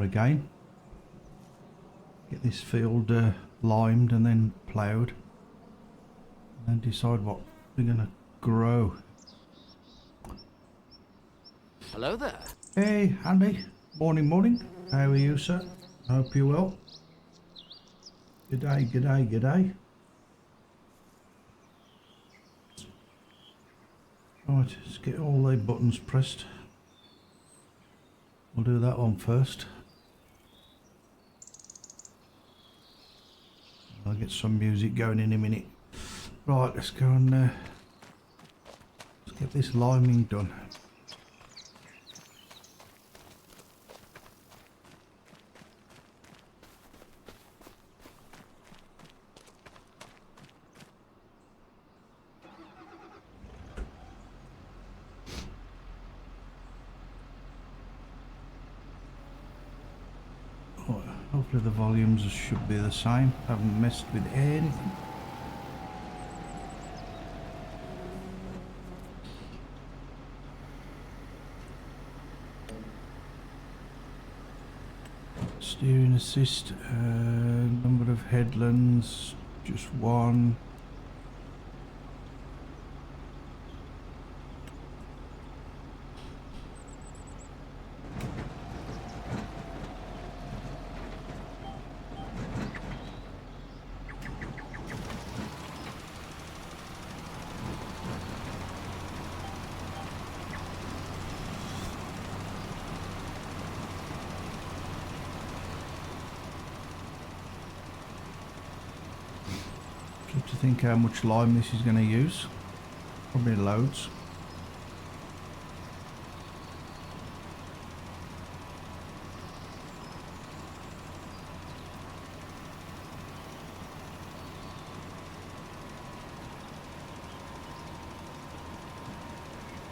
again. Get this field limed and then ploughed. And then decide what we're going to grow. Hello there. Hey, Andy. Morning, morning. How are you, sir? Hope you're well. G'day, g'day, g'day. Right, let's get all the buttons pressed. We'll do that one first. I'll get some music going in a minute. Right, let's go and let's get this liming done. Hopefully the volumes should be the same. Haven't messed with anything. Steering assist, number of headlands, just one. To think how much lime this is going to use. Probably loads.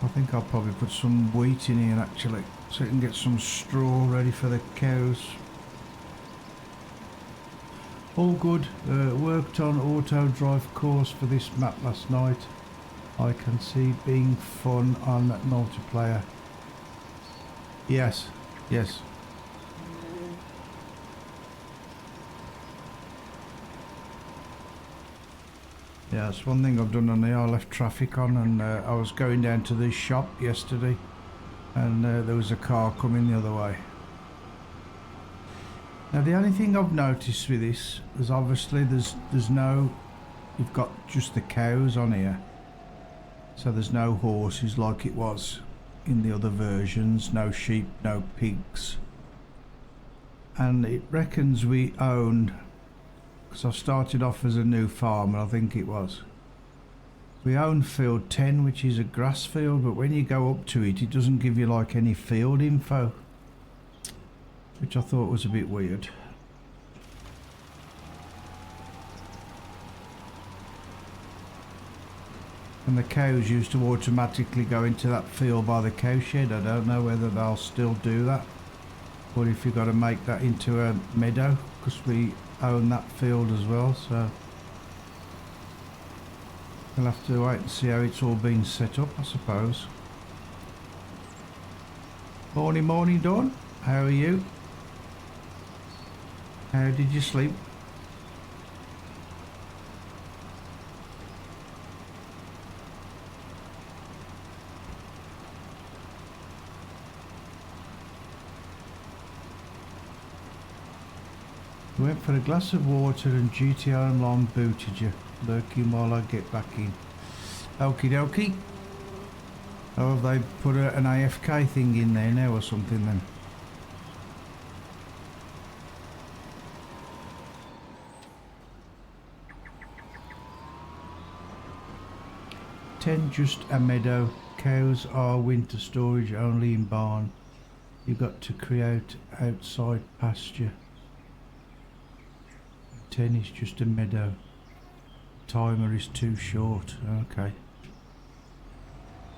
I think I'll probably put some wheat in here actually, so I can get some straw ready for the cows. All good. Worked on auto drive course for this map last night. I can see being fun on multiplayer. Yes, yes. Yeah, that's one thing I've done on there. I left traffic on and I was going down to the shop yesterday and there was a car coming the other way. Now the only thing I've noticed with this is obviously there's no, you've got just the cows on here, so there's no horses like it was in the other versions, no sheep, no pigs, and it reckons we owned, because I've started off as a new farmer, I think it was, we own field 10, which is a grass field, but when you go up to it, it doesn't give you like any field info, which I thought was a bit weird. And the cows used to automatically go into that field by the cow shed. I don't know whether they'll still do that, or if you've got to make that into a meadow, because we own that field as well, so we'll have to wait and see how it's all been set up, I suppose. Morning, morning, Dawn. How are you? How did you sleep? We went for a glass of water and GTR and Long booted you, lurking while I get back in. Okie dokie. Oh, have they put an AFK thing in there now or something then? Just a meadow. Cows are winter storage only in barn. You've got to create outside pasture. 10 is just a meadow. Timer is too short. Okay.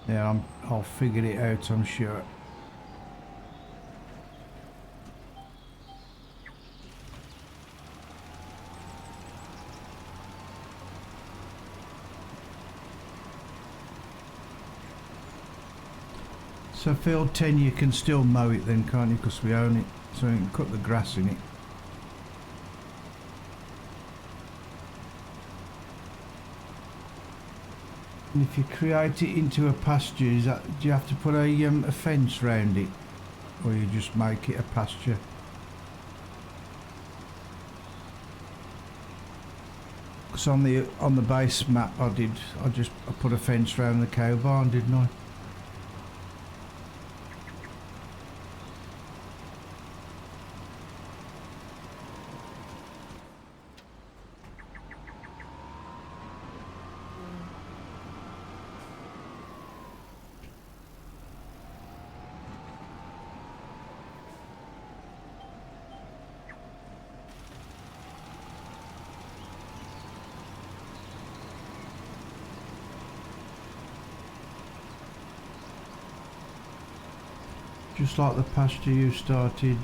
Yeah, I'll figure it out, I'm sure. So field 10 you can still mow it then, can't you, because we own it. so you can cut the grass in it. And if you create it into a pasture, do you have to put a fence round it, or you just make it a pasture? Because on the base map I put a fence round the cow barn, didn't I? Just like the pasture you started.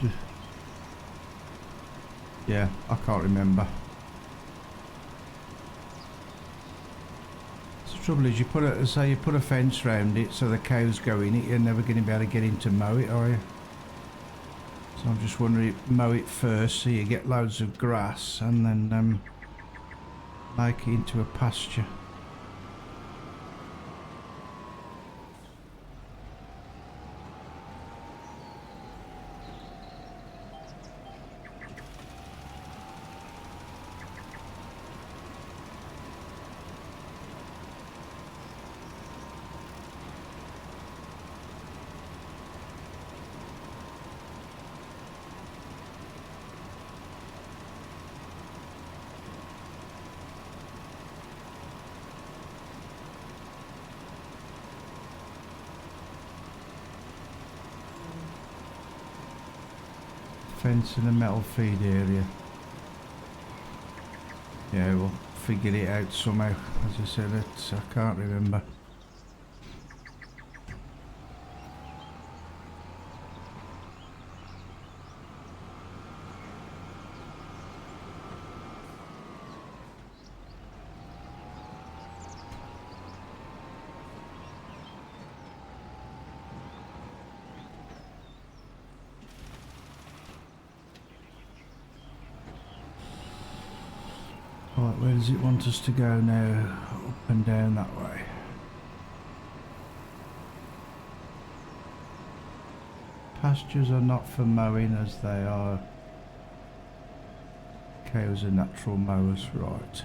Yeah, I can't remember. So the trouble is, you put a fence round it so the cows go in it. You're never going to be able to get in to mow it, are you? So I'm just wondering, mow it first so you get loads of grass, and then make it into a pasture. Fence and a metal feed area. Yeah, we'll figure it out somehow. As I said, I can't remember. Right, where does it want us to go now? Up and down that way. Pastures are not for mowing, as they are. Cows are natural mowers, right.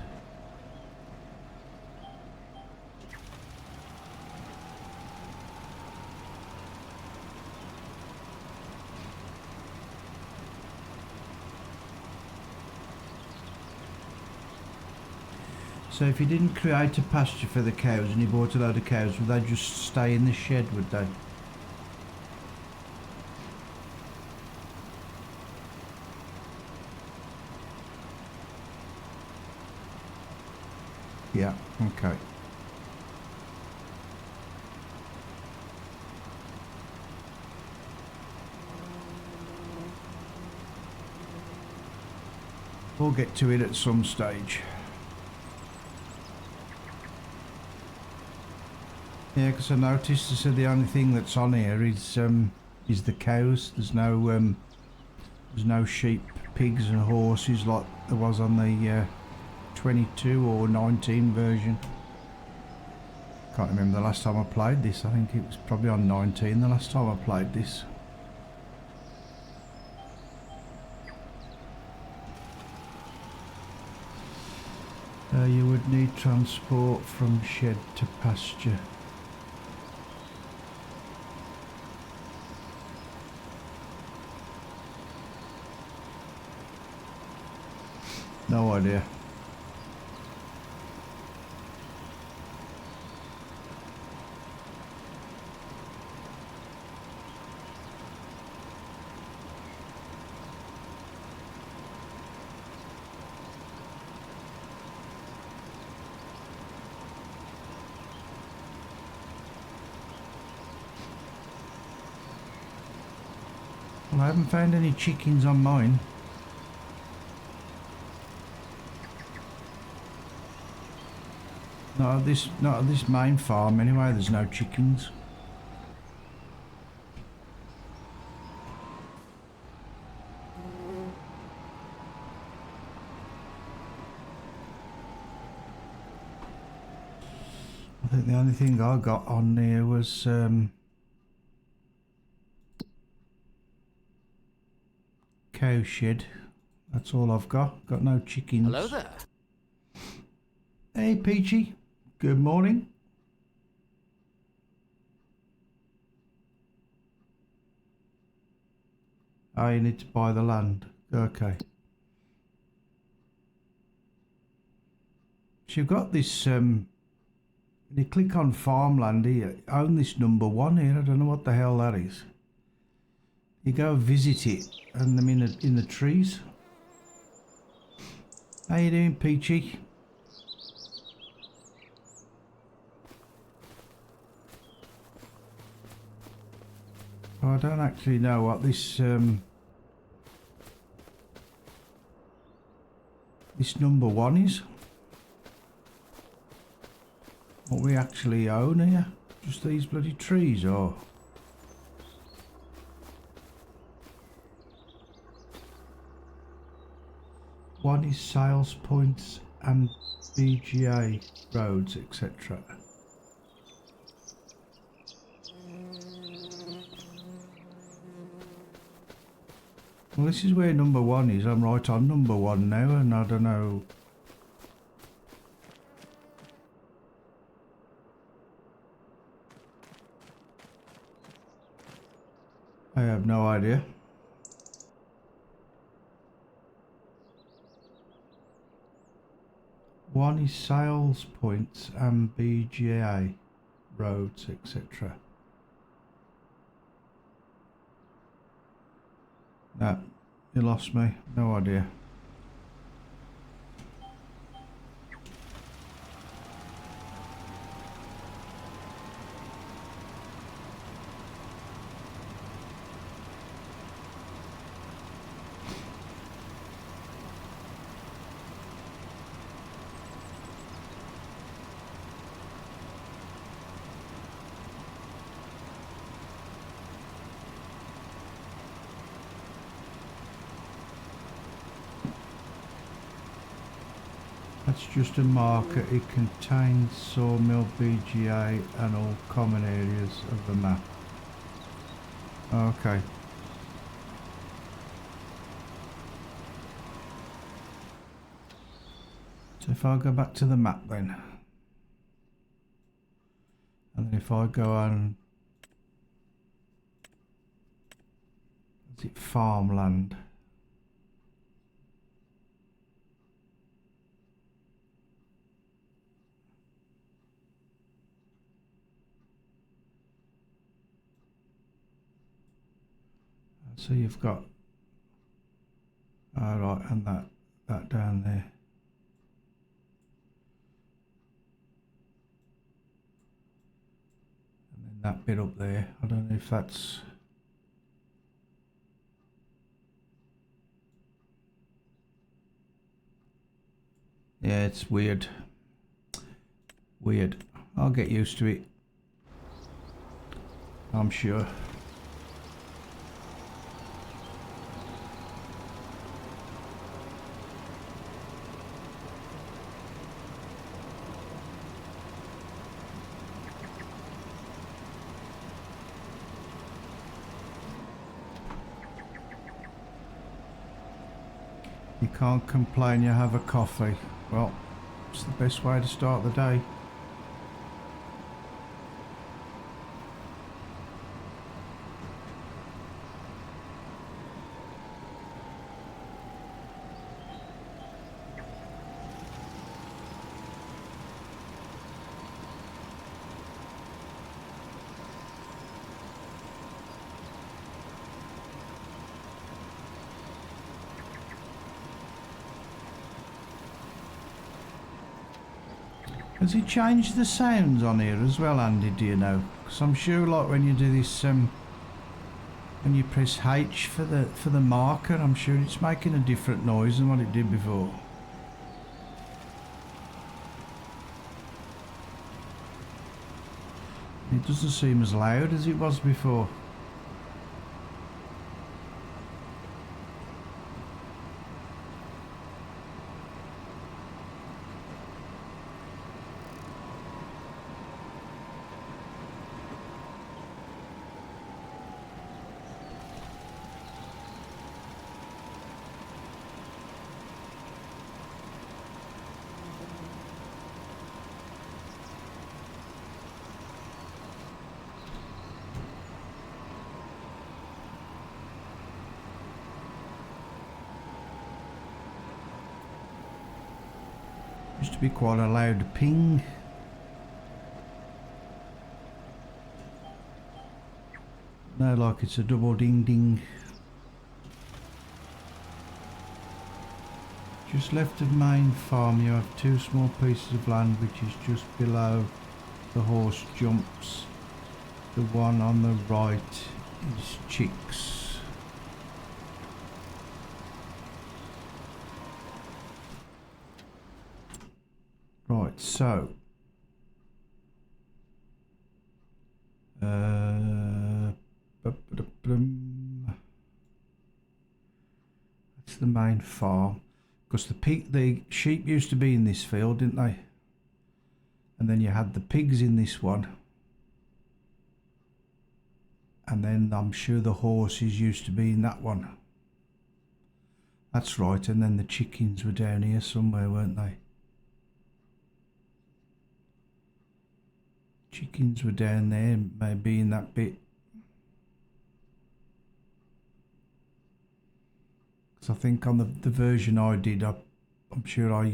So if you didn't create a pasture for the cows and you bought a load of cows, would they just stay in the shed, would they? Yeah, okay. We'll get to it at some stage. Yeah, because I noticed, I said the only thing that's on here is the cows. There's no sheep, pigs and horses like there was on the 22 or 19 version. Can't remember the last time I played this. I think it was probably on 19 the last time I played this. You would need transport from shed to pasture. No idea. Well, I haven't found any chickens on mine. Not at this main farm anyway, there's no chickens. I think the only thing I got on there was cow shed. That's all I've got. Got no chickens. Hello there. Hey Peachy, good morning. Oh, you need to buy the land. Okay. So you've got this, you click on farmland here, own this number 1 here, I don't know what the hell that is. You go visit it, and them in the trees. How you doing, Peachy? Oh, I don't actually know what this, this number 1 is. What we actually own here. Just these bloody trees, or... One is sales points and BGA roads, etc. Well, this is where number 1 is. I'm right on number 1 now, and I don't know. I have no idea. One is sales points and BGA roads, etc. No, you lost me. No idea. That's just a marker. It contains sawmill, BGA and all common areas of the map. Okay. So if I go back to the map then, and then if I go on, is it farmland? So you've got, right, and that down there. And then that bit up there. I don't know if that's... Yeah, it's weird. Weird. I'll get used to it, I'm sure. You can't complain you have a coffee. Well, it's the best way to start the day. Has he changed the sounds on here as well, Andy, do you know? Because I'm sure like when you do this, when you press H for the marker, I'm sure it's making a different noise than what it did before. It doesn't seem as loud as it was before. Used to be quite a loud ping. Now like it's a double ding ding. Just left of main farm you have two small pieces of land which is just below the horse jumps. The one on the right is chicks. Right, so that's the main farm. Because the sheep used to be in this field, didn't they? And then you had the pigs in this one. And then I'm sure the horses used to be in that one. That's right, and then the chickens were down here somewhere, weren't they? Chickens were down there, maybe in that bit. Because I think on the version I did, I'm sure I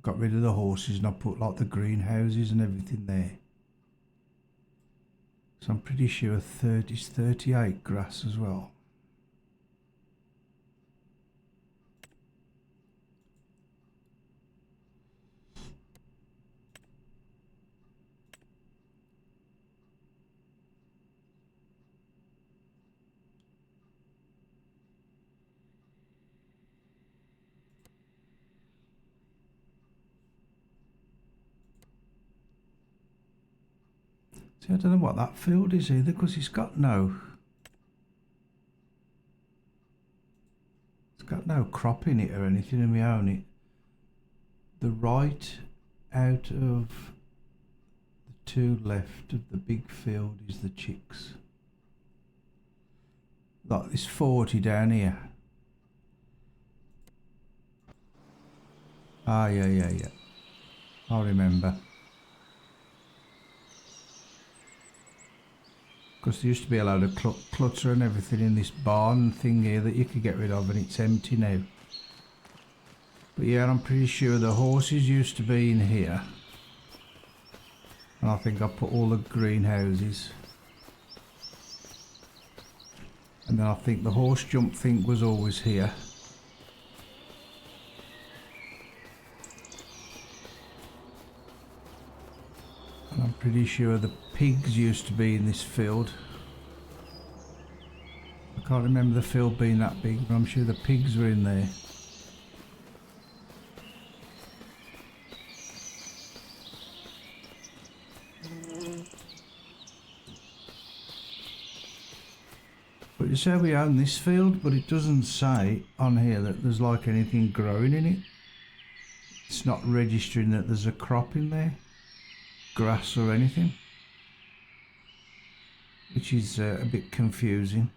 got rid of the horses and I put like the greenhouses and everything there. So I'm pretty sure it's 38 grass as well. See, I don't know what that field is either, because it's got no crop in it or anything, and we own it. The right out of the two left of the big field is the chicks. Like this 40 down here. Ah, yeah. I remember. Because there used to be a load of clutter and everything in this barn thing here that you could get rid of, and it's empty now. But yeah, I'm pretty sure the horses used to be in here. And I think I put all the greenhouses. And then I think the horse jump thing was always here. And I'm pretty sure the pigs used to be in this field. I can't remember the field being that big, but I'm sure the pigs were in there. But you say we own this field, but it doesn't say on here that there's like anything growing in it. It's not registering that there's a crop in there, grass or anything, which is a bit confusing.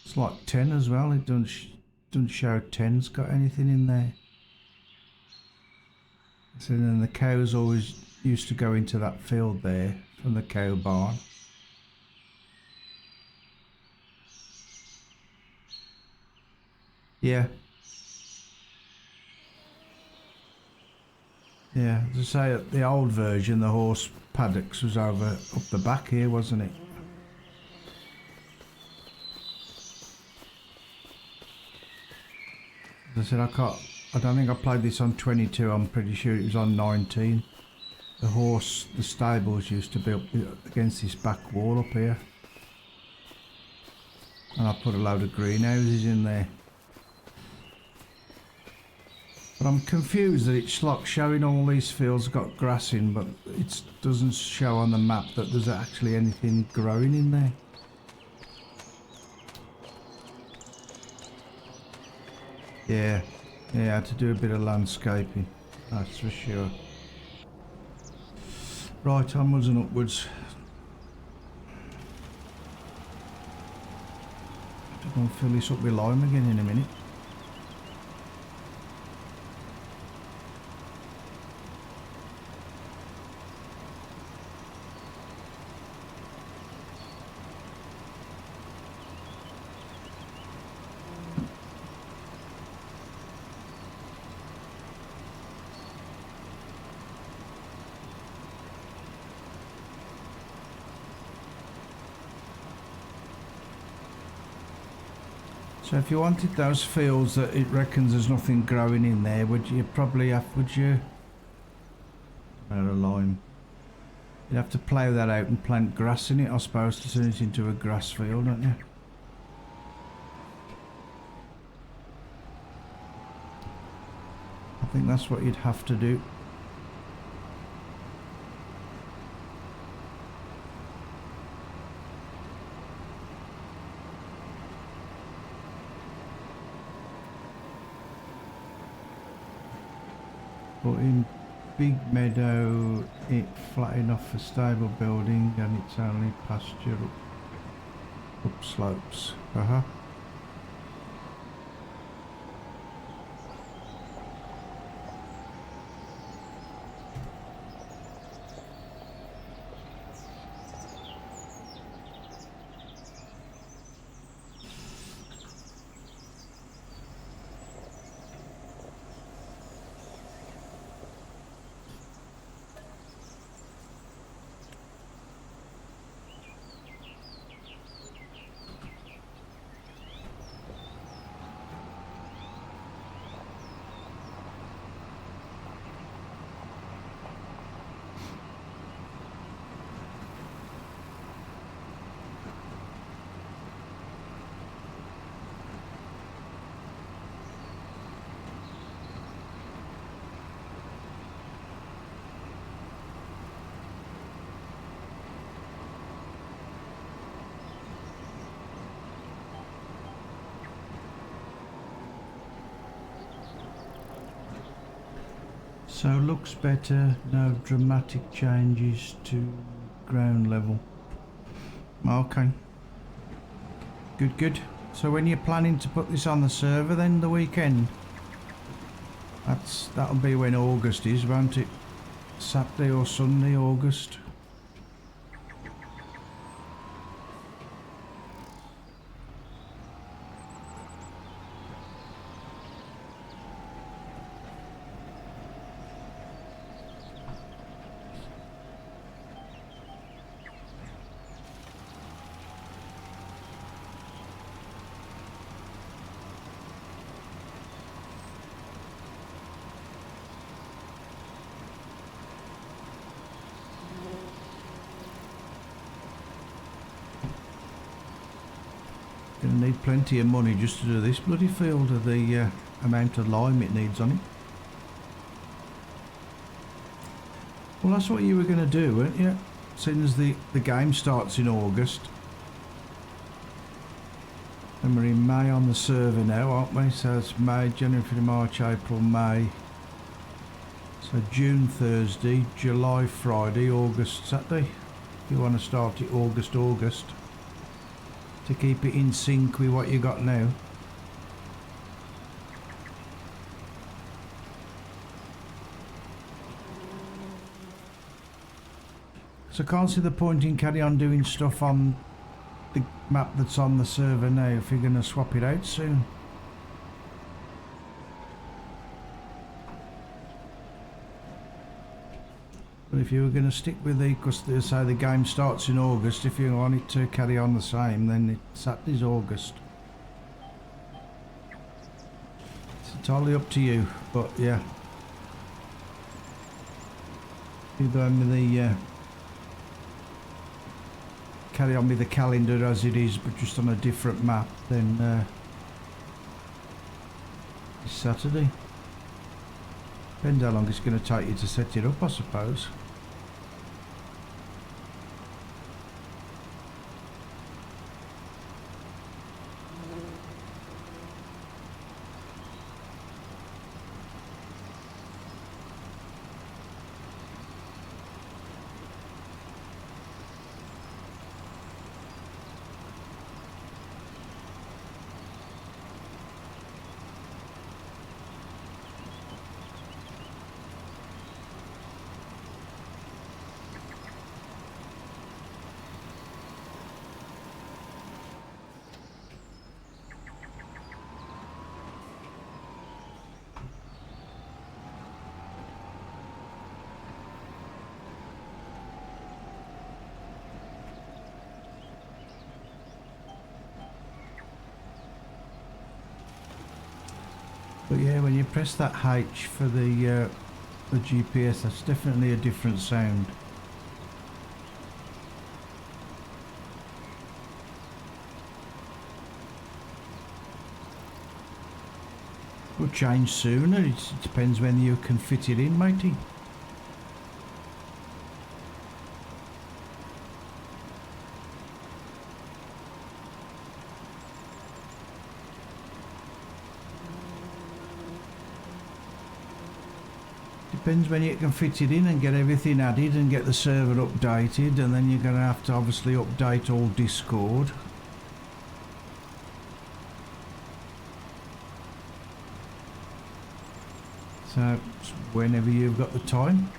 It's like 10 as well. It doesn't show 10's got anything in there. So then the cows always used to go into that field there from the cow barn. Yeah. Yeah, as I say, at the old version, the horse paddocks was over up the back here, wasn't it? As I said, I don't think I played this on 22, I'm pretty sure it was on 19. The stables used to be up against this back wall up here. And I put a load of greenhouses in there. But I'm confused that it's like showing all these fields got grass in, but it doesn't show on the map that there's actually anything growing in there. Yeah, I had to do a bit of landscaping, that's for sure. Right, onwards and upwards. I have to go and fill this up with lime again in a minute. So if you wanted those fields that it reckons there's nothing growing in there, would you probably have, would you? Out of lime. You'd have to plough that out and plant grass in it, I suppose, to turn it into a grass field, don't you? I think that's what you'd have to do. But in Big Meadow, it flat enough for stable building and it's only pasture up slopes. So looks better, no dramatic changes to ground level. Okay. Good, good. So when you're planning to put this on the server then, the weekend? That'll be when August is, won't it? Saturday or Sunday, August. Gonna need plenty of money just to do this bloody field of the amount of lime it needs on it. Well, that's what you were going to do, weren't you? As soon as the game starts in August. And we're in May on the server now, aren't we? So it's May, January, February, March, April, May. So June Thursday, July Friday, August Saturday. If you want to start it August, to keep it in sync with what you got now. So I can't see the point in carry on doing stuff on the map that's on the server now if you're going to swap it out soon. But if you were going to stick with because they say the game starts in August, if you want it to carry on the same, then Saturday's August. It's entirely up to you, but yeah. If you go on with the carry on with the calendar as it is, but just on a different map, then it's Saturday. Depends how long it's going to take you to set it up, I suppose. But yeah, when you press that H for the GPS, that's definitely a different sound. Will change sooner. It depends when you can fit it in, matey. Depends when you can fit it in and get everything added and get the server updated, and then you're going to have to obviously update all Discord. So whenever you've got the time.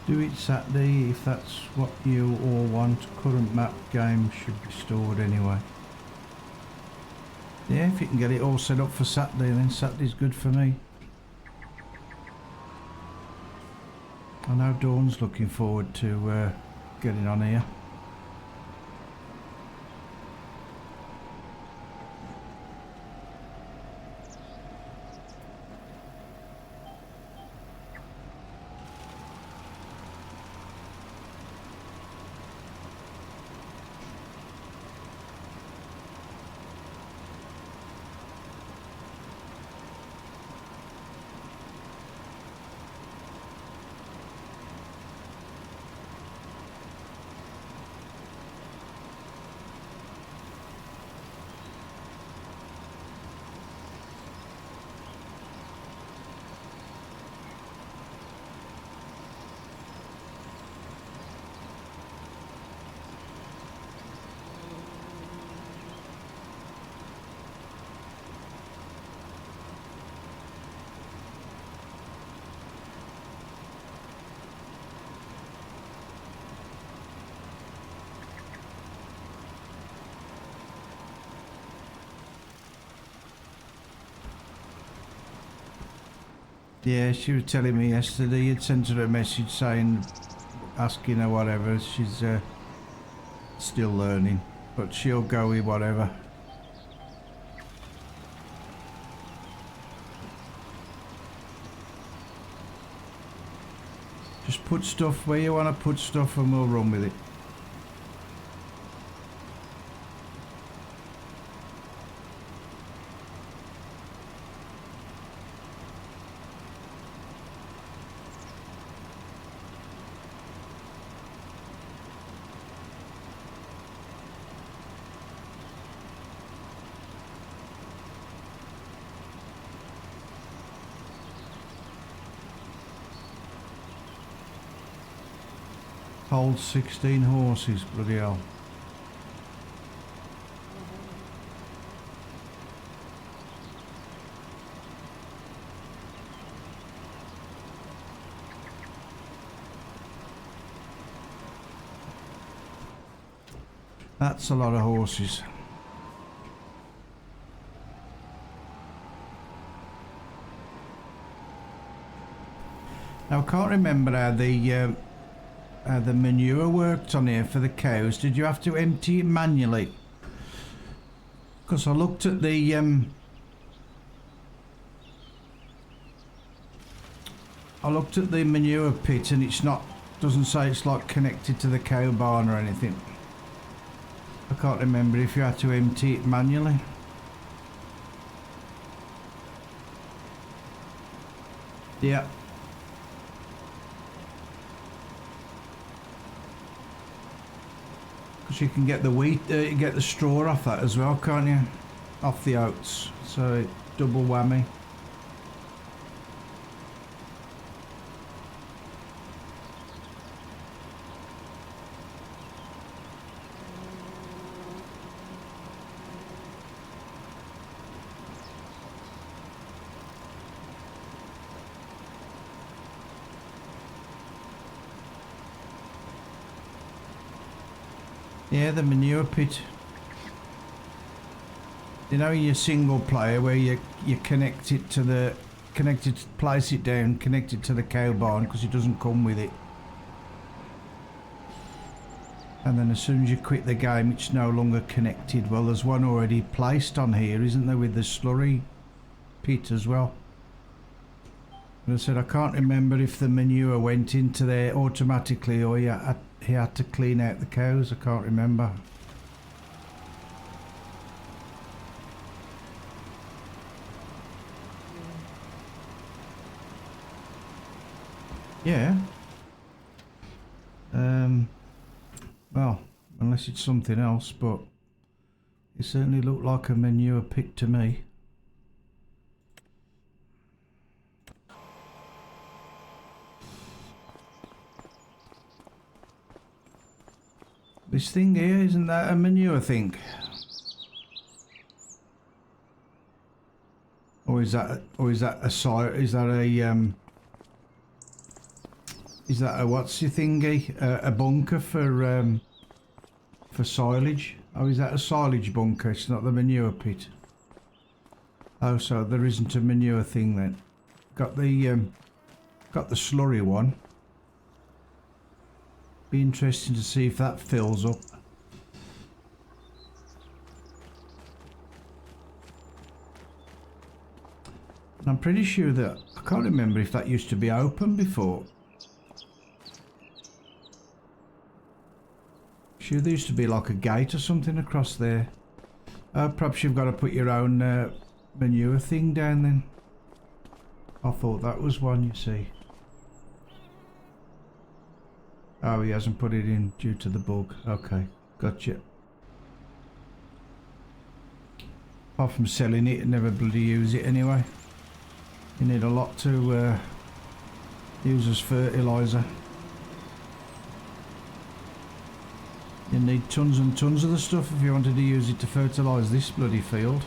Do it Saturday if that's what you all want. Current map game should be stored anyway. Yeah, if you can get it all set up for Saturday, then Saturday's good for me. I know Dawn's looking forward to getting on here. Yeah, she was telling me yesterday you'd sent her a message saying, asking her whatever. She's still learning, but she'll go with whatever. Just put stuff where you want to put stuff and we'll run with it. Holds 16 horses, bloody hell. That's a lot of horses. Now I can't remember how the manure worked on here for the cows. Did you have to empty it manually? Because I looked at the manure pit and it's not, doesn't say it's like connected to the cow barn or anything. I can't remember if you had to empty it manually. Yeah. Because you can get the wheat, you get the straw off that as well, can't you? Off the oats. So double whammy. Yeah, the manure pit. You know, your single player where you connect it to the place it down, connect it to the cow barn because it doesn't come with it. And then as soon as you quit the game, it's no longer connected. Well, there's one already placed on here, isn't there, with the slurry pit as well. And I said I can't remember if the manure went into there automatically or he had to clean out the cows. I can't remember. Yeah. Well, unless it's something else, but it certainly looked like a manure pit to me. This thing here, isn't that a manure thing? Or is that a sire? Is that a what's your thingy? A bunker for silage? Oh, is that a silage bunker? It's not the manure pit. Oh, so there isn't a manure thing then. Got the slurry one. Be interesting to see if that fills up. And I'm pretty sure that I can't remember if that used to be open before. Sure, there used to be like a gate or something across there. Perhaps you've got to put your own manure thing down then. I thought that was one, you see. Oh, he hasn't put it in due to the bug. Okay, gotcha. Apart from selling it, never bloody use it anyway. You need a lot to use as fertiliser. You need tons and tons of the stuff if you wanted to use it to fertilise this bloody field.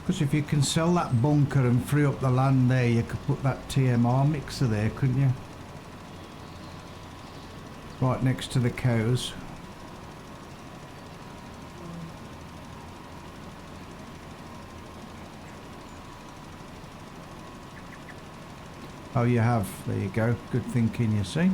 Because if you can sell that bunker and free up the land there, you could put that TMR mixer there, couldn't you? Right next to the cows. Oh, you have. There you go. Good thinking, you see.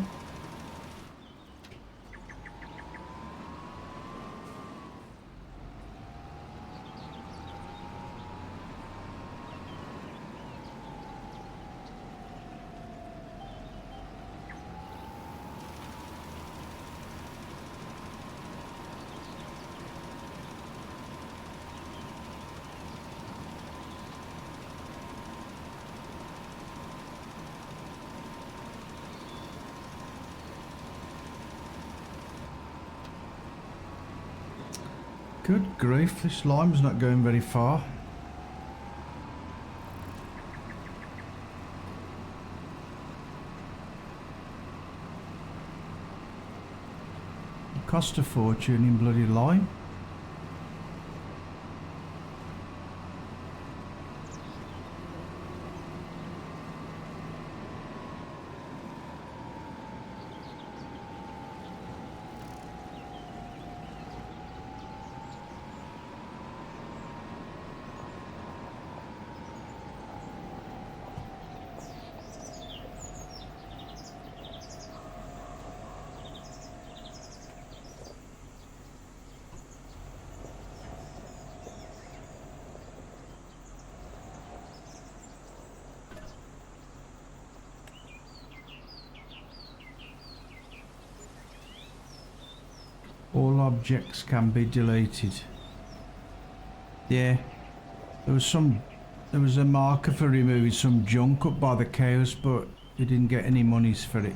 Good grief, this lime's not going very far. It cost a fortune in bloody lime. All objects can be deleted. Yeah, there was a marker for removing some junk up by the cows, but we didn't get any monies for it.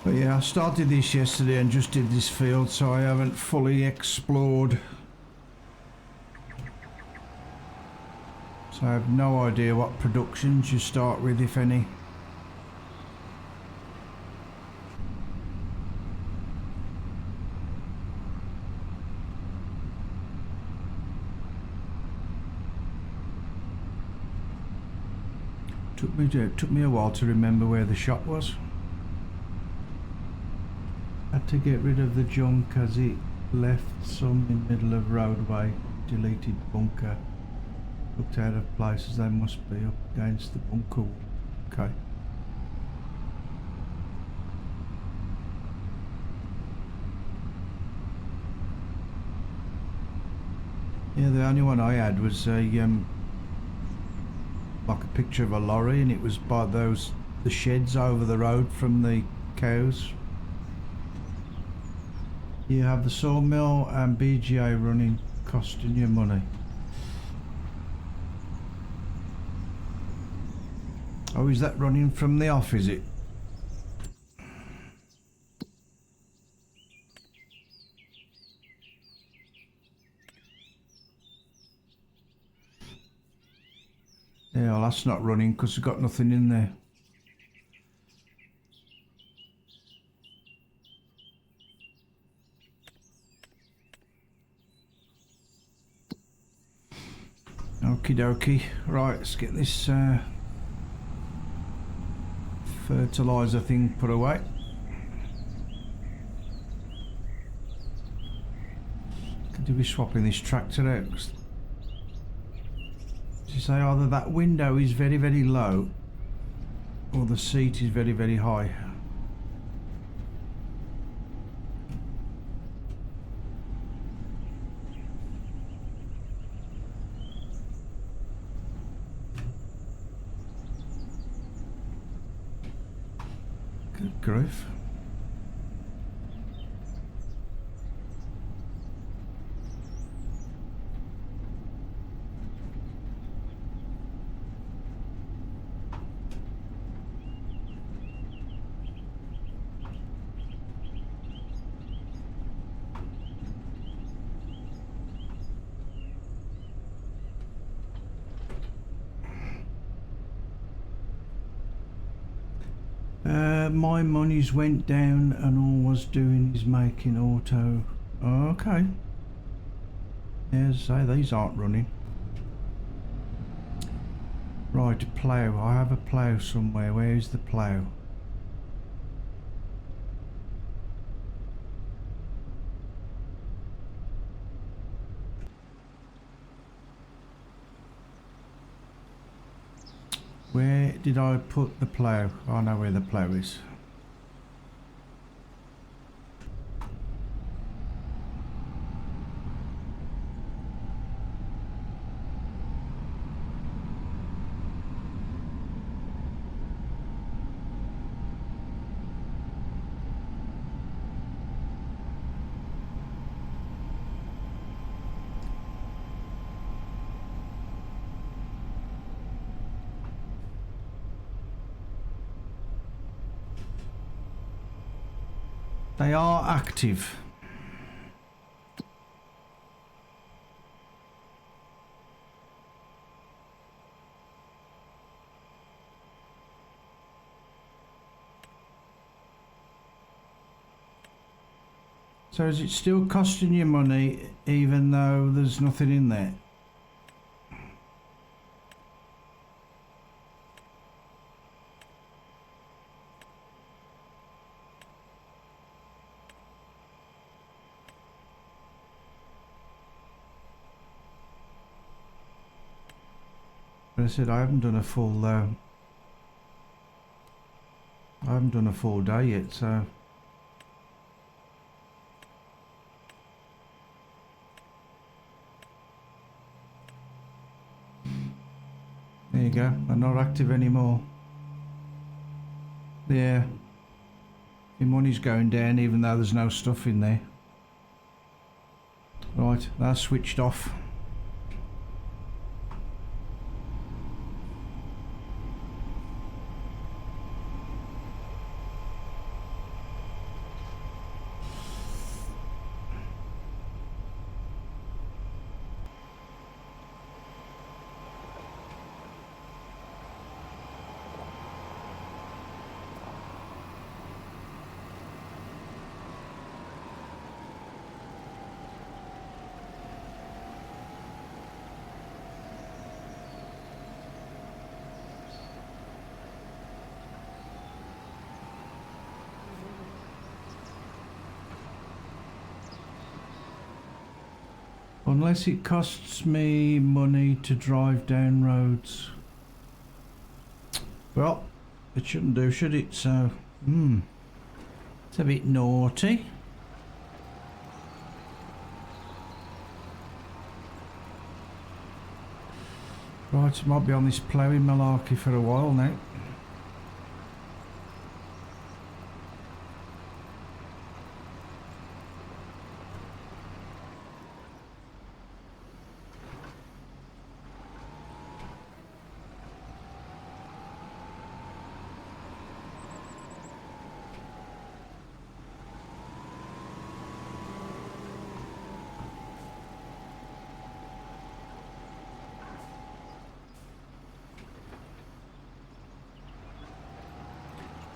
But yeah, I started this yesterday and just did this field, so I haven't fully explored. So I have no idea what productions you start with, if any. Took me a while to remember where the shop was. Had to get rid of the junk as it left some in the middle of roadway. Deleted bunker. Looked out of places, they must be up against the bunker wall. Okay. Yeah, the only one I had was a like a picture of a lorry, and it was by the sheds over the road from the cows. You have the sawmill and BGA running, costing you money. Oh, is that running from the off, is it? Yeah, well, that's not running because we've got nothing in there. Okie dokie. Right, let's get this fertiliser thing put away. Could be swapping this tractor out. As you say, either that window is very, very low or the seat is very, very high. Good grief. My monies went down and all I was doing is making auto. Okay. Yeah, as I say, these aren't running. Right, plough. I have a plough somewhere. Where is the plough? Where did I put the plough? I know where the plough is. They are active. So is it still costing you money even though there's nothing in there? But I said I haven't done a full day yet, so there you go. They're not active anymore. Yeah, your money's going down even though there's no stuff in there. Right, that's switched off. Unless it costs me money to drive down roads. Well, it shouldn't do, should it? So, it's a bit naughty. Right, might be on this ploughing malarkey for a while now.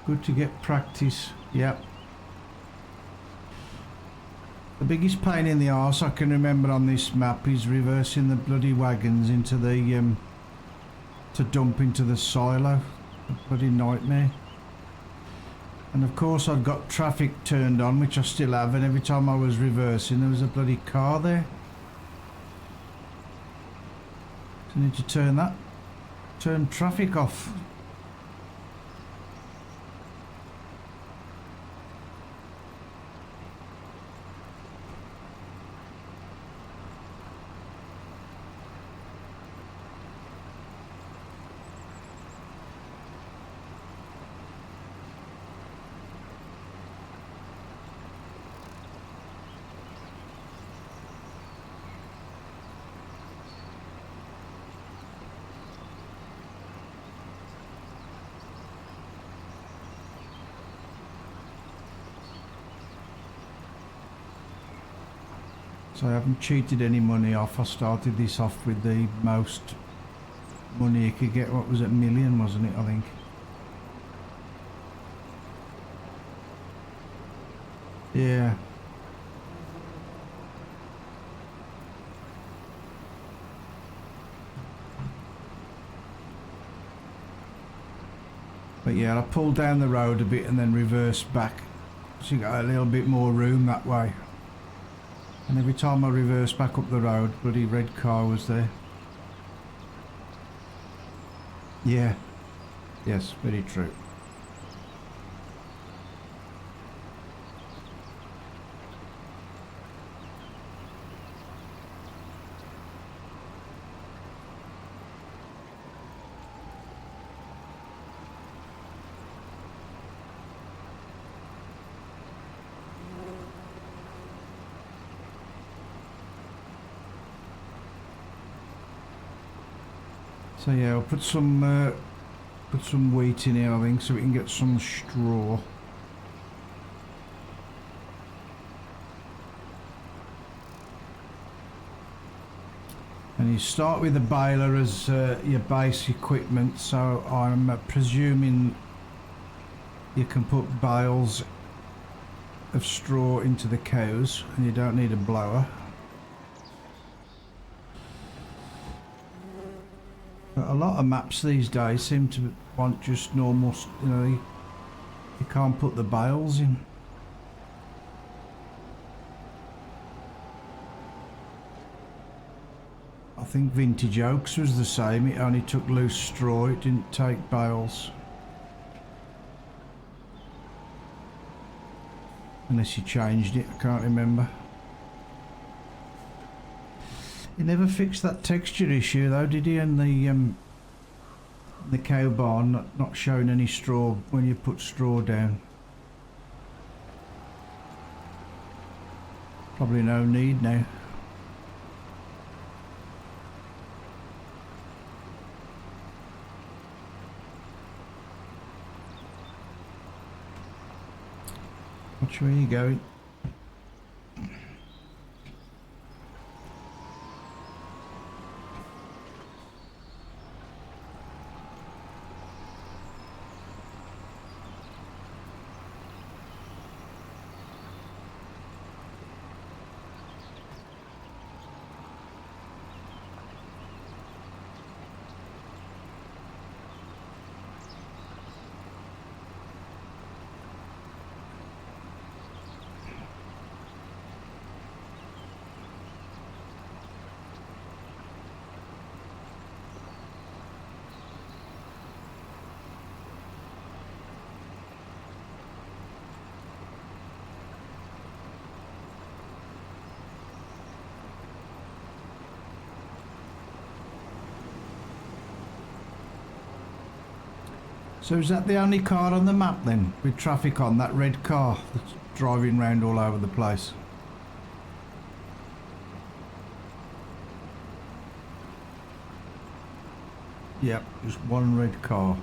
Good to get practice, yep. The biggest pain in the arse I can remember on this map is reversing the bloody wagons into the, to dump into the silo. A bloody nightmare. And of course I'd got traffic turned on, which I still have, and every time I was reversing there was a bloody car there. So I need to turn traffic off. So I haven't cheated any money off. I started this off with the most money you could get. What was it, $1 million, wasn't it, I think? Yeah. But yeah, I pulled down the road a bit and then reversed back. So you got a little bit more room that way. And every time I reversed back up the road, bloody red car was there. Yeah. Yes, very true. So yeah, I'll put some wheat in here, I think, so we can get some straw. And you start with the baler as your base equipment, so I'm presuming you can put bales of straw into the cows and you don't need a blower. But a lot of maps these days seem to want just normal, you know, you can't put the bales in. I think Vintage Oaks was the same, it only took loose straw, it didn't take bales. Unless you changed it, I can't remember. He never fixed that texture issue though, did he? And the cow barn not showing any straw when you put straw down. Probably no need now. Watch where you going. So is that the only car on the map then, with traffic on, that red car that's driving round all over the place? Yep, just one red car.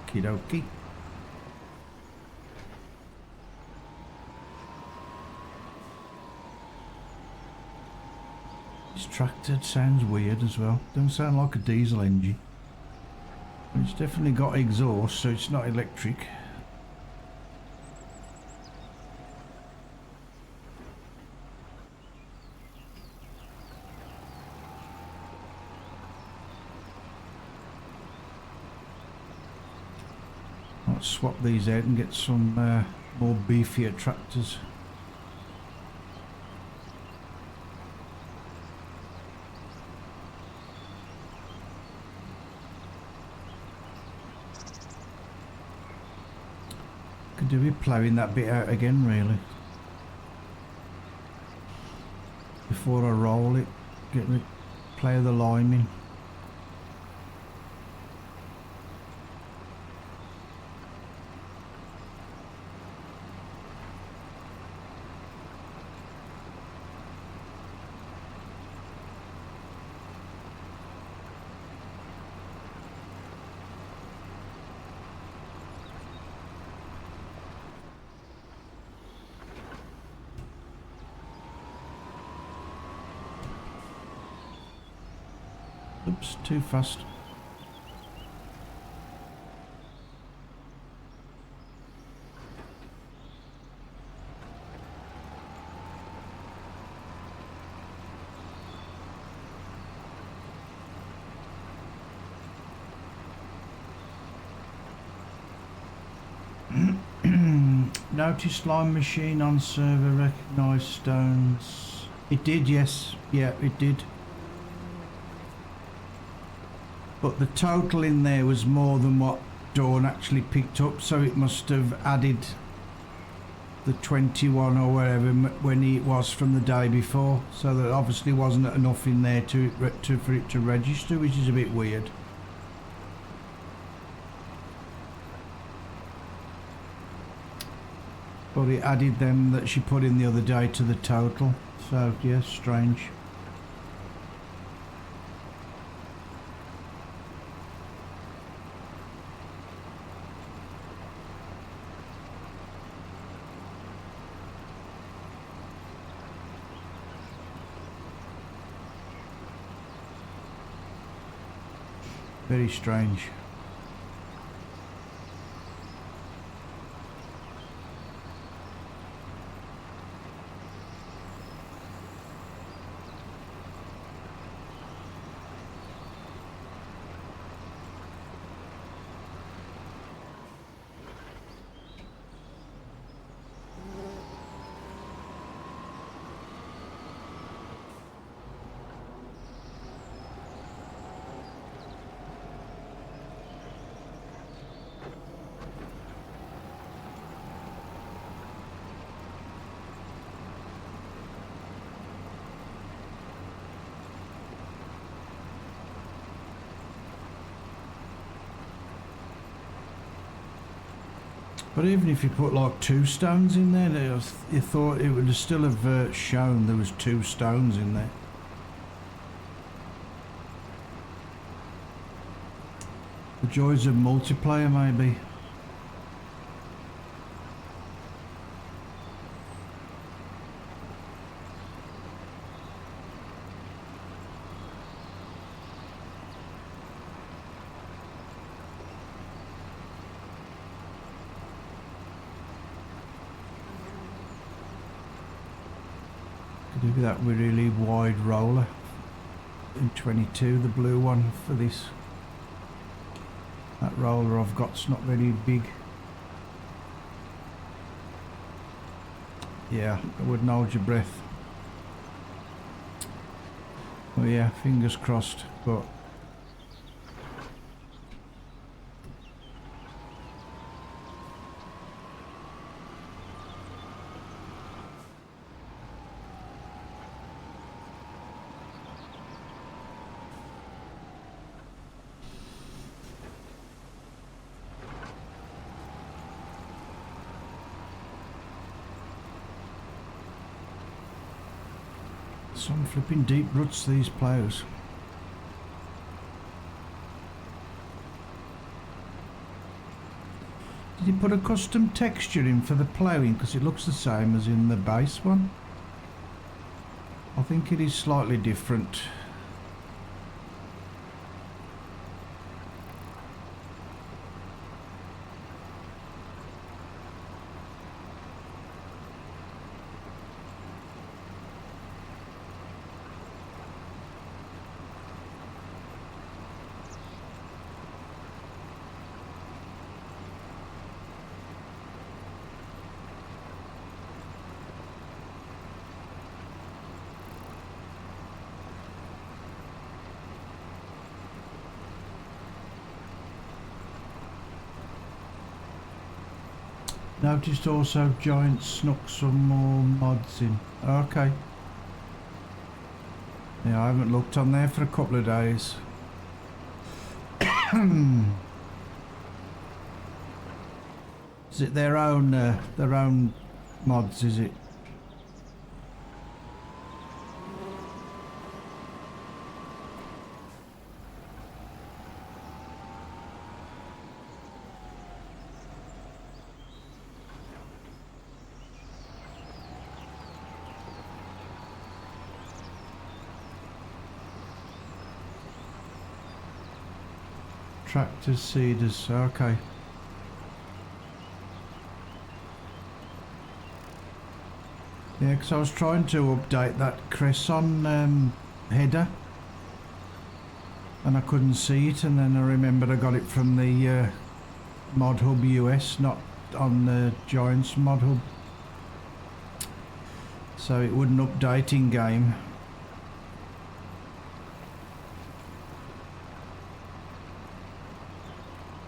Okie dokie. This tractor sounds weird as well. Doesn't sound like a diesel engine. It's definitely got exhaust, so it's not electric. I'll swap these out and get some more beefier tractors. Could do with ploughing that bit out again, really. Before I roll it, plough the lime in. Oops, too fast. Notice line machine on server recognised stones. It did, yes. Yeah, it did. But the total in there was more than what Dawn actually picked up, so it must have added the 21 or whatever when it was from the day before. So there obviously wasn't enough in there for it to register, which is a bit weird. But it added them that she put in the other day to the total. So yes, strange. Very strange. But even if you put like 2 stones in there, you thought it would still have shown there was 2 stones in there. The joys of multiplayer, maybe. Could do that really wide roller in 22, the blue one for this. That roller I've got's not very big. Yeah, I wouldn't hold your breath. Oh yeah, fingers crossed, but some flipping deep ruts, these ploughs. Did you put a custom texture in for the ploughing? Because it looks the same as in the base one. I think it is slightly different. Noticed also Giant snuck some more mods in. Okay. Yeah, I haven't looked on there for a couple of days. Is it their own mods, is it? Tractors, seeders, okay. Yeah, because I was trying to update that Cresson header and I couldn't see it, and then I remembered I got it from the Mod Hub US, not on the Giants Mod Hub, so it wouldn't update in game.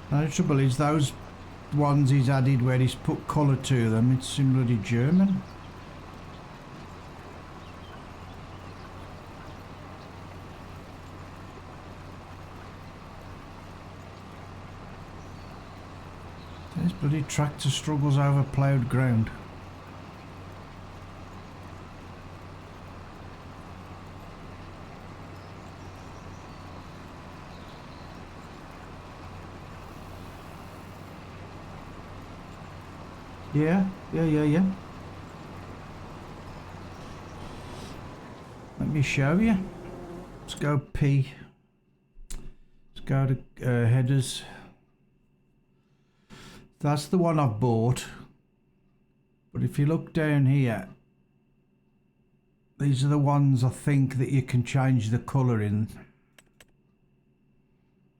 The trouble is, those ones he's added where he's put colour to them, it's similarly German. This bloody tractor struggles over ploughed ground. Yeah. Let me show you. Let's go go to headers. That's the one I've bought. But if you look down here, these are the ones I think that you can change the colour in.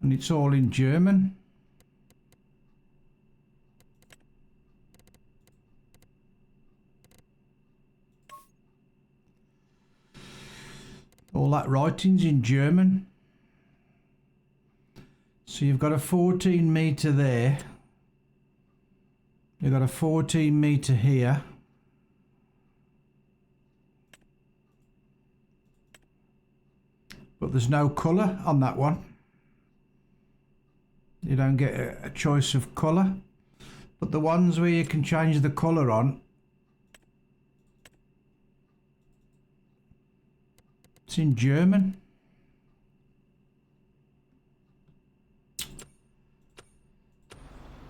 And it's all in German. All that writing's in German. So you've got a 14 metre there. You've got a 14 metre here. But there's no colour on that one. You don't get a choice of colour. But the ones where you can change the colour on, it's in German.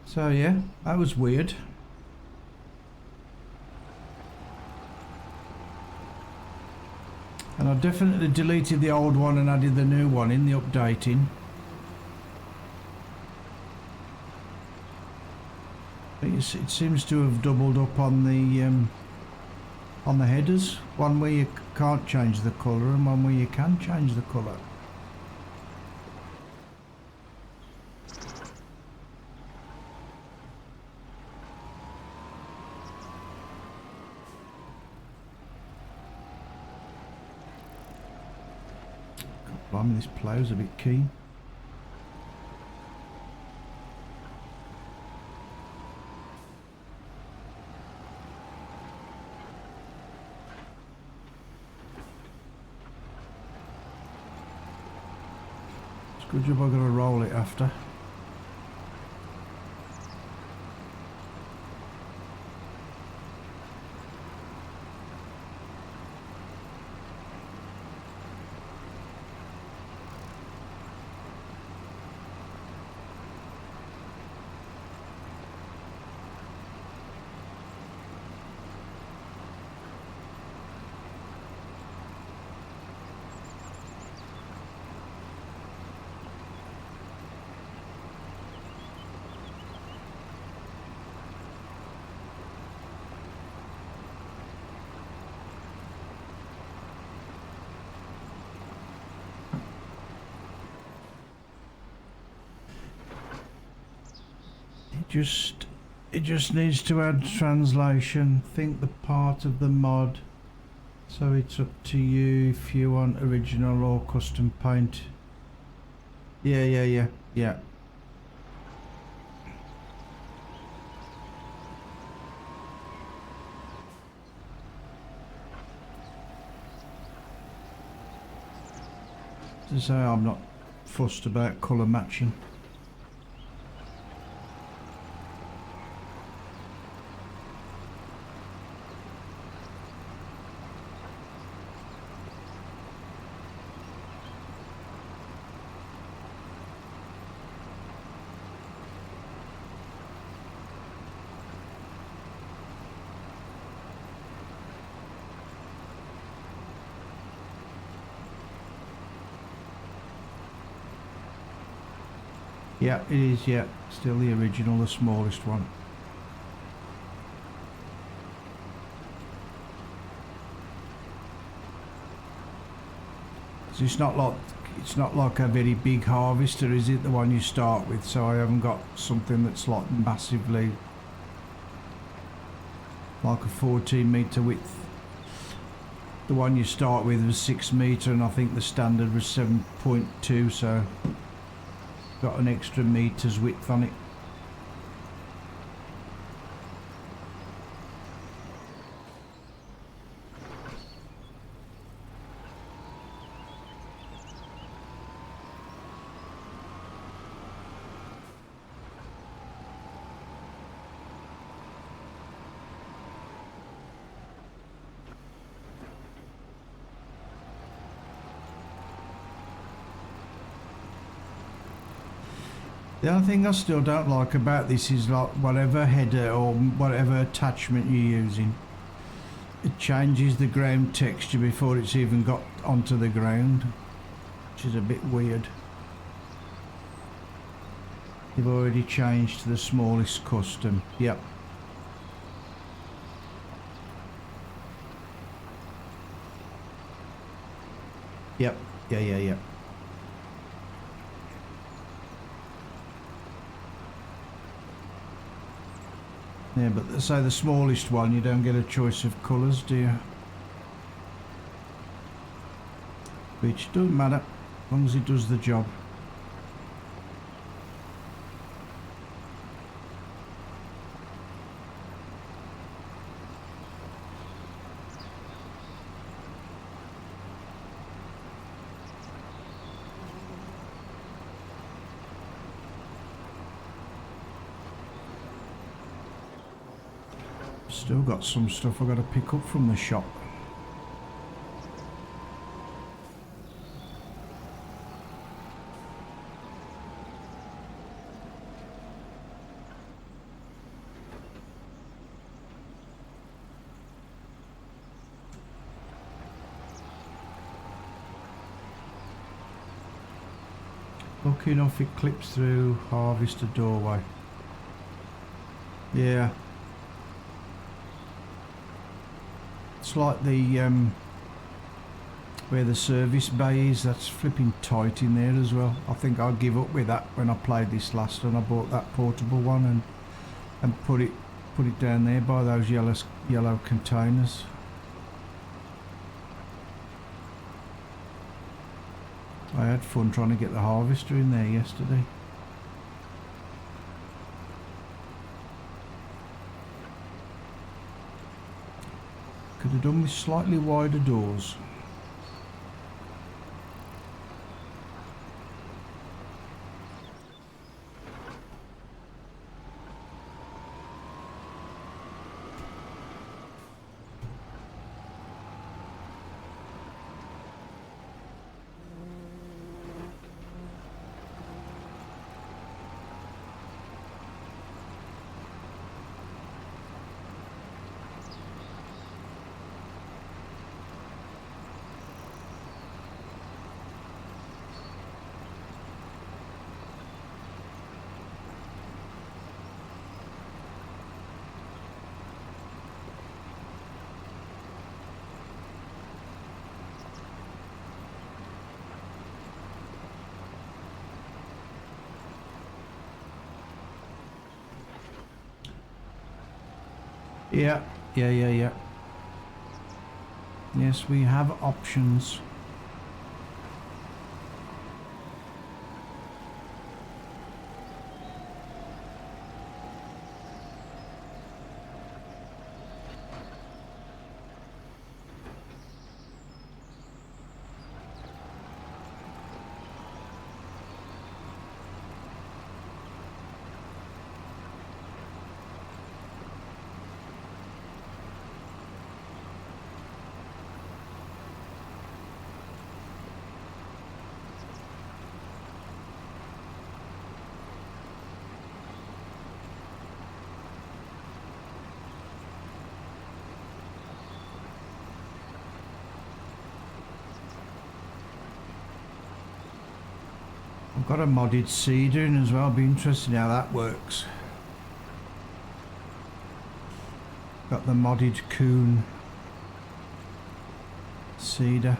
So yeah, that was weird. And I definitely deleted the old one and added the new one in the updating. It seems to have doubled up on the headers. One where you can't change the colour and one where you can change the colour. Blimey, this plough's a bit keen. It's a good job I've got to roll it after. It just needs to add translation. Think the part of the mod. So it's up to you if you want original or custom paint. Yeah. To say I'm not fussed about colour matching. Yeah, it is, yeah. Still the original, the smallest one. So it's not like a very big harvester, is it? The one you start with, so I haven't got something that's like massively like a 14 metre width. The one you start with was 6 metre and I think the standard was 7.2, so got an extra metre's width on it. The only thing I still don't like about this is like whatever header or whatever attachment you're using, it changes the ground texture before it's even got onto the ground, which is a bit weird. They've already changed to the smallest custom. Yep. Yep. Yeah. Yeah, but say the smallest one, you don't get a choice of colours, do you? Which doesn't matter, as long as it does the job. Still got some stuff I've got to pick up from the shop. Lucky enough it clips through harvester doorway. Yeah. It's like the where the service bay is, that's flipping tight in there as well. I think I'll give up with that when I played this last and I bought that portable one and put it down there by those yellow containers. I had fun trying to get the harvester in there yesterday. Could have done with slightly wider doors. Yeah. Yes, we have options. I've got a modded cedar in as well. Be interesting how that works. Got the modded coon cedar.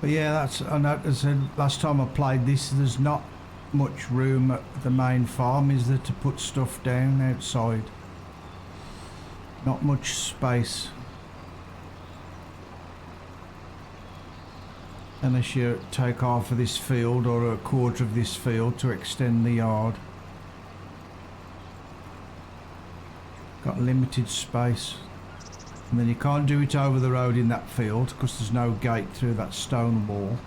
But yeah, that's, I noticed last time I played this, there's not much room at the main farm, is there, to put stuff down outside? Not much space. Unless you take half of this field or a quarter of this field to extend the yard. Got limited space. And then you can't do it over the road in that field because there's no gate through that stone wall.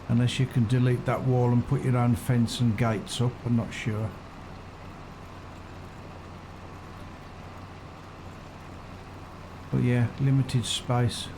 Unless you can delete that wall and put your own fence and gates up, I'm not sure. But yeah, limited space.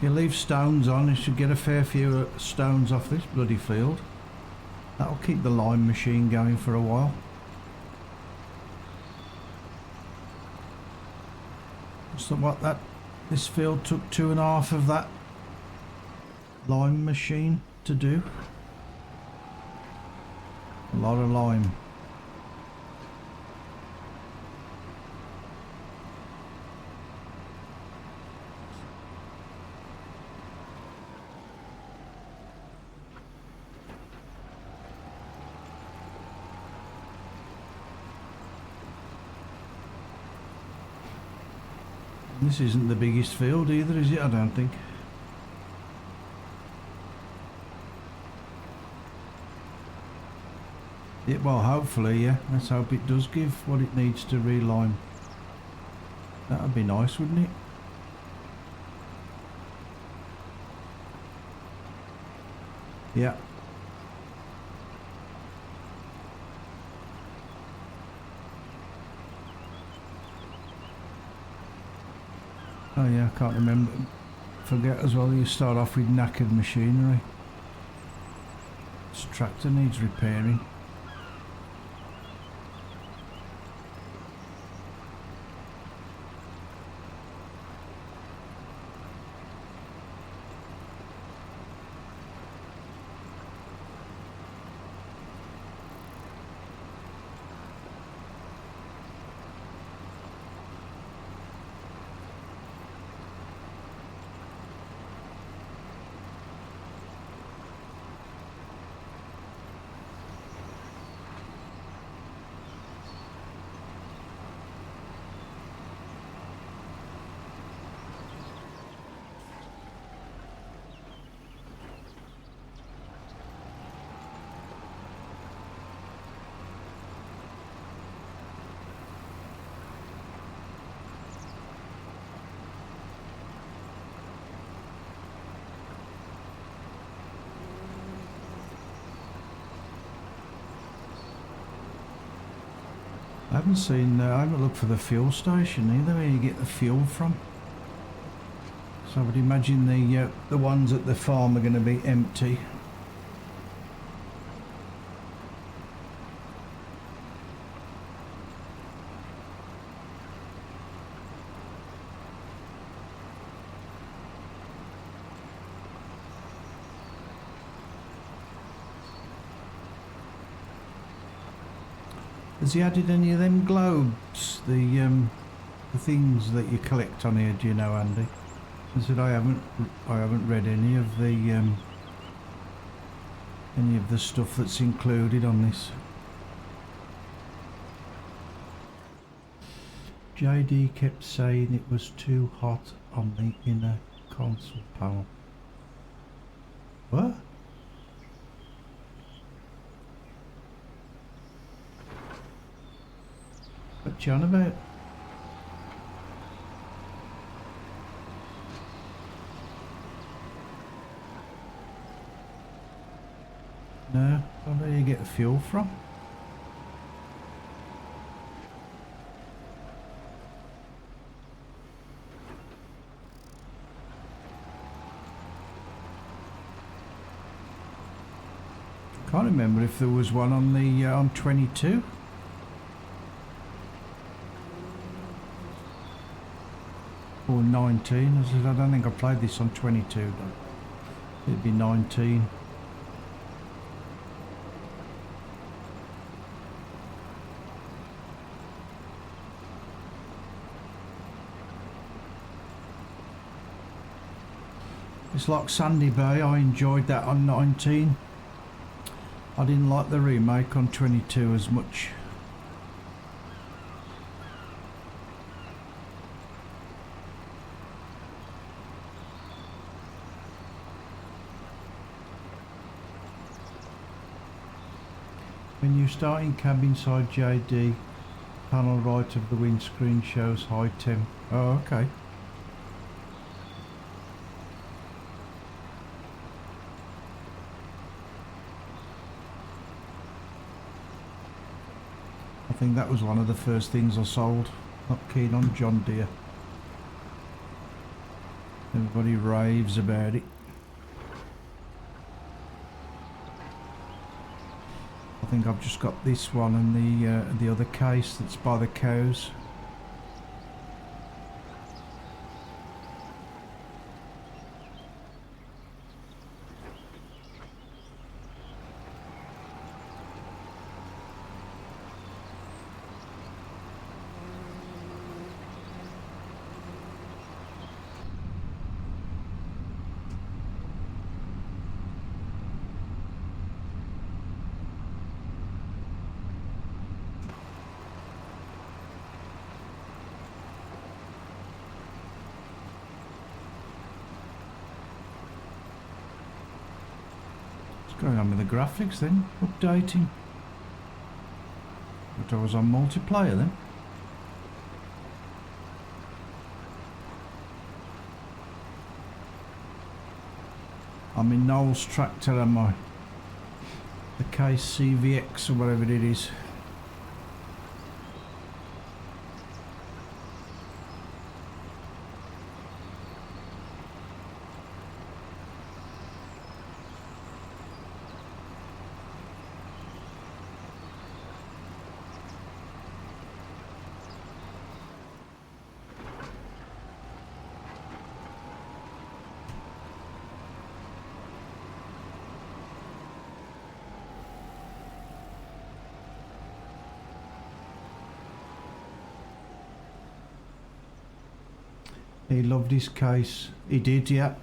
You leave stones on, you should get a fair few stones off this bloody field. That'll keep the lime machine going for a while. So what this field took 2.5 of that lime machine to do. A lot of lime. This isn't the biggest field either, is it? I don't think. Yeah, well, hopefully, yeah. Let's hope it does give what it needs to relime. That would be nice, wouldn't it? Yeah. Oh yeah, I can't remember. Forget as well, you start off with knackered machinery. This tractor needs repairing. I haven't looked for the fuel station either, where you get the fuel from. So I would imagine the ones at the farm are going to be empty. Has he added any of them globes? The things that you collect on here, do you know, Andy? I said I haven't read any of the stuff that's included on this. JD kept saying it was too hot on the inner console panel. What? What you on about? No, where do you get the fuel from? Can't remember if there was one on the on 22 or 19. I said I don't think I played this on 22. It'd be 19. It's like Sandy Bay. I enjoyed that on 19. I didn't like the remake on 22 as much. When you start in cab inside JD, panel right of the windscreen shows high temp. Oh, okay. I think that was one of the first things I sold. Not keen on John Deere. Everybody raves about it. I think I've just got this one and the other case that's by the cows. What's going on with the graphics then? Updating. But I was on multiplayer then. I'm in Noel's tractor, am I? The case CVX or whatever it is. He loved his case. He did, yeah.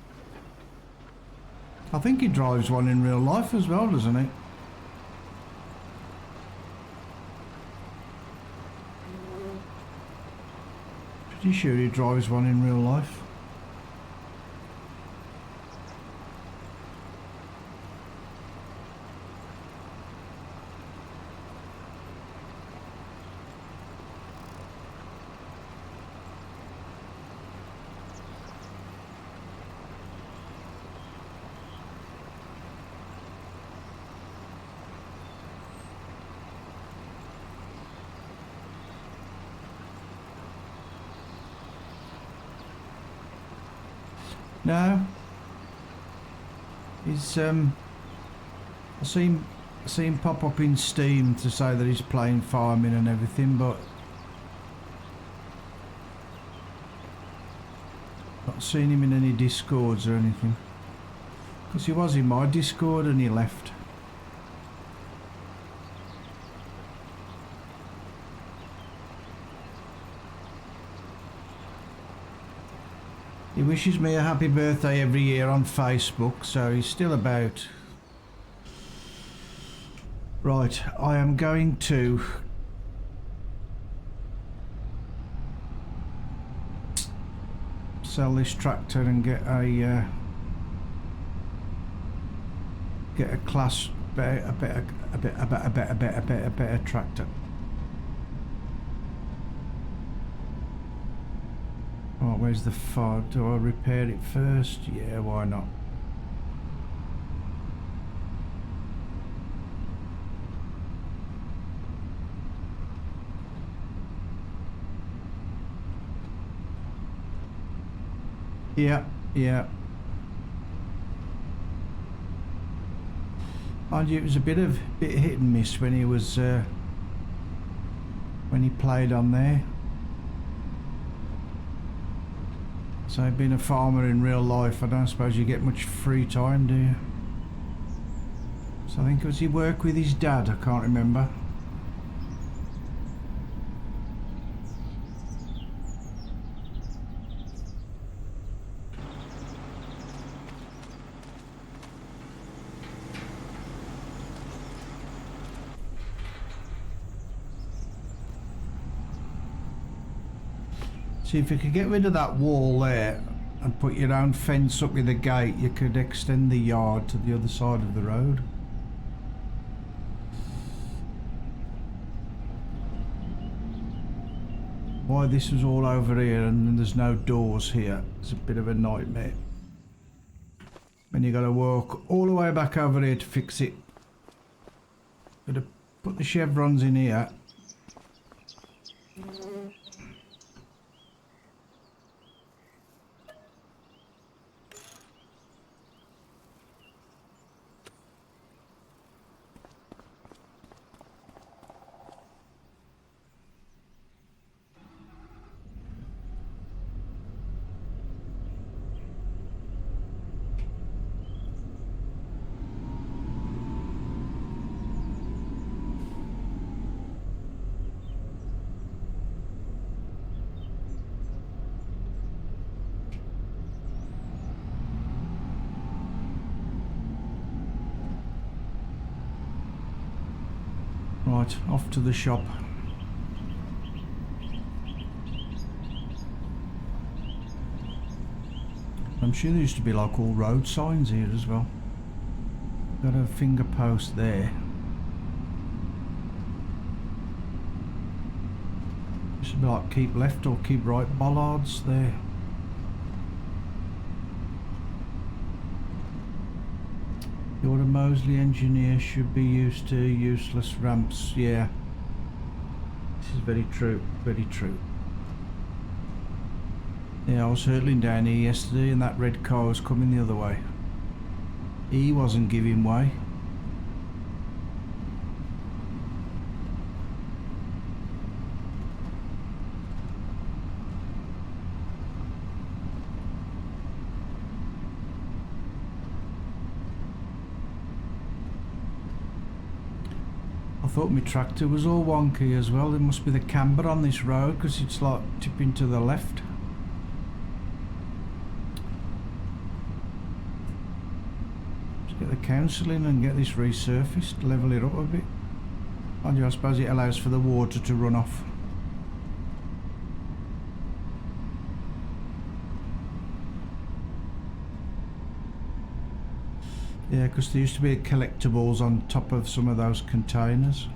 I think he drives one in real life as well, doesn't he? Pretty sure he drives one in real life. No. He's I see him pop up in Steam to say that he's playing farming and everything, but not seen him in any Discords or anything. Because he was in my Discord and he left. He wishes me a happy birthday every year on Facebook, so he's still about. Right, I am going to sell this tractor and get a get a class, a better tractor. Right, where's the fire? Do I repair it first? Yeah, why not? Yeah, yeah. Mind you, it was a bit hit and miss when he was when he played on there. So being a farmer in real life, I don't suppose you get much free time, do you? So I think, was he work with his dad? I can't remember. See, if you could get rid of that wall there and put your own fence up with a gate, you could extend the yard to the other side of the road. Why this was all over here and there's no doors here, it's a bit of a nightmare. When you got to walk all the way back over here to fix it. Got to put the chevrons in here. Right, off to the shop. I'm sure there used to be like all road signs here as well. Got a finger post there. Used to be like keep left or keep right bollards there. You're a Moseley engineer, should be used to useless ramps. Yeah, this is very true, very true. Yeah, I was hurtling down here yesterday and that red car was coming the other way. He wasn't giving way. I thought my tractor was all wonky as well. It must be the camber on this road because it's like tipping to the left. Let's get the council in and get this resurfaced, level it up a bit. And I suppose it allows for the water to run off. Yeah, because there used to be collectibles on top of some of those containers.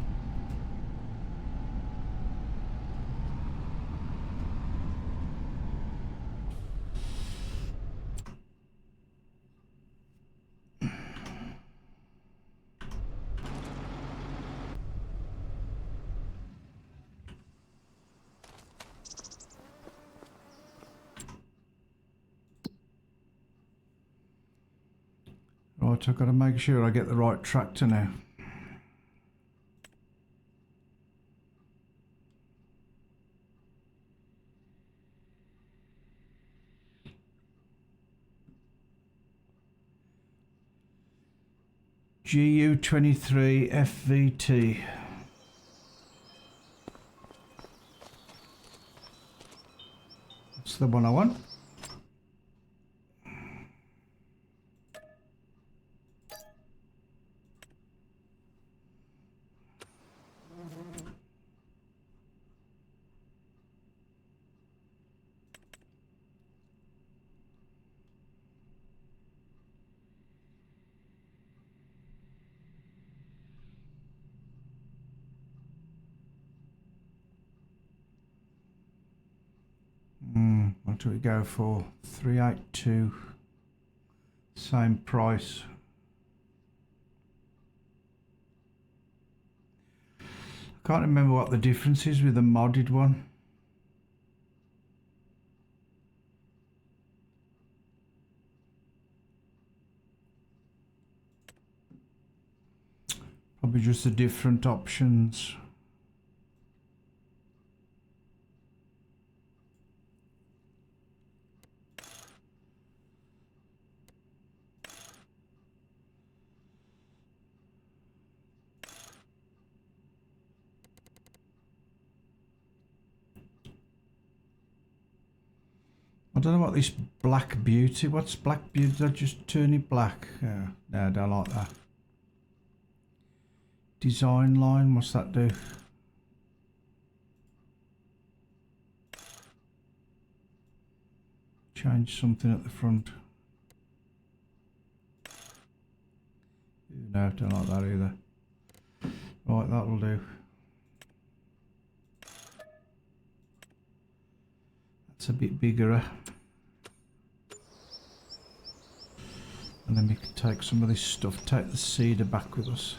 Right, I've got to make sure I get the right tractor now. GU23 FVT. That's the one I want. What do we go for? 382. Same price. I can't remember what the difference is with the modded one. Probably just the different options. I don't know what this black beauty, what's black beauty? Did I just turn it black? No, I don't like that. Design line, what's that do? Change something at the front. No, don't like that either. Right, that'll do. That's a bit bigger. And then we can take some of this stuff, take the cedar back with us.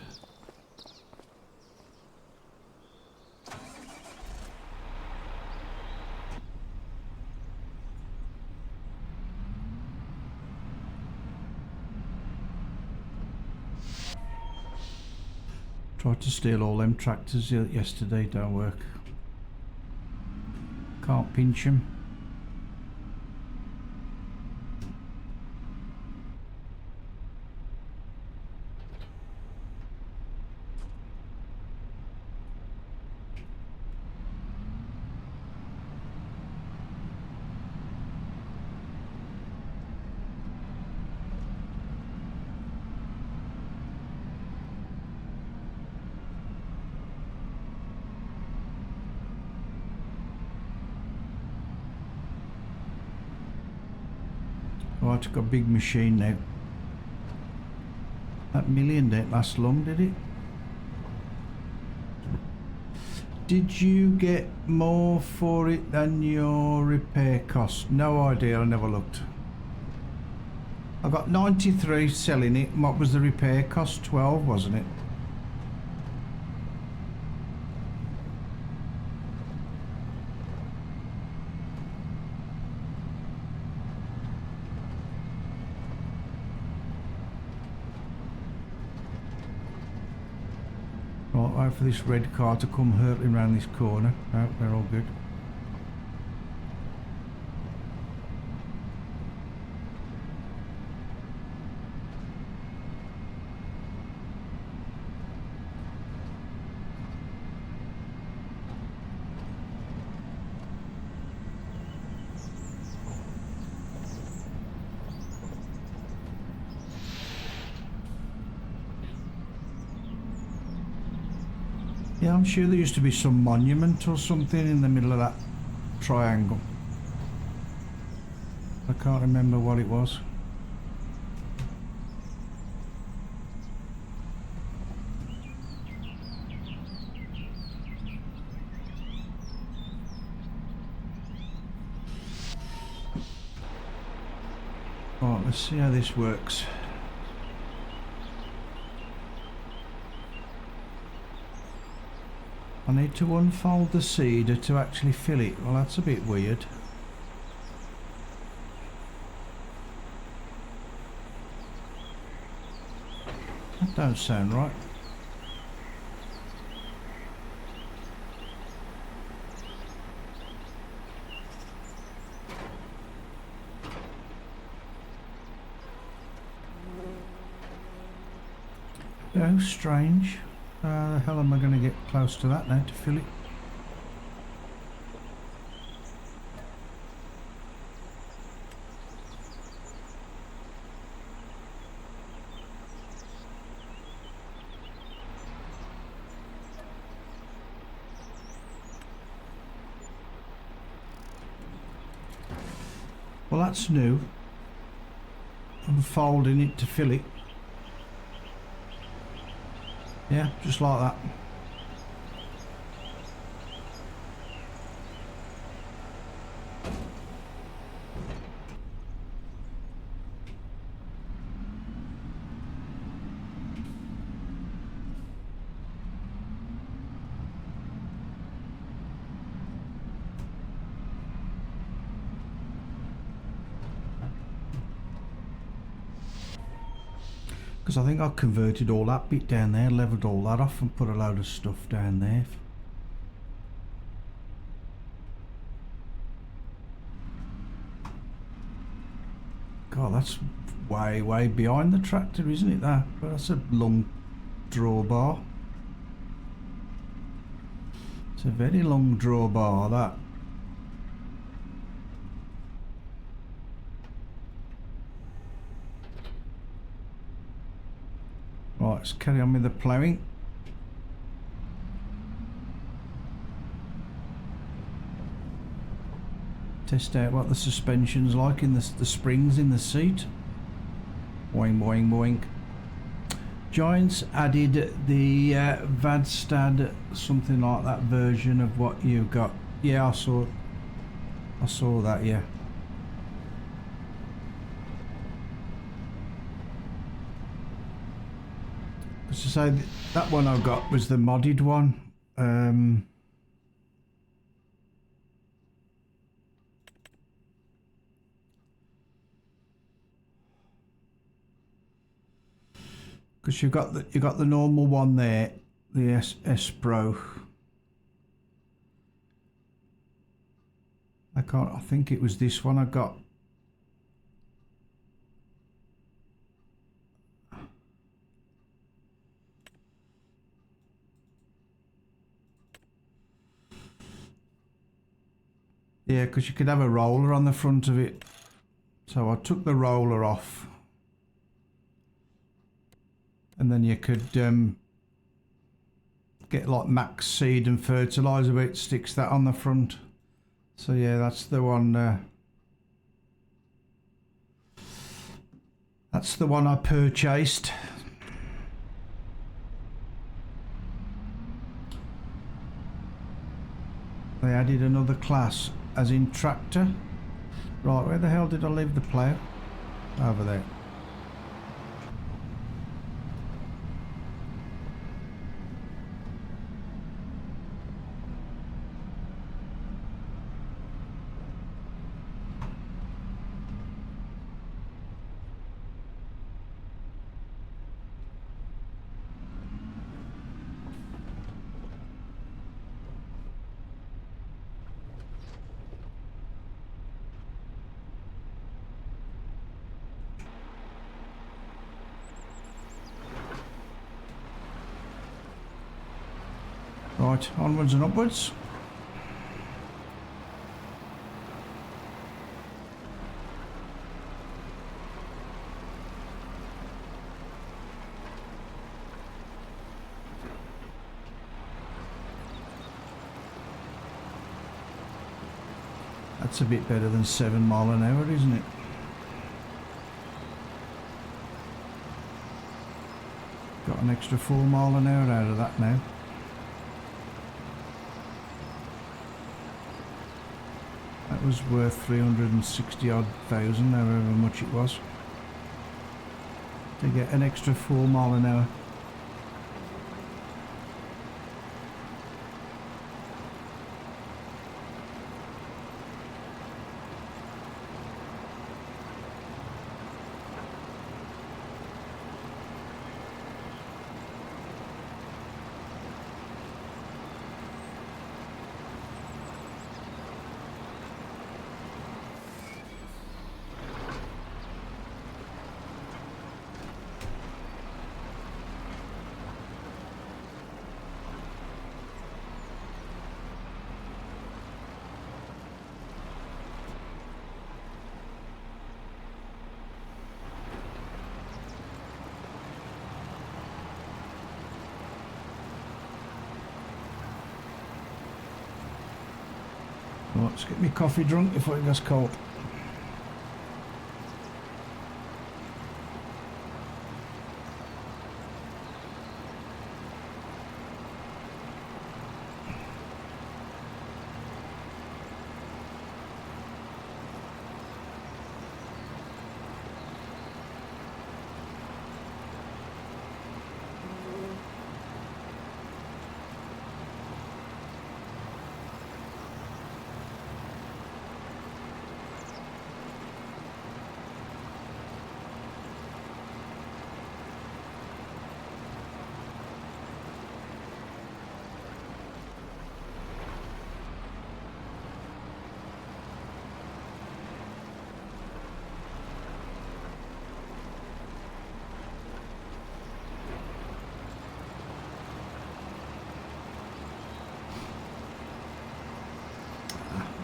Tried to steal all them tractors yesterday, don't work. Can't pinch them. Right, I've got a big machine now. That million didn't last long, did it? Did you get more for it than your repair cost? No idea, I never looked. I got 93 selling it. What was the repair cost? 12, wasn't it? Right, wait for this red car to come hurtling around this corner. No, they're all good. Yeah, I'm sure there used to be some monument or something in the middle of that triangle. I can't remember what it was. Right, let's see how this works. I need to unfold the cedar to actually fill it. Well, that's a bit weird. That don't sound right. Oh, strange. How the hell am I going to get close to that now to fill it? Well, that's new. I'm folding it to fill it. Yeah, just like that. Because I think I converted all that bit down there, levelled all that off and put a load of stuff down there. God, that's way behind the tractor, isn't it, that? But that's a long drawbar. It's a very long drawbar, that. Right, let's carry on with the ploughing. Test out what the suspension's like in the springs in the seat. Boing, boing, boing. Giants added the Vadstad, something like that version of what you got. Yeah, I saw that, yeah. As I say, that one I got was the modded one. Because you got the normal one there, the S Pro. I think it was this one I got. Yeah, because you could have a roller on the front of it. So I took the roller off. And then you could get like max seed and fertiliser where it sticks that on the front. So yeah, that's the one. That's the one I purchased. They added another class, as in tractor. Right, where the hell did I leave the plough? Over there. Right, onwards and upwards. That's a bit better than 7 mile an hour, isn't it? Got an extra 4 mile an hour out of that now. That was worth 360 odd thousand, however much it was, to get an extra 4 mile an hour. Right, let's get me coffee drunk before it gets cold.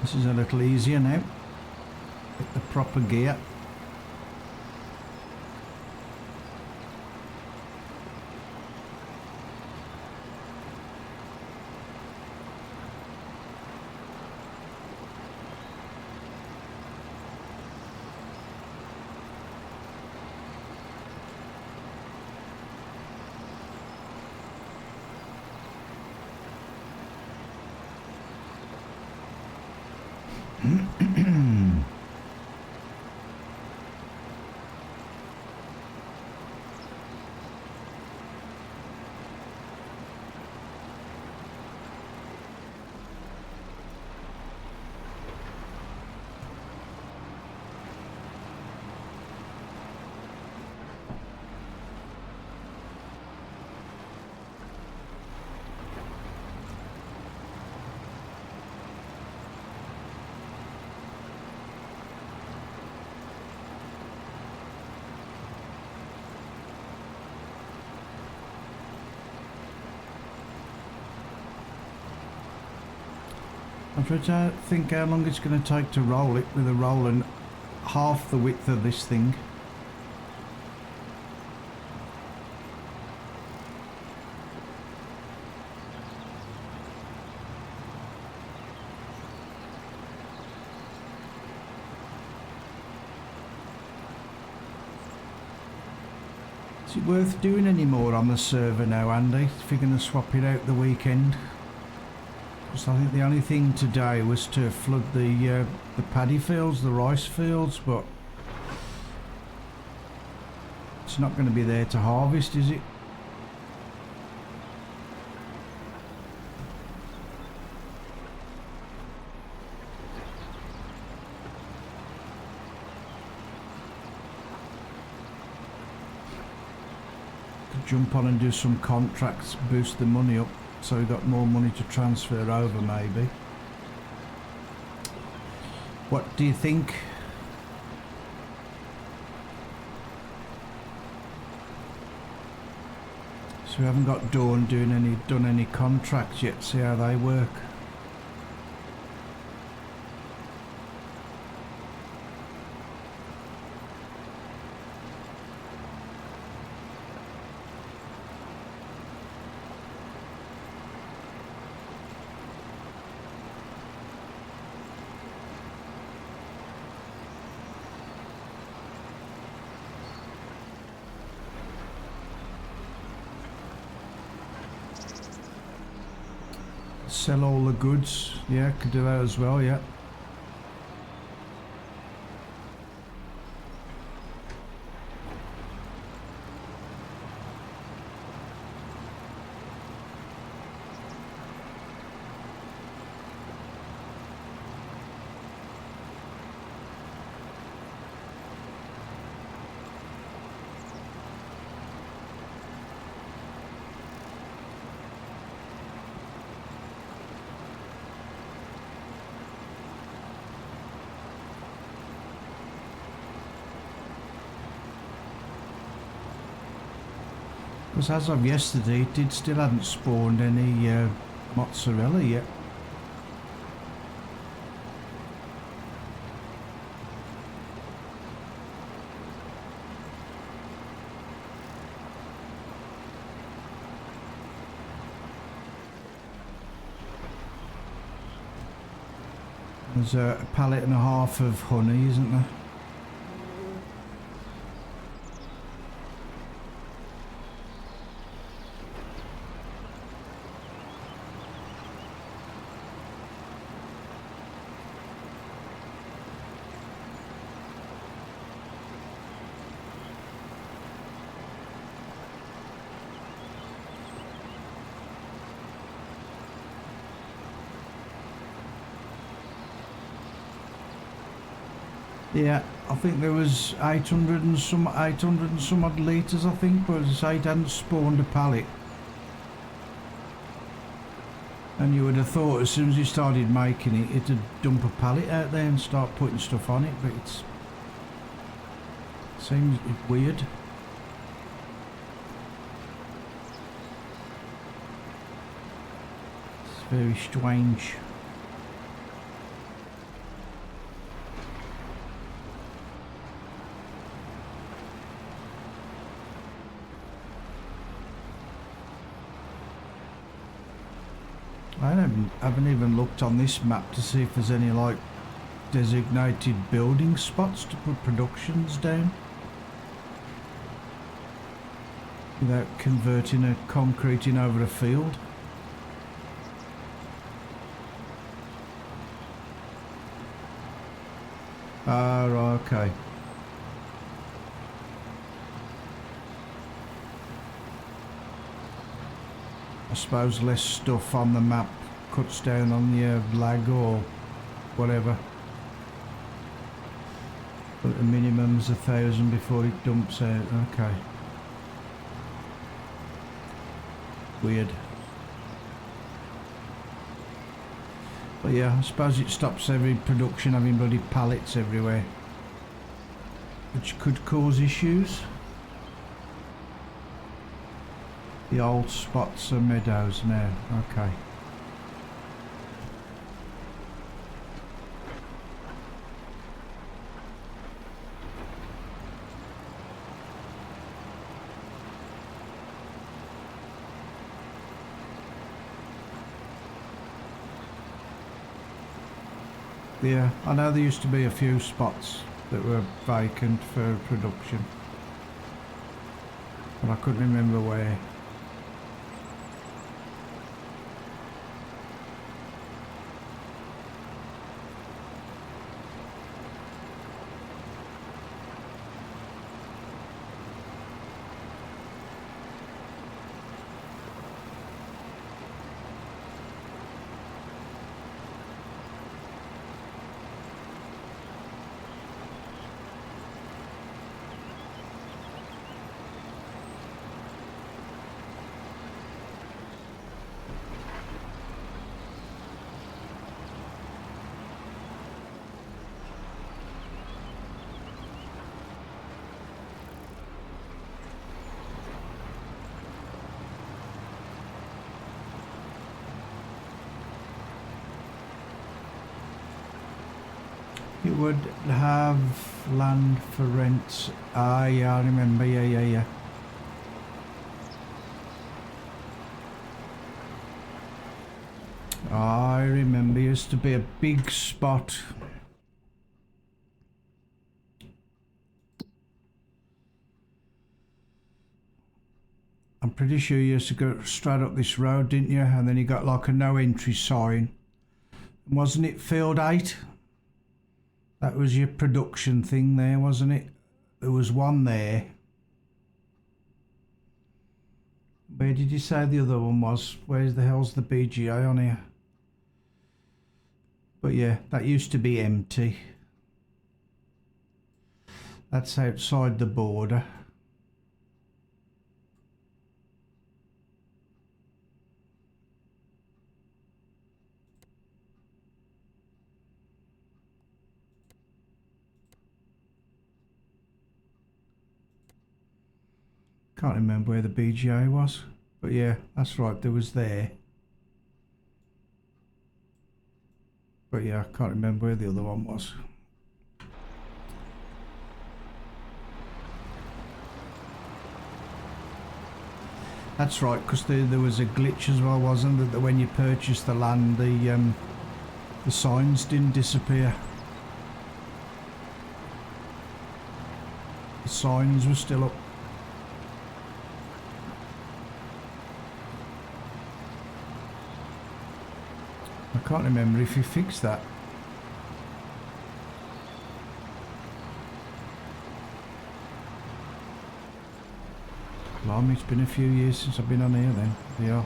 This is a little easier now. Get the proper gear. I'm trying to think how long it's going to take to roll it with a roll and half the width of this thing. Is it worth doing any more on the server now, Andy, if you're going to swap it out the weekend? Because I think the only thing today was to flood the paddy fields, the rice fields, but it's not going to be there to harvest, is it? Could jump on and do some contracts, boost the money up. So we've got more money to transfer over, maybe. What do you think? So we haven't got Dawn done any contracts yet. See how they work. Sell all the goods. Yeah, could do that as well, yeah. Because as of yesterday, it still hadn't spawned any mozzarella yet. There's a pallet and a half of honey, isn't there? Yeah, I think there was 800 and some odd litres, I think, but as I say, it hadn't spawned a pallet. And you would have thought as soon as you started making it, it'd dump a pallet out there and start putting stuff on it, but it seems weird. It's very strange. haven't even looked on this map to see if there's any like designated building spots to put productions down without converting a concreting over a field. Ah, right, okay. I suppose less stuff on the map cuts down on your lag or whatever. But the minimum's 1,000 before it dumps out. Okay. Weird. But yeah, I suppose it stops every production having bloody pallets everywhere, which could cause issues. The old spots are meadows now. Okay. Yeah, I know there used to be a few spots that were vacant for production, but I couldn't remember where. It would have land for rent. Ah, yeah, I remember. Yeah. I remember. It used to be a big spot. I'm pretty sure you used to go straight up this road, didn't you? And then you got like a no entry sign. Wasn't it Field 8? That was your production thing there, wasn't it? There was one there. Where did you say the other one was? Where's the hell's the BGA on here? But yeah, that used to be empty. That's outside the border. Can't remember where the BGA was, but yeah, that's right, there was there. But yeah, I can't remember where the other one was. That's right, because there was a glitch as well, wasn't there? That when you purchased the land, the signs didn't disappear. The signs were still up. I can't remember if you fixed that. Blimey, it's been a few years since I've been on here then. Yeah.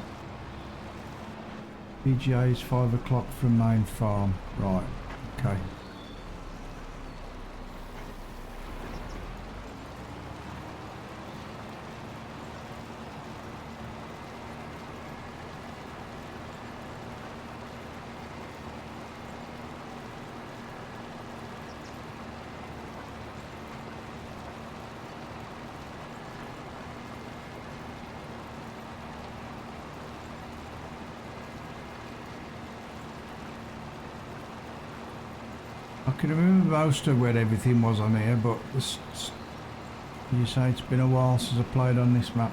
BGA is 5 o'clock from main farm. Right, okay. I can remember most of where everything was on here, but this, you say it's been a while since I played on this map.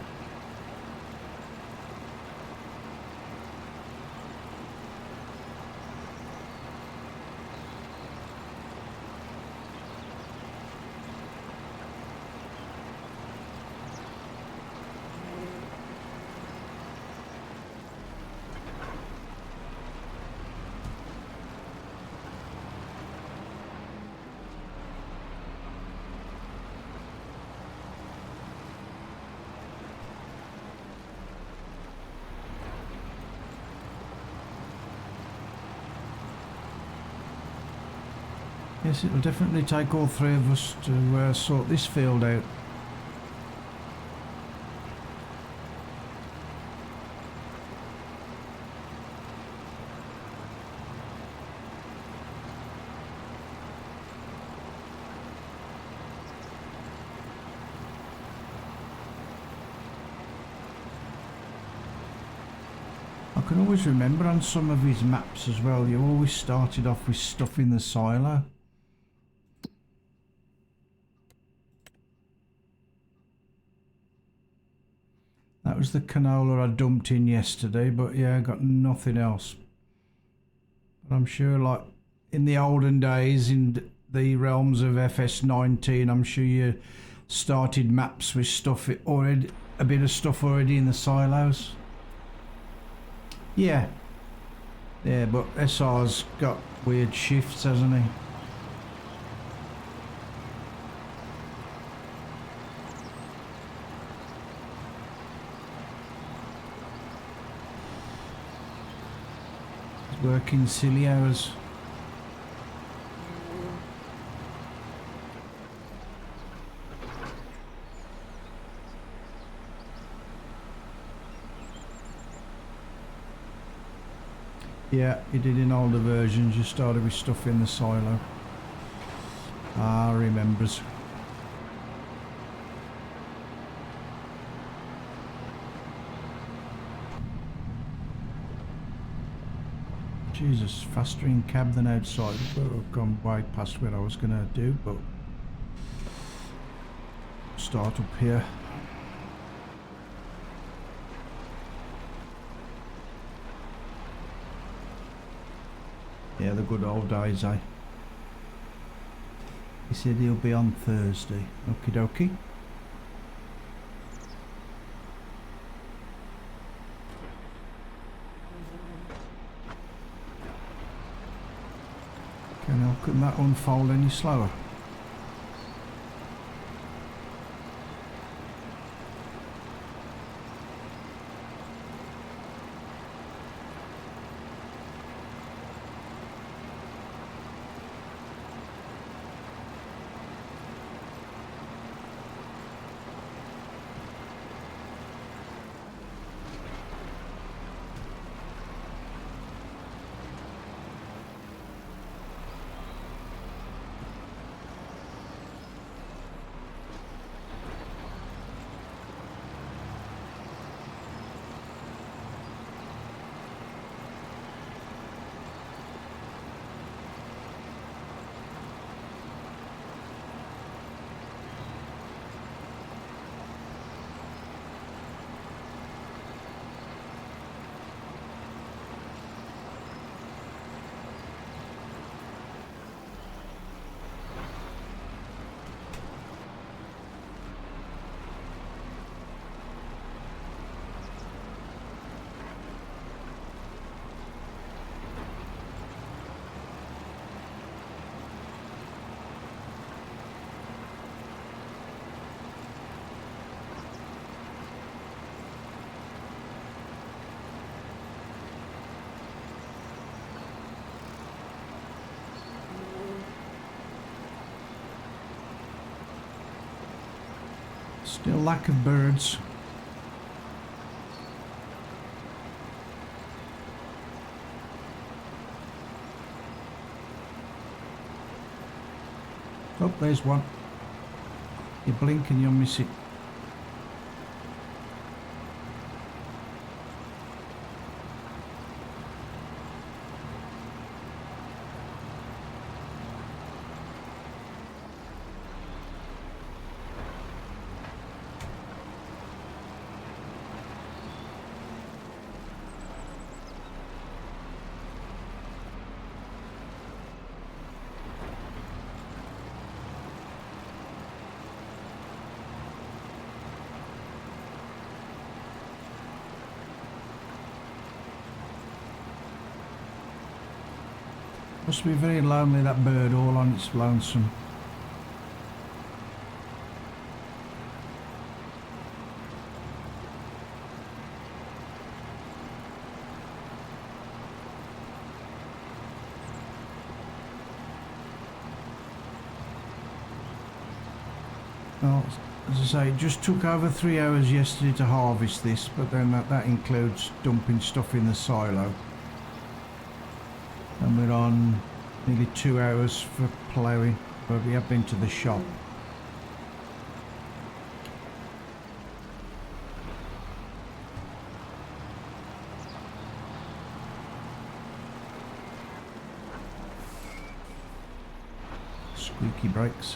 Yes, it'll definitely take all three of us to sort this field out. I can always remember on some of his maps as well, you always started off with stuff in the silo. That was the canola I dumped in yesterday, but yeah, I got nothing else. But I'm sure, like, in the olden days, in the realms of FS19, I'm sure you started maps with stuff already, a bit of stuff already in the silos. Yeah. Yeah, but SR's got weird shifts, hasn't he? He's working silly hours. Yeah, you did in older versions, you started with stuff in the silo. Ah, remembers. Jesus, faster in cab than outside. I've gone way past where I was going to do, but start up here. Yeah, the good old days, eh? He said he'll be on Thursday. Okie dokie. Couldn't that unfold any slower? Still lack of birds. Oh, there's one. You blink and you'll miss it. Must be very lonely, that bird, all on its lonesome. Well, as I say, it just took over 3 hours yesterday to harvest this, but then that includes dumping stuff in the silo. And we're on nearly 2 hours for ploughing, but we have been to the shop. Squeaky brakes.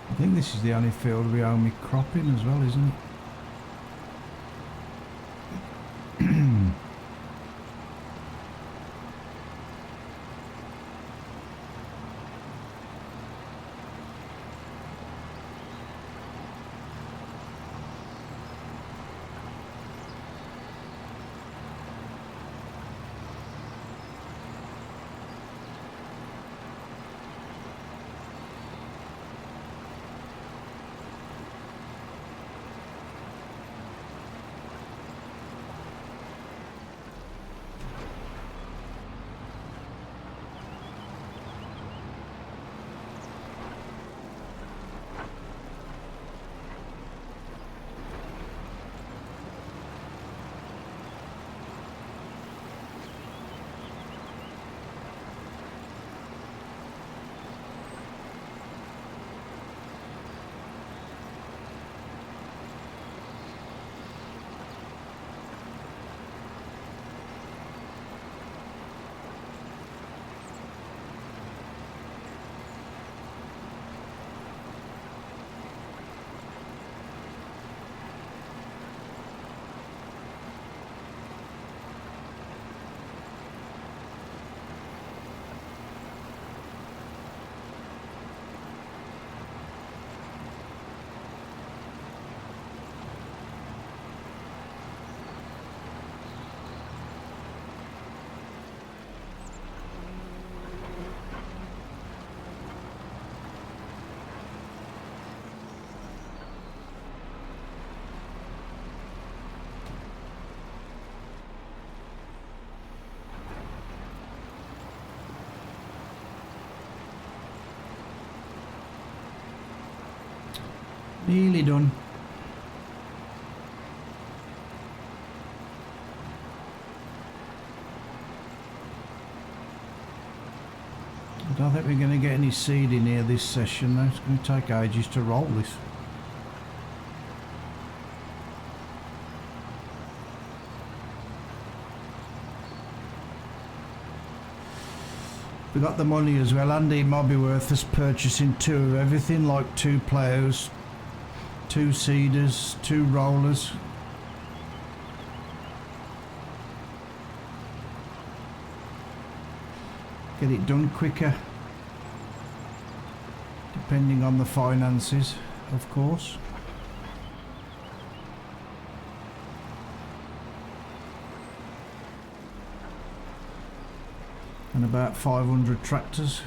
I think this is the only field we own me crop in as well, isn't it? Nearly done. I don't think we're going to get any seed in here this session though. It's going to take ages to roll this. We got the money as well. Andy might be worth us purchasing 2 of everything, like 2 ploughs, 2 seeders, 2 rollers. Get it done quicker, depending on the finances, of course. And about 500 tractors.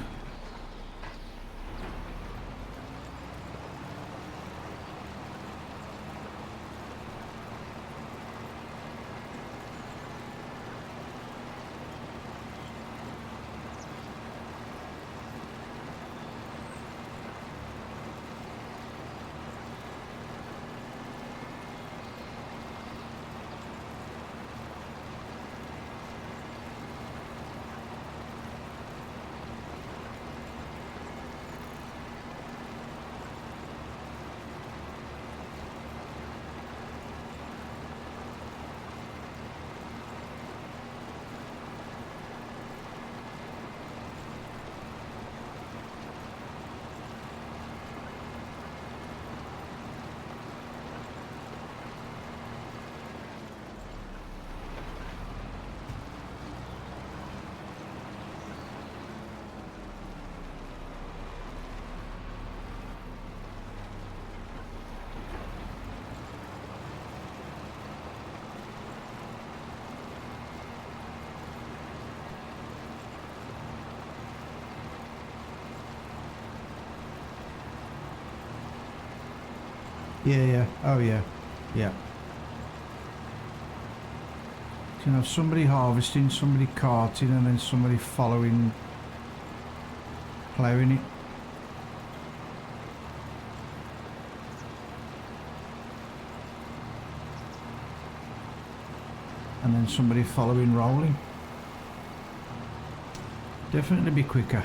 Yeah, yeah. Oh, yeah. Yeah. You can have somebody harvesting, somebody carting, and then somebody following, ploughing it. And then somebody following rolling. Definitely be quicker.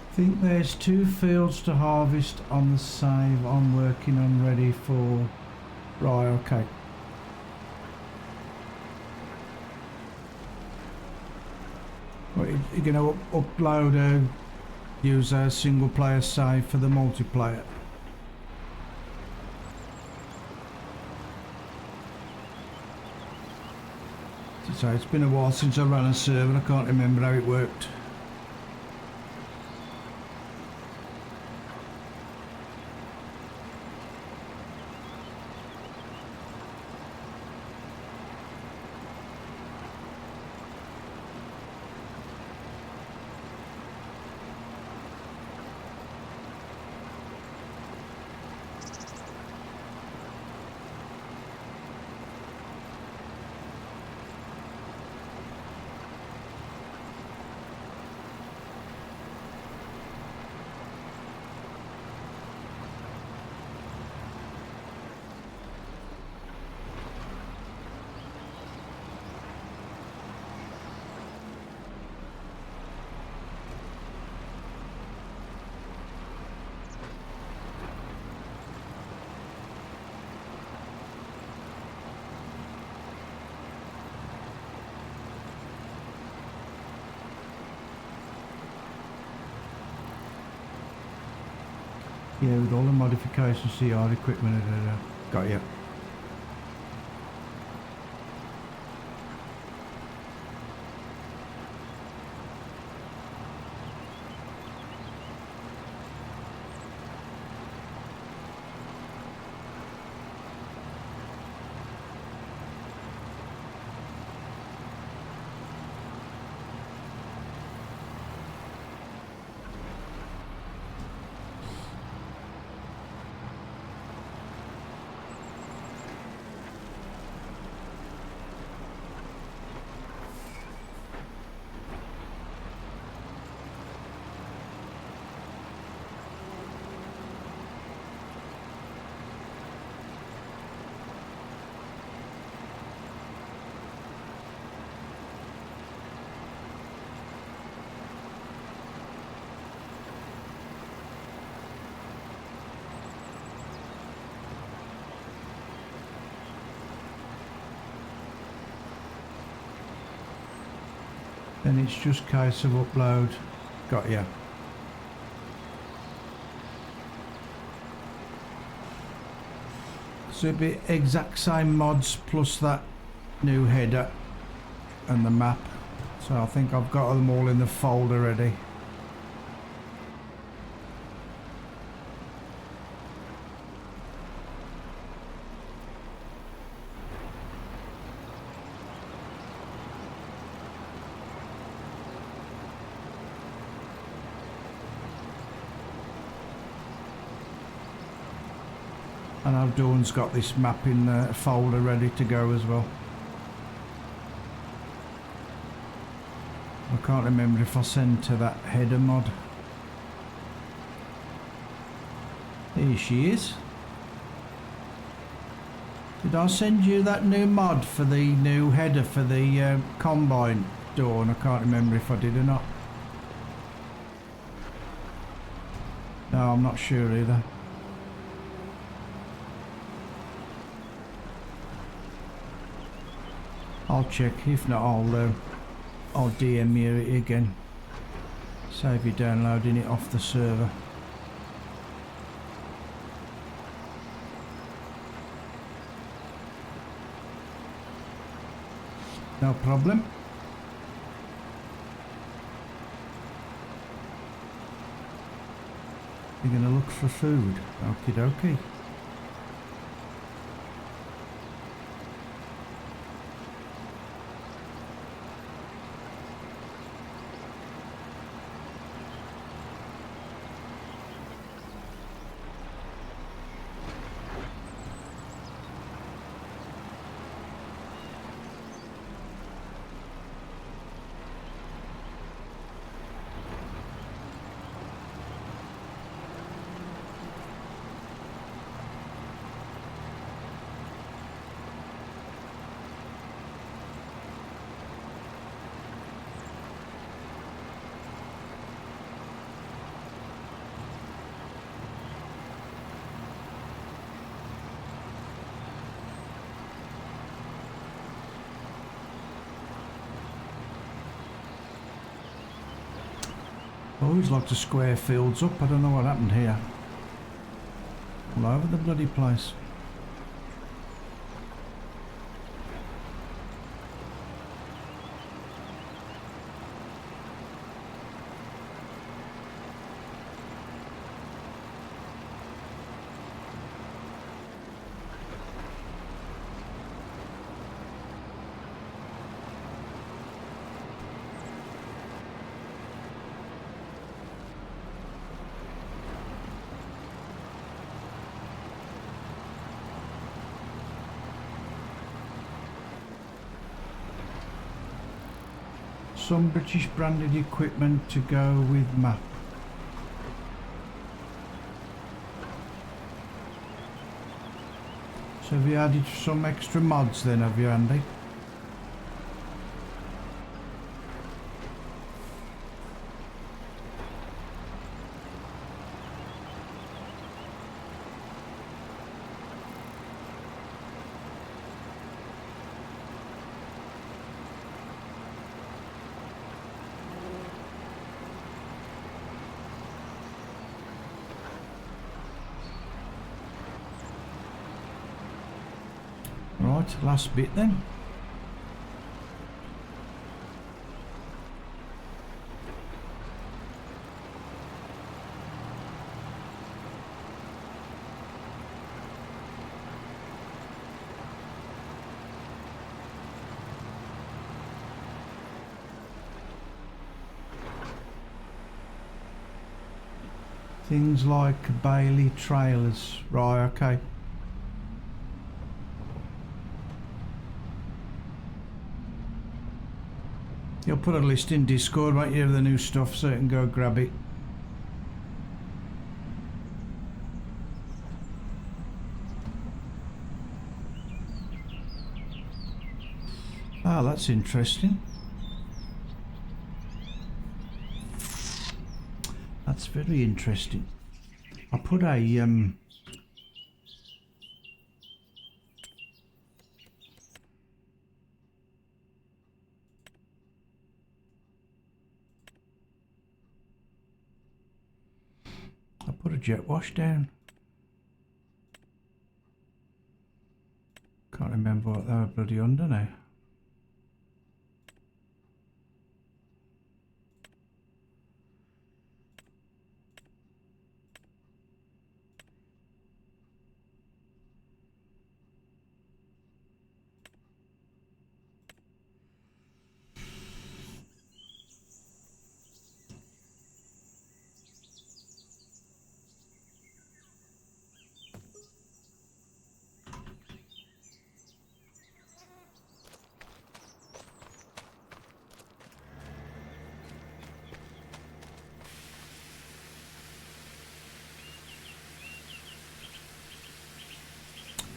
I think there's 2 fields to harvest on the save I'm working on ready for. Right, okay. Right, you're going to upload a user single player save for the multiplayer. So it's been a while since I ran a server, I can't remember how it worked. Yeah, with all the modifications to yard equipment, got you. Then it's just case of upload. Got ya. So it'd be exact same mods plus that new header and the map. So I think I've got them all in the folder ready. I know Dawn's got this map in the folder ready to go as well. I can't remember if I sent her that header mod. Here she is. Did I send you that new mod for the new header for the combine, Dawn? I can't remember if I did or not. No, I'm not sure either. I'll check. If not, I'll DM you it again. Save you downloading it off the server. No problem. You're gonna look for food. Okie dokie. I always like to square fields up. I don't know what happened here. All over the bloody place. Some British branded equipment to go with map. So have you added some extra mods then, have you, Andy? Right, last bit then. Things like Bailey trailers. Right, okay. You'll put a list in Discord, won't you, of the new stuff so you can go grab it. Ah, that's interesting. That's very interesting. I put a jet wash down. Can't remember what they were bloody under now.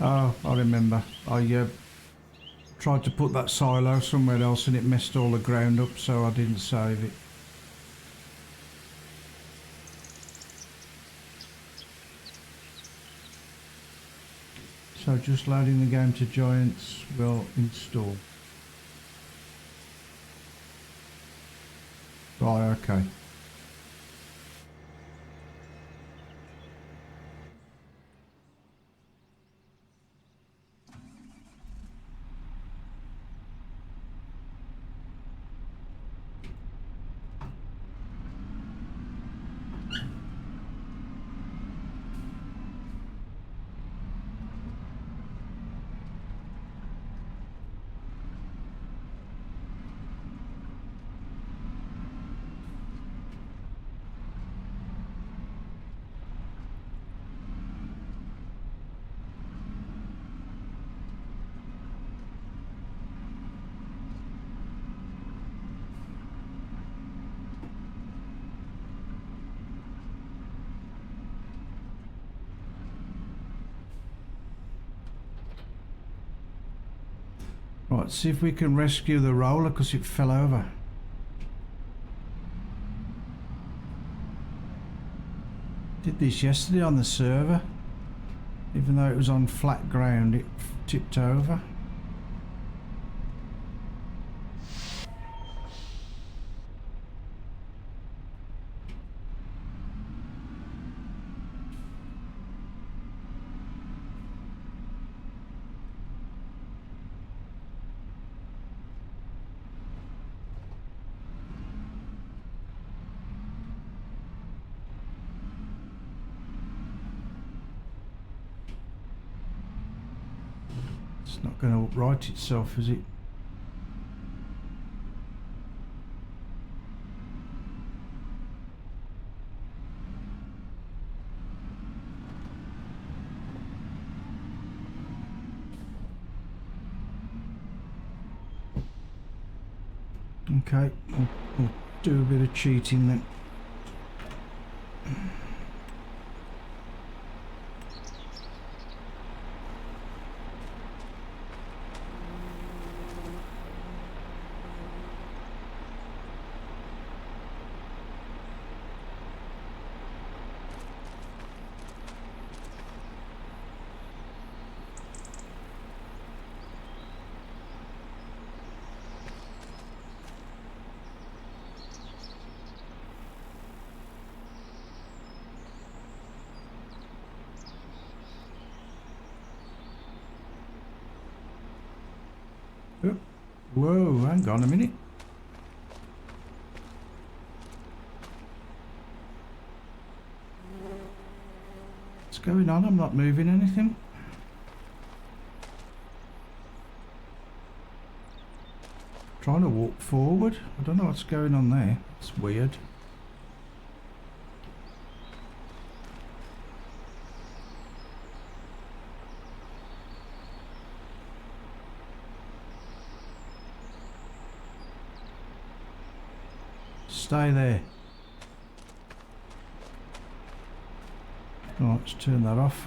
Oh, I remember. I tried to put that silo somewhere else and it messed all the ground up, so I didn't save it. So just loading the game to Giants will install. Right, okay. Right, see if we can rescue the roller because it fell over. Did this yesterday on the server. Even though it was on flat ground, it tipped over. It's not going to upright itself, is it? Okay, we'll do a bit of cheating then. Oh, whoa, hang on a minute. What's going on? I'm not moving anything. Trying to walk forward. I don't know what's going on there. It's weird. Stay there. Right, let's turn that off.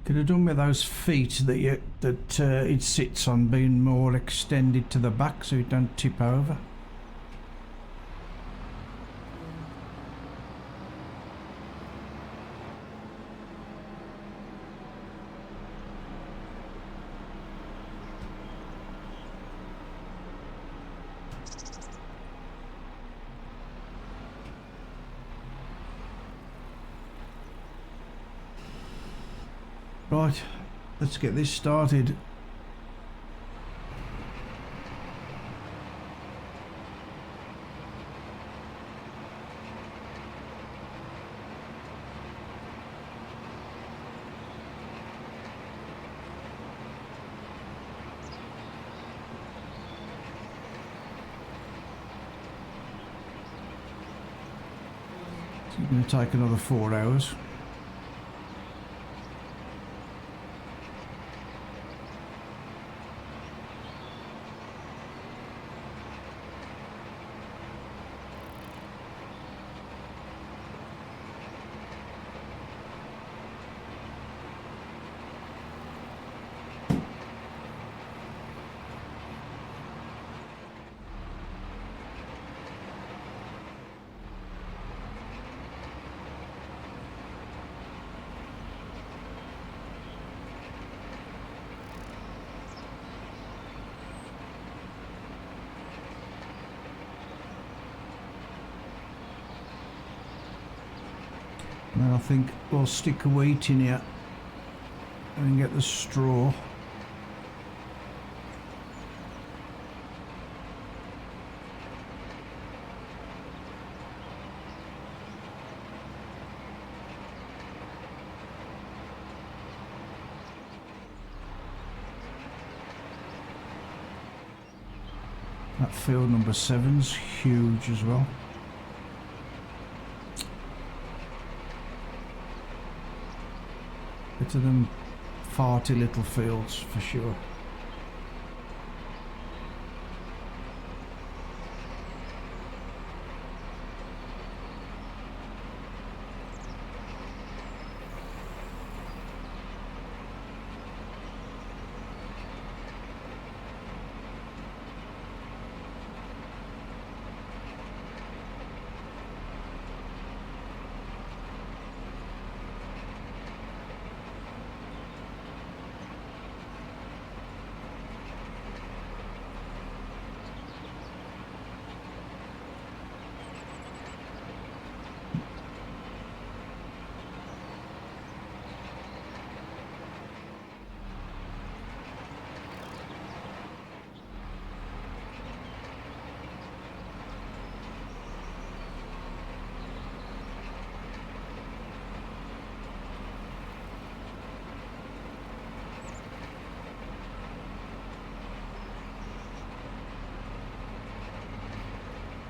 Could have done with those feet that it sits on being more extended to the back so it don't tip over. Right, let's get this started. It's going to take another 4 hours. And then I think we'll stick a wheat in here and get the straw. That field number 7's huge as well. Better than farty little fields for sure.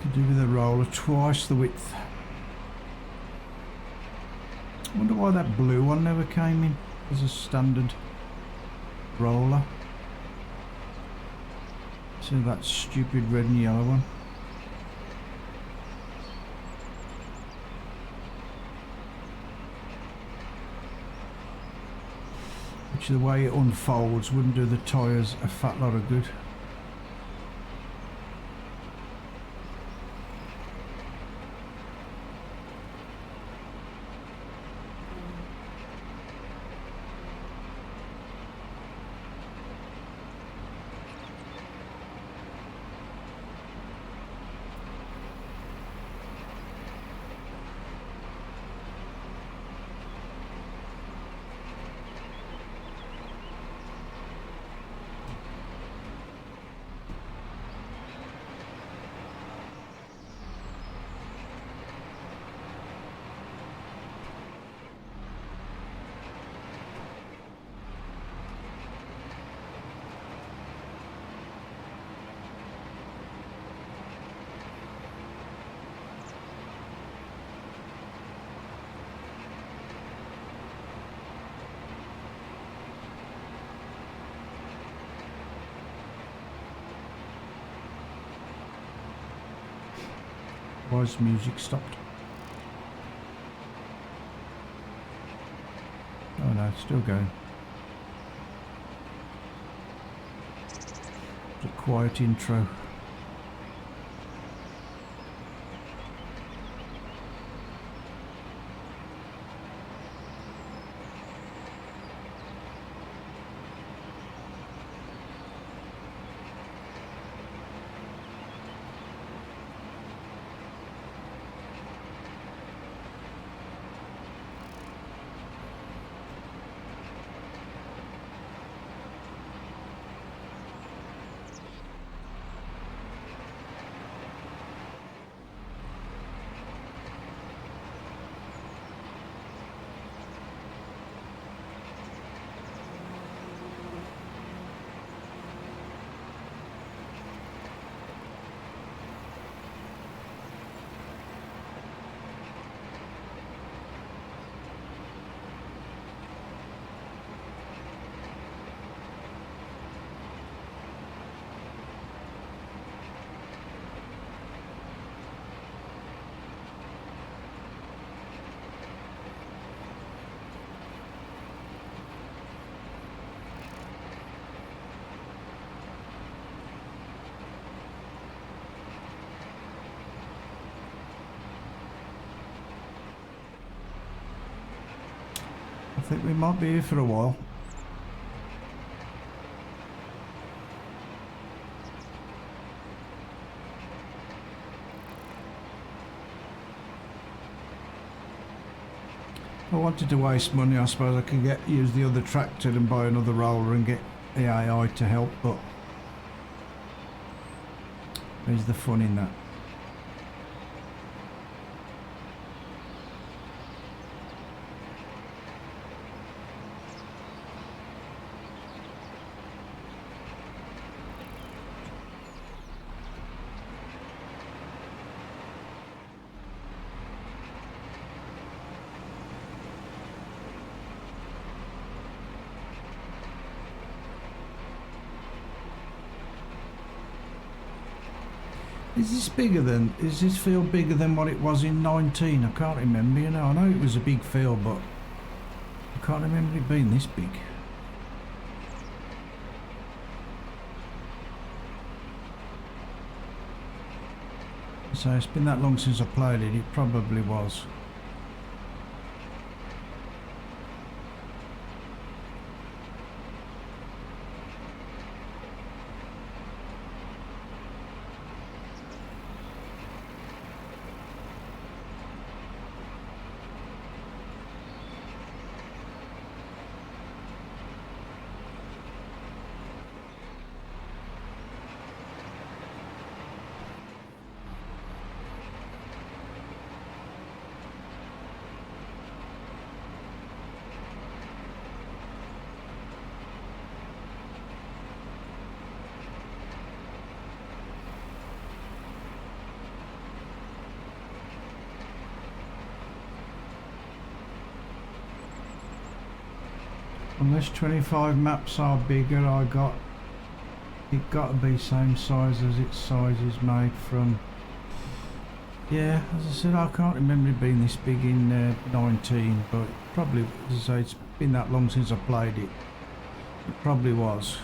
Could do with a roller twice the width. I wonder why that blue one never came in as a standard roller. So that stupid red and yellow one. Which the way it unfolds wouldn't do the tyres a fat lot of good. Why's music stopped? Oh no, it's still going. It's a quiet intro. think we might be here for a while. If I wanted to waste money, I suppose I could use the other tractor and buy another roller and get the AI to help, but where's the fun in that? Does this feel bigger than what it was in 19? I can't remember, you know. I know it was a big field, but I can't remember it being this big. So it's been that long since I played it, it probably was. Unless 25 maps are bigger, it got to be same size as its size is made from. Yeah, as I said, I can't remember it being this big in 19, but probably, as I say, it's been that long since I played it. It probably was.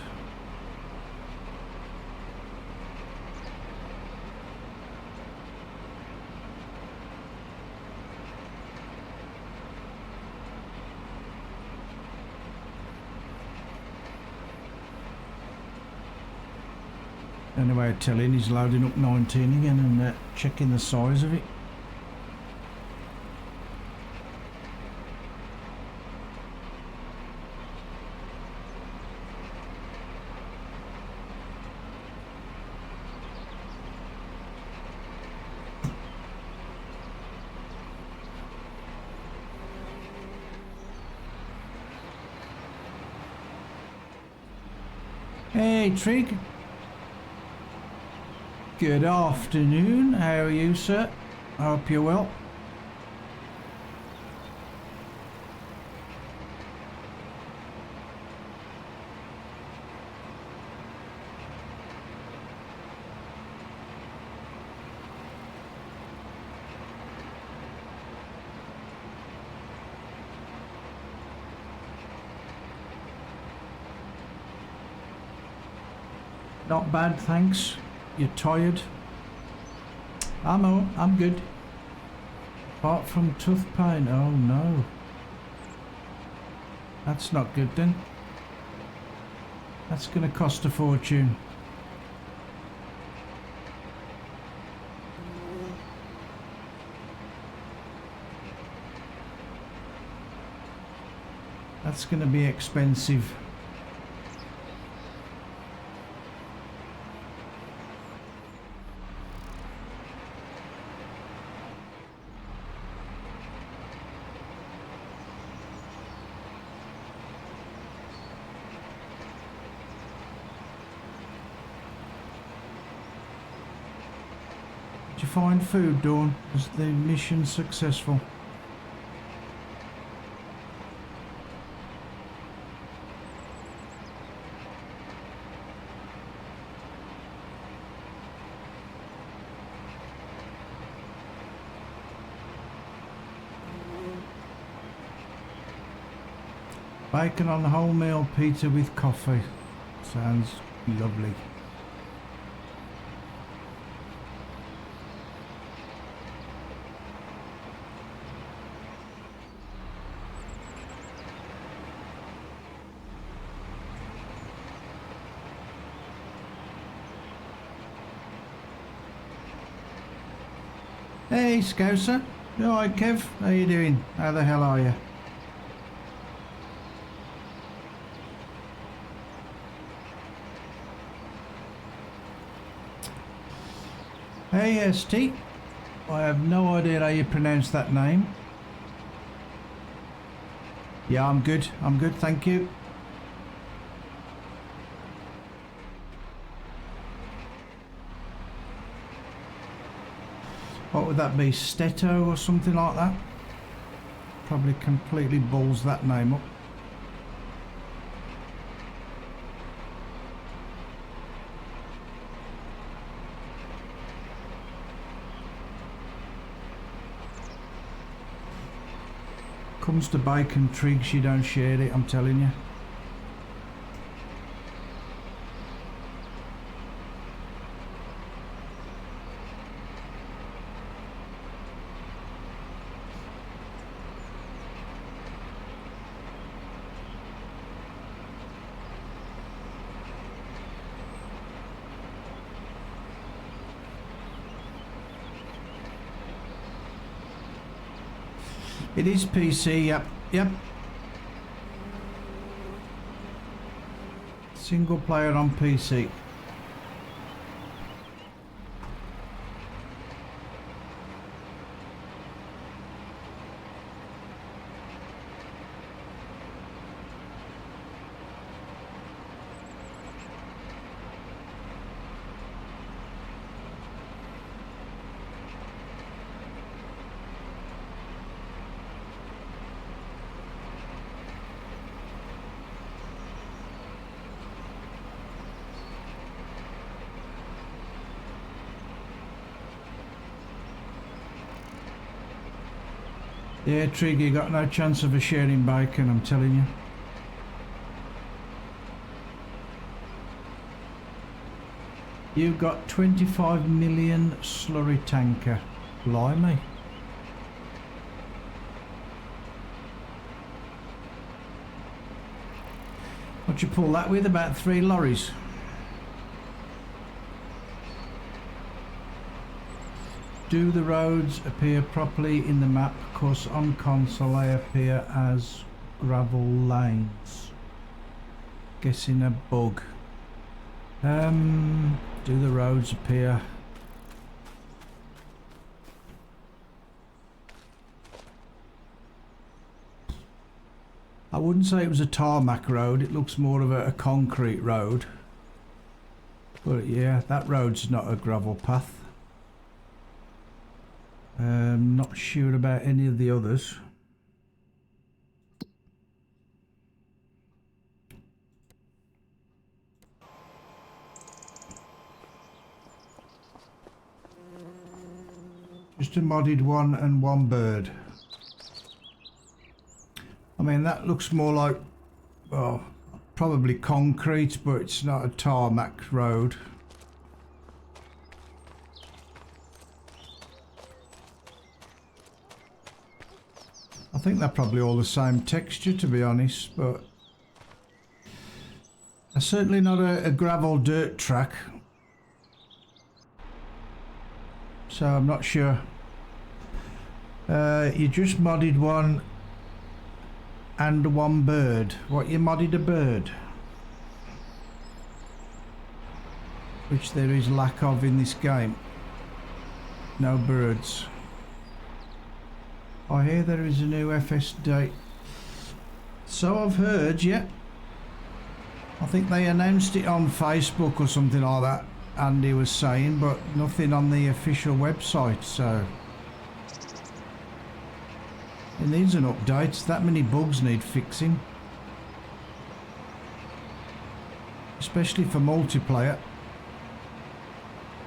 Only way of telling is loading up 19 again and checking the size of it. Hey Trig. Good afternoon, how are you, sir? I hope you're well. Not bad, thanks. You're tired? I'm good. Apart from tooth pain. Oh no. That's not good then. That's gonna cost a fortune. That's gonna be expensive. Did you find food, Dawn? Was the mission successful? Bacon on the wholemeal pizza with coffee. Sounds lovely. Hey, Scouser. You alright, Kev? How you doing? How the hell are you? Hey, ST. I have no idea how you pronounce that name. Yeah, I'm good. I'm good, thank you. What would that be? Stetto or something like that? Probably completely balls that name up. Comes to bacon trigs, you don't share it, I'm telling you. It is PC, yep. Single player on PC. Yeah, Trig, you got no chance of a sharing bacon, I'm telling you. You've got 25 million slurry tanker. Blimey. What'd you pull that with? About 3 lorries? Do the roads appear properly in the map? Because on console they appear as gravel lanes. Guessing a bug. Do the roads appear? I wouldn't say it was a tarmac road, it looks more of a concrete road. But yeah, that road's not a gravel path. Not sure about any of the others. Just a modded one and one bird. I mean, that looks more like, well, probably concrete, but it's not a tarmac road. I think they're probably all the same texture, to be honest, but they're certainly not a gravel dirt track. So I'm not sure. You just modded one and one bird. What, you modded a bird? Which there is lack of in this game. No birds. I hear there is a new FSD. So I've heard, yeah. I think they announced it on Facebook or something like that, Andy was saying, but nothing on the official website, so it needs an update. That many bugs need fixing, especially for multiplayer,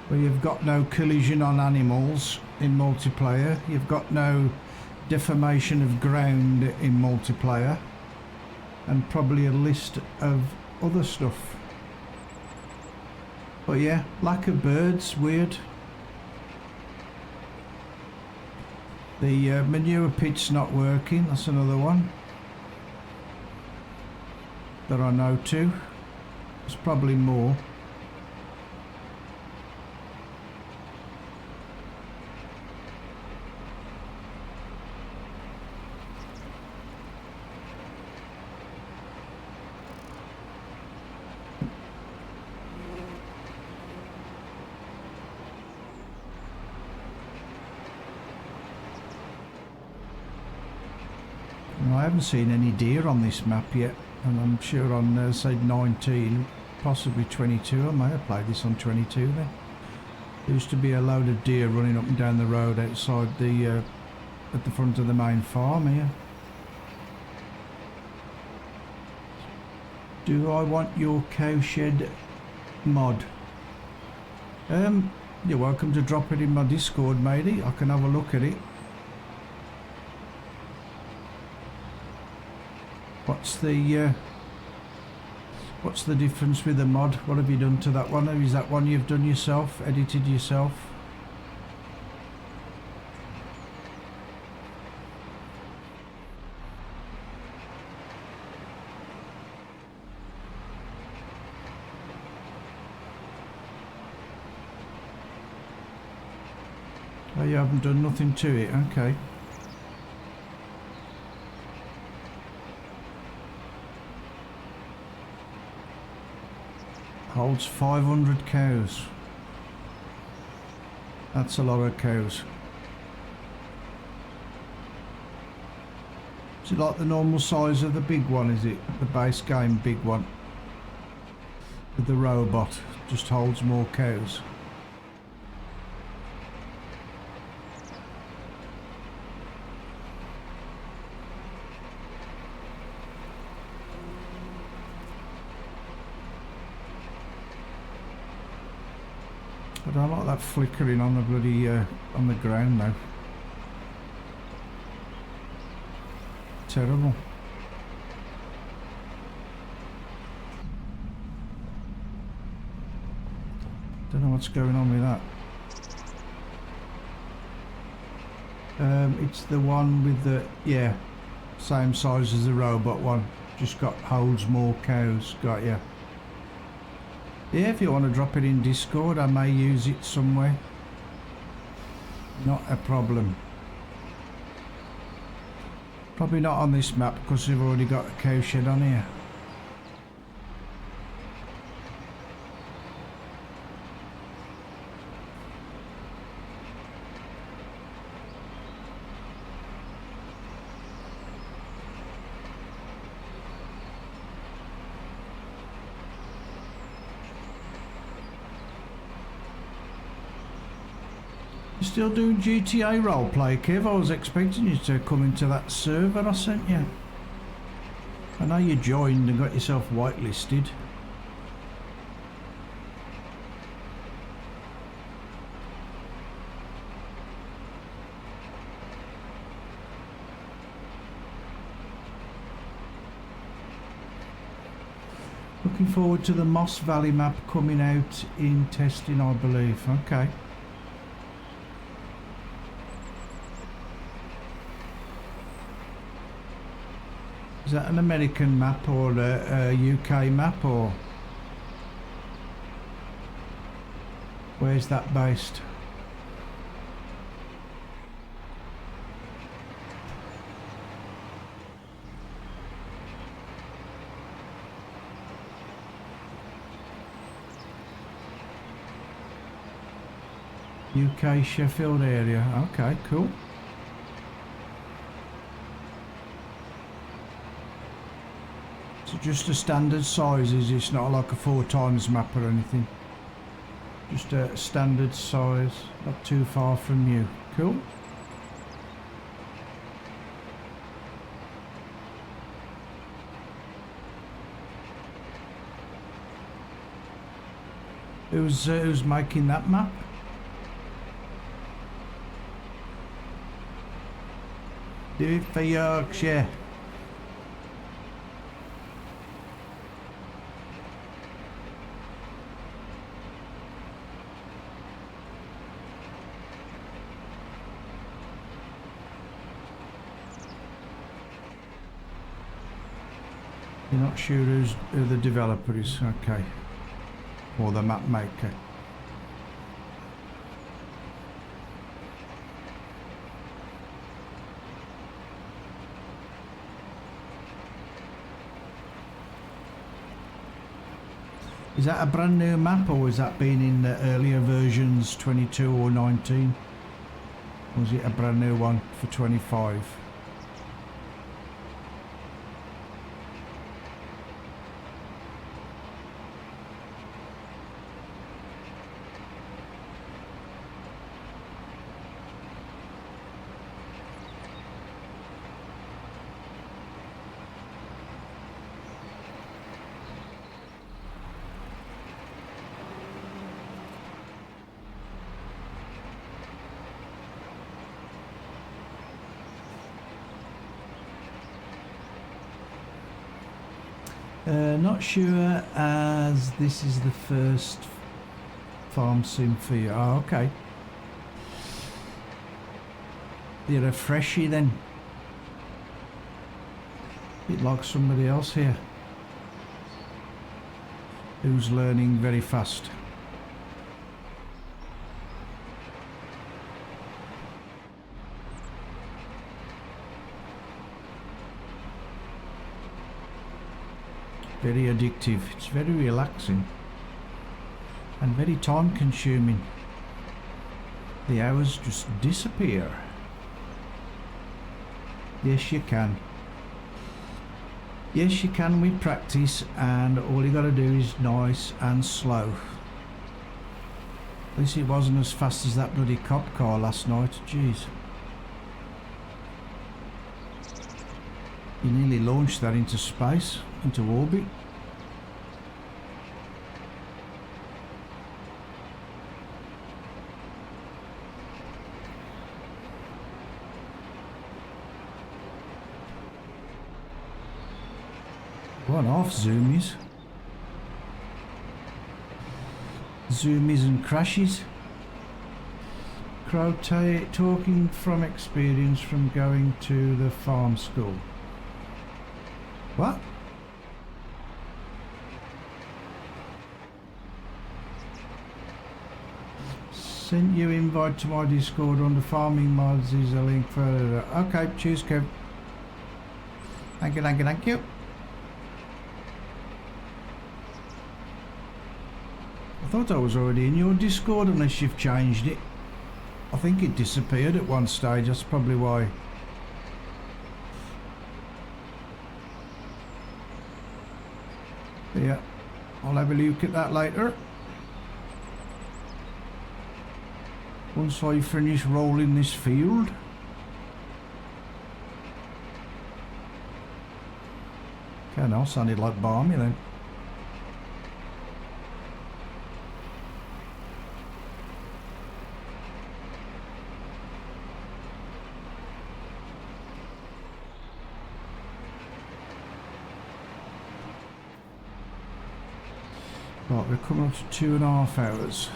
where you've got no collision on animals in multiplayer, you've got no deformation of ground in multiplayer, and probably a list of other stuff. But yeah, lack of birds, weird. The manure pit's not working, that's another one that I know too. There's probably more. I haven't seen any deer on this map yet, and I'm sure on say 19, possibly 22, I may have played this on 22 then. There used to be a load of deer running up and down the road outside the at the front of the main farm here. Do I want your cowshed mod? You're welcome to drop it in my Discord, matey. I can have a look at it. What's the difference with the mod? What have you done to that one? Is that one you've done yourself, edited yourself? Oh, you haven't done nothing to it, okay. Holds 500 cows. That's a lot of cows. Is it like the normal size of the big one, is it? The base game big one? With the robot, just holds more cows. I don't like that flickering on the bloody on the ground now. Terrible. Don't know what's going on with that. It's the one with the, yeah, same size as the robot one. Just holds more cows. Got ya. Yeah, if you want to drop it in Discord, I may use it somewhere. Not a problem. Probably not on this map because we've already got a cow shed on here. Still doing GTA roleplay, Kev? I was expecting you to come into that server I sent you. I know you joined and got yourself whitelisted. Looking forward to the Moss Valley map coming out in testing, I believe. Okay. Is that an American map or a UK map, or where's that based? UK Sheffield area. Okay, cool. Just a standard size, is it? It's not like a 4x map or anything. Just a standard size, not too far from you. Cool. Who's making that map? Do it for Yorkshire. You're not sure who the developer is, okay, or the map maker. Is that a brand new map, or has that been in the earlier versions, 22 or 19? Or is it a brand new one for 25? Not sure, as this is the first farm sim for you. Oh, okay. You're a freshie then. Bit like somebody else here who's learning very fast. Very addictive. It's very relaxing and very time consuming. The hours just disappear. Yes, you can. Yes, you can with practice, and all you got to do is nice and slow. At least it wasn't as fast as that bloody cop car last night. Jeez. You nearly launched that into space, into orbit. One off zoomies. Zoomies and crashes. Crow talking from experience from going to the farm school. What? Sent you invite to my Discord on the farming mods is a link further. Okay, cheers, Kev. Thank you, thank you, thank you. I thought I was already in your Discord unless you've changed it. I think it disappeared at one stage, that's probably why. Yeah, I'll have a look at that later. Once I finish rolling this field. Okay, now sounded like Barmy then. Right, we're coming up to 2.5 hours.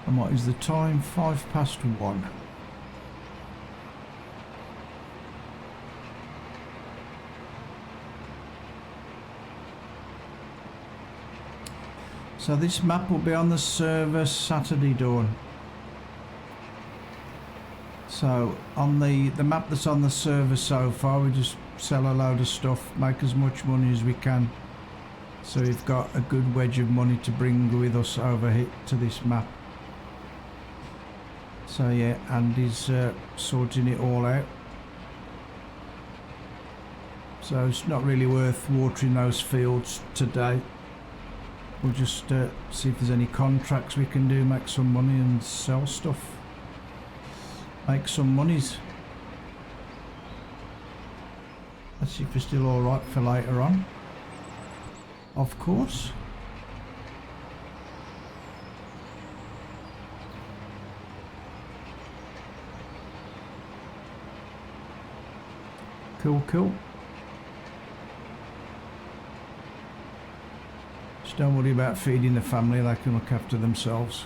And what is the time? 1:05. So this map will be on the server Saturday dawn. So on the map that's on the server so far, we just sell a load of stuff, make as much money as we can. So we've got a good wedge of money to bring with us over here to this map. So yeah, Andy's sorting it all out. So it's not really worth watering those fields today. We'll just see if there's any contracts we can do, make some money and sell stuff. Make some monies. Let's see if we're still alright for later on. Of course. Cool, cool. Just don't worry about feeding the family, they can look after themselves.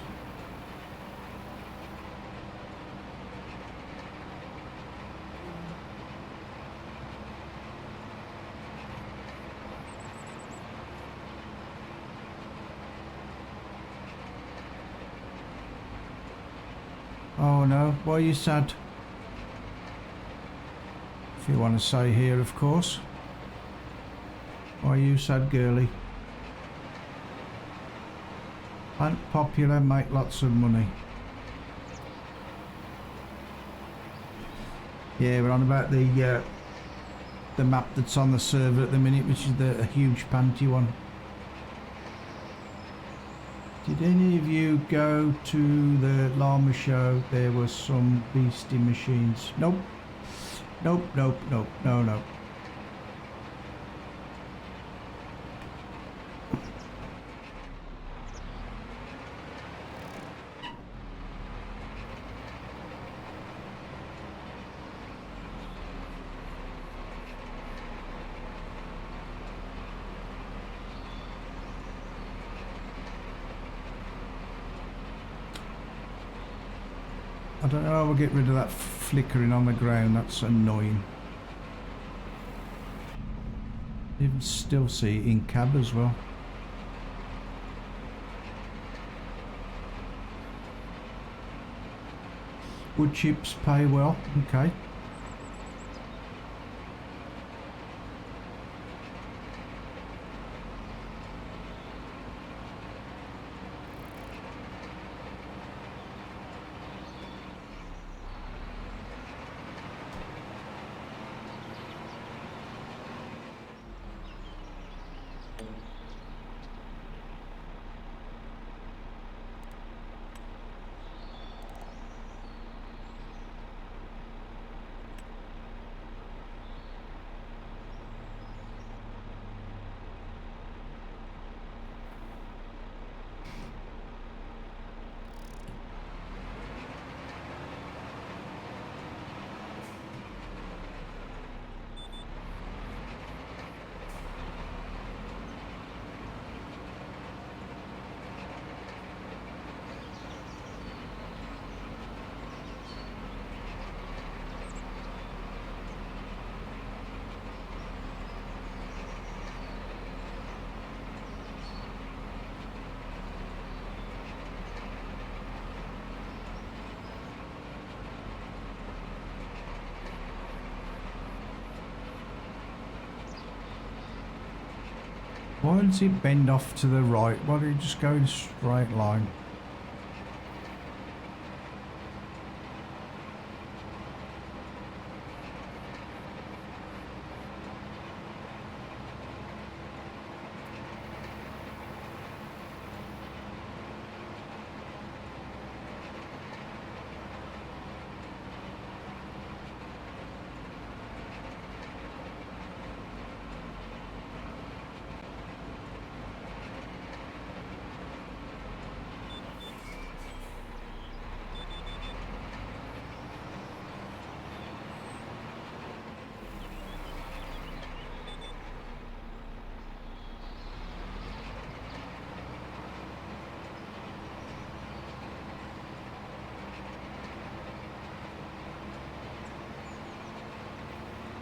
Oh no, why are you sad? If you want to say here, of course. Why are you sad, girly? Plant popular, make lots of money. Yeah, we're on about the map that's on the server at the minute, which is the huge panty one. Did any of you go to the llama show? There was some beastie machines. Nope. Nope, nope, nope, no, no. I don't know how we'll get rid of that flickering on the ground. That's annoying. You can still see it in cab as well. Wood chips pay well. Okay. Why does it bend off to the right? Why don't you just go in a straight line?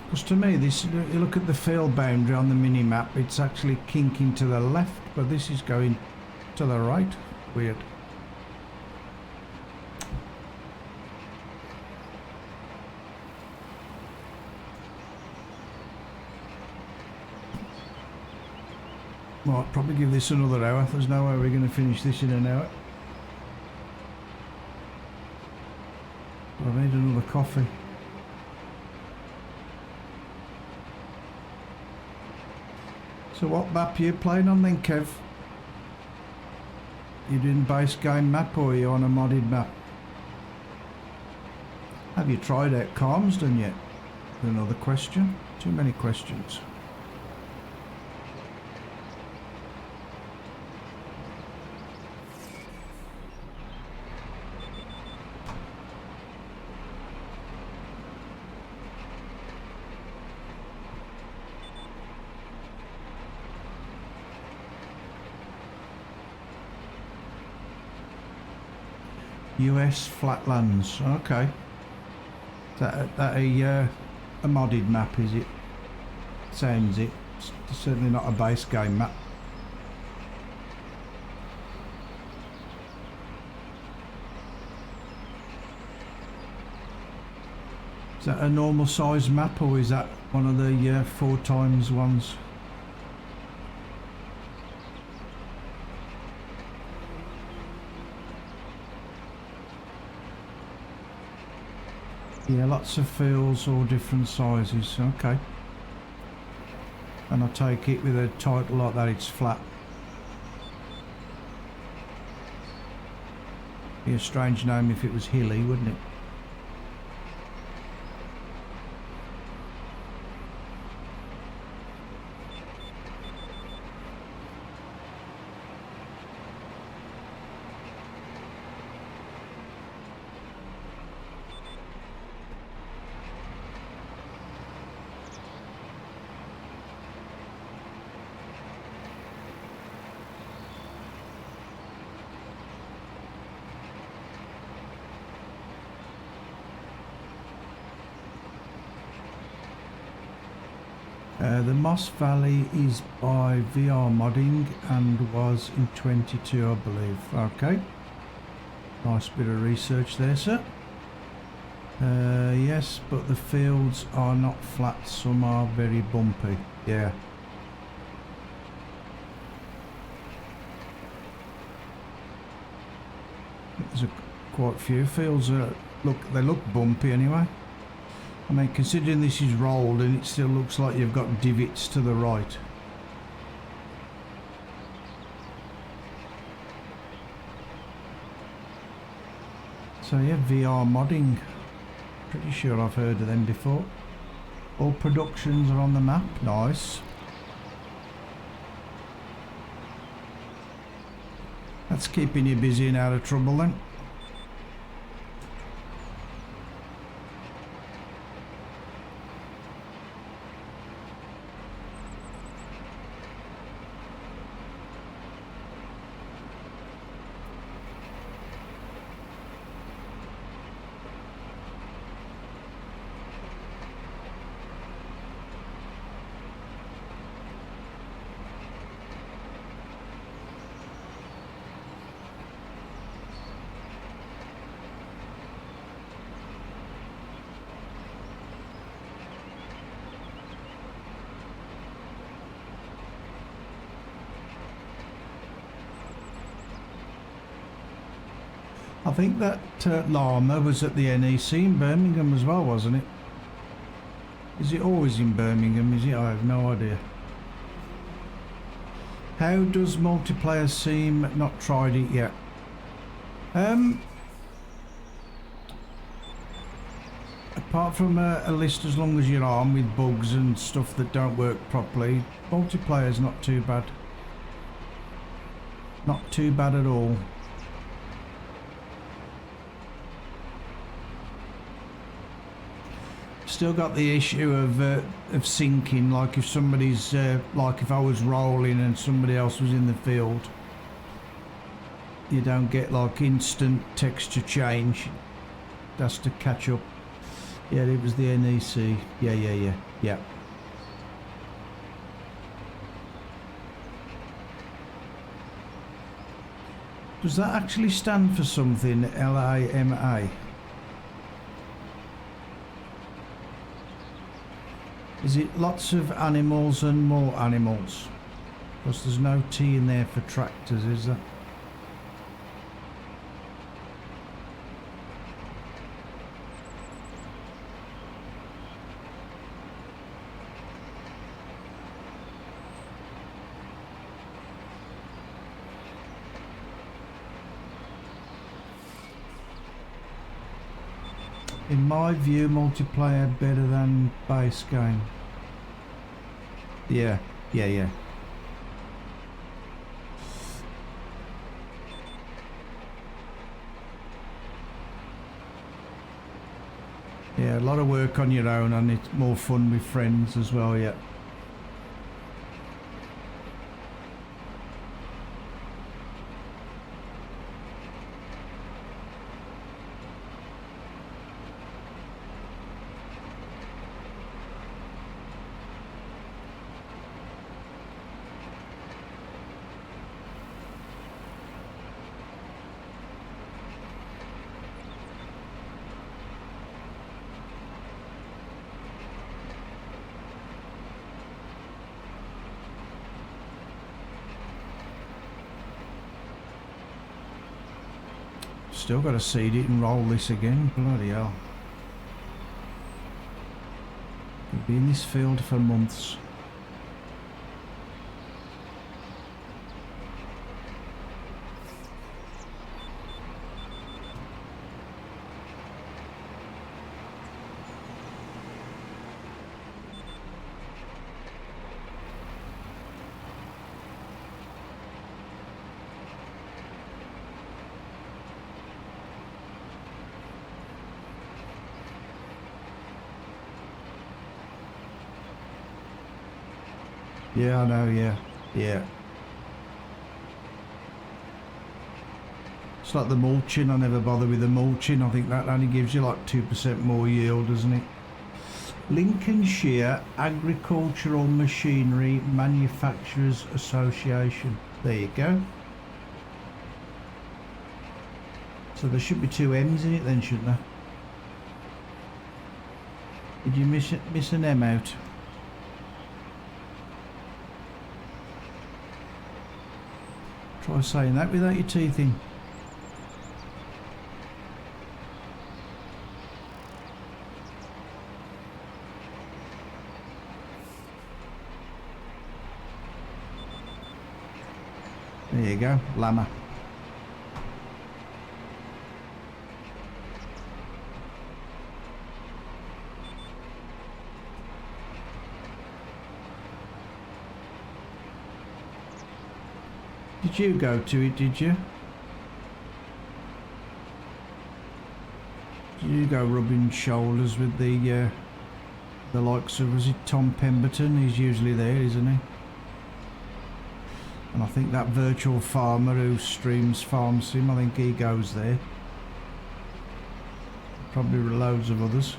Because to me, this, you look at the field boundary on the mini map, it's actually kinking to the left, but this is going to the right. Weird. Might probably give this another hour. There's no way we're going to finish this in an hour. I need another coffee. So what map are you playing on then, Kev? You doing base game map or are you on a modded map? Have you tried out Calmsden yet? Another question. Too many questions. US Flatlands, okay. That a modded map, is it? Sounds it. It's certainly not a base game map. Is that a normal size map or is that one of the 4x ones? Yeah, lots of fields, all different sizes, okay. And I take it with a title like that, it's flat. Be a strange name if it was hilly, wouldn't it? The Moss Valley is by VR Modding and was in 22, I believe. Okay. Nice bit of research there, sir. Yes, but the fields are not flat, some are very bumpy. Yeah. There's quite a few fields that they look bumpy anyway. I mean, considering this is rolled and it still looks like you've got divots to the right. So yeah, VR Modding. Pretty sure I've heard of them before. All productions are on the map. Nice. That's keeping you busy and out of trouble then. I think that llama was at the NEC in Birmingham as well, wasn't it? Is it always in Birmingham, is it? I have no idea. How does multiplayer seem? Not tried it yet. Apart from a list as long as you're on with bugs and stuff that don't work properly, multiplayer's not too bad. Not too bad at all. Still got the issue of syncing, like if somebody's like if I was rolling and somebody else was in the field, you don't get like instant texture change. That's to catch up. Yeah, it was the NEC. Yeah. Does that actually stand for something? LAMA? Is it lots of animals and more animals? Because there's no T in there for tractors, is there? In my view, multiplayer better than base game. Yeah. Yeah, a lot of work on your own and it's more fun with friends as well, yeah. Still got to seed it and roll this again. Bloody hell. Could be in this field for months. Yeah, I know, yeah. It's like the mulching, I never bother with the mulching. I think that only gives you like 2% more yield, doesn't it? Lincolnshire Agricultural Machinery Manufacturers Association. There you go. So there should be two M's in it then, shouldn't there? Did you miss an M out? Try saying that without your teeth in. There you go, llama. Did you go to it, did you? Did you go rubbing shoulders with the likes of, was it Tom Pemberton? He's usually there, isn't he? And I think that virtual farmer who streams farm sim, I think he goes there. Probably loads of others.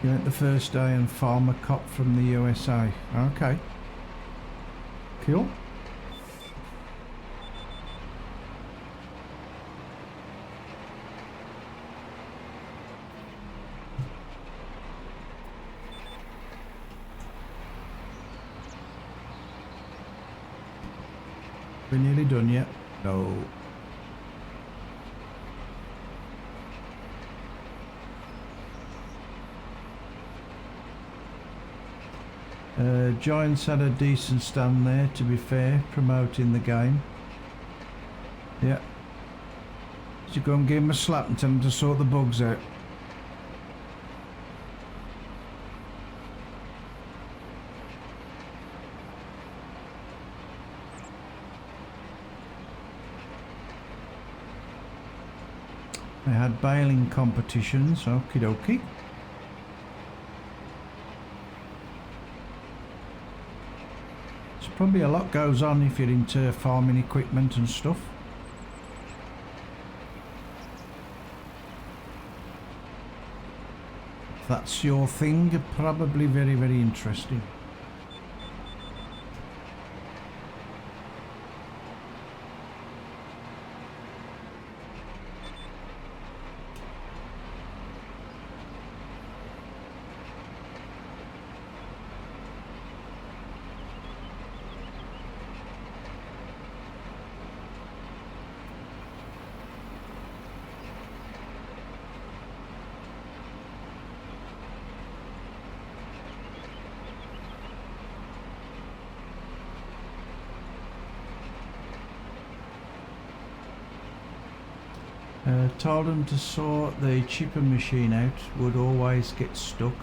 You went the first day and farmer cop from the USA. Okay. Cool. We're nearly done yet? No. Giants had a decent stand there, to be fair, promoting the game. Yeah. So go and give him a slap and tell him to sort the bugs out. They had bailing competitions, okie dokie. Probably a lot goes on if you're into farming equipment and stuff. If that's your thing, probably very, very interesting. Told them to sort the chipper machine out, would always get stuck,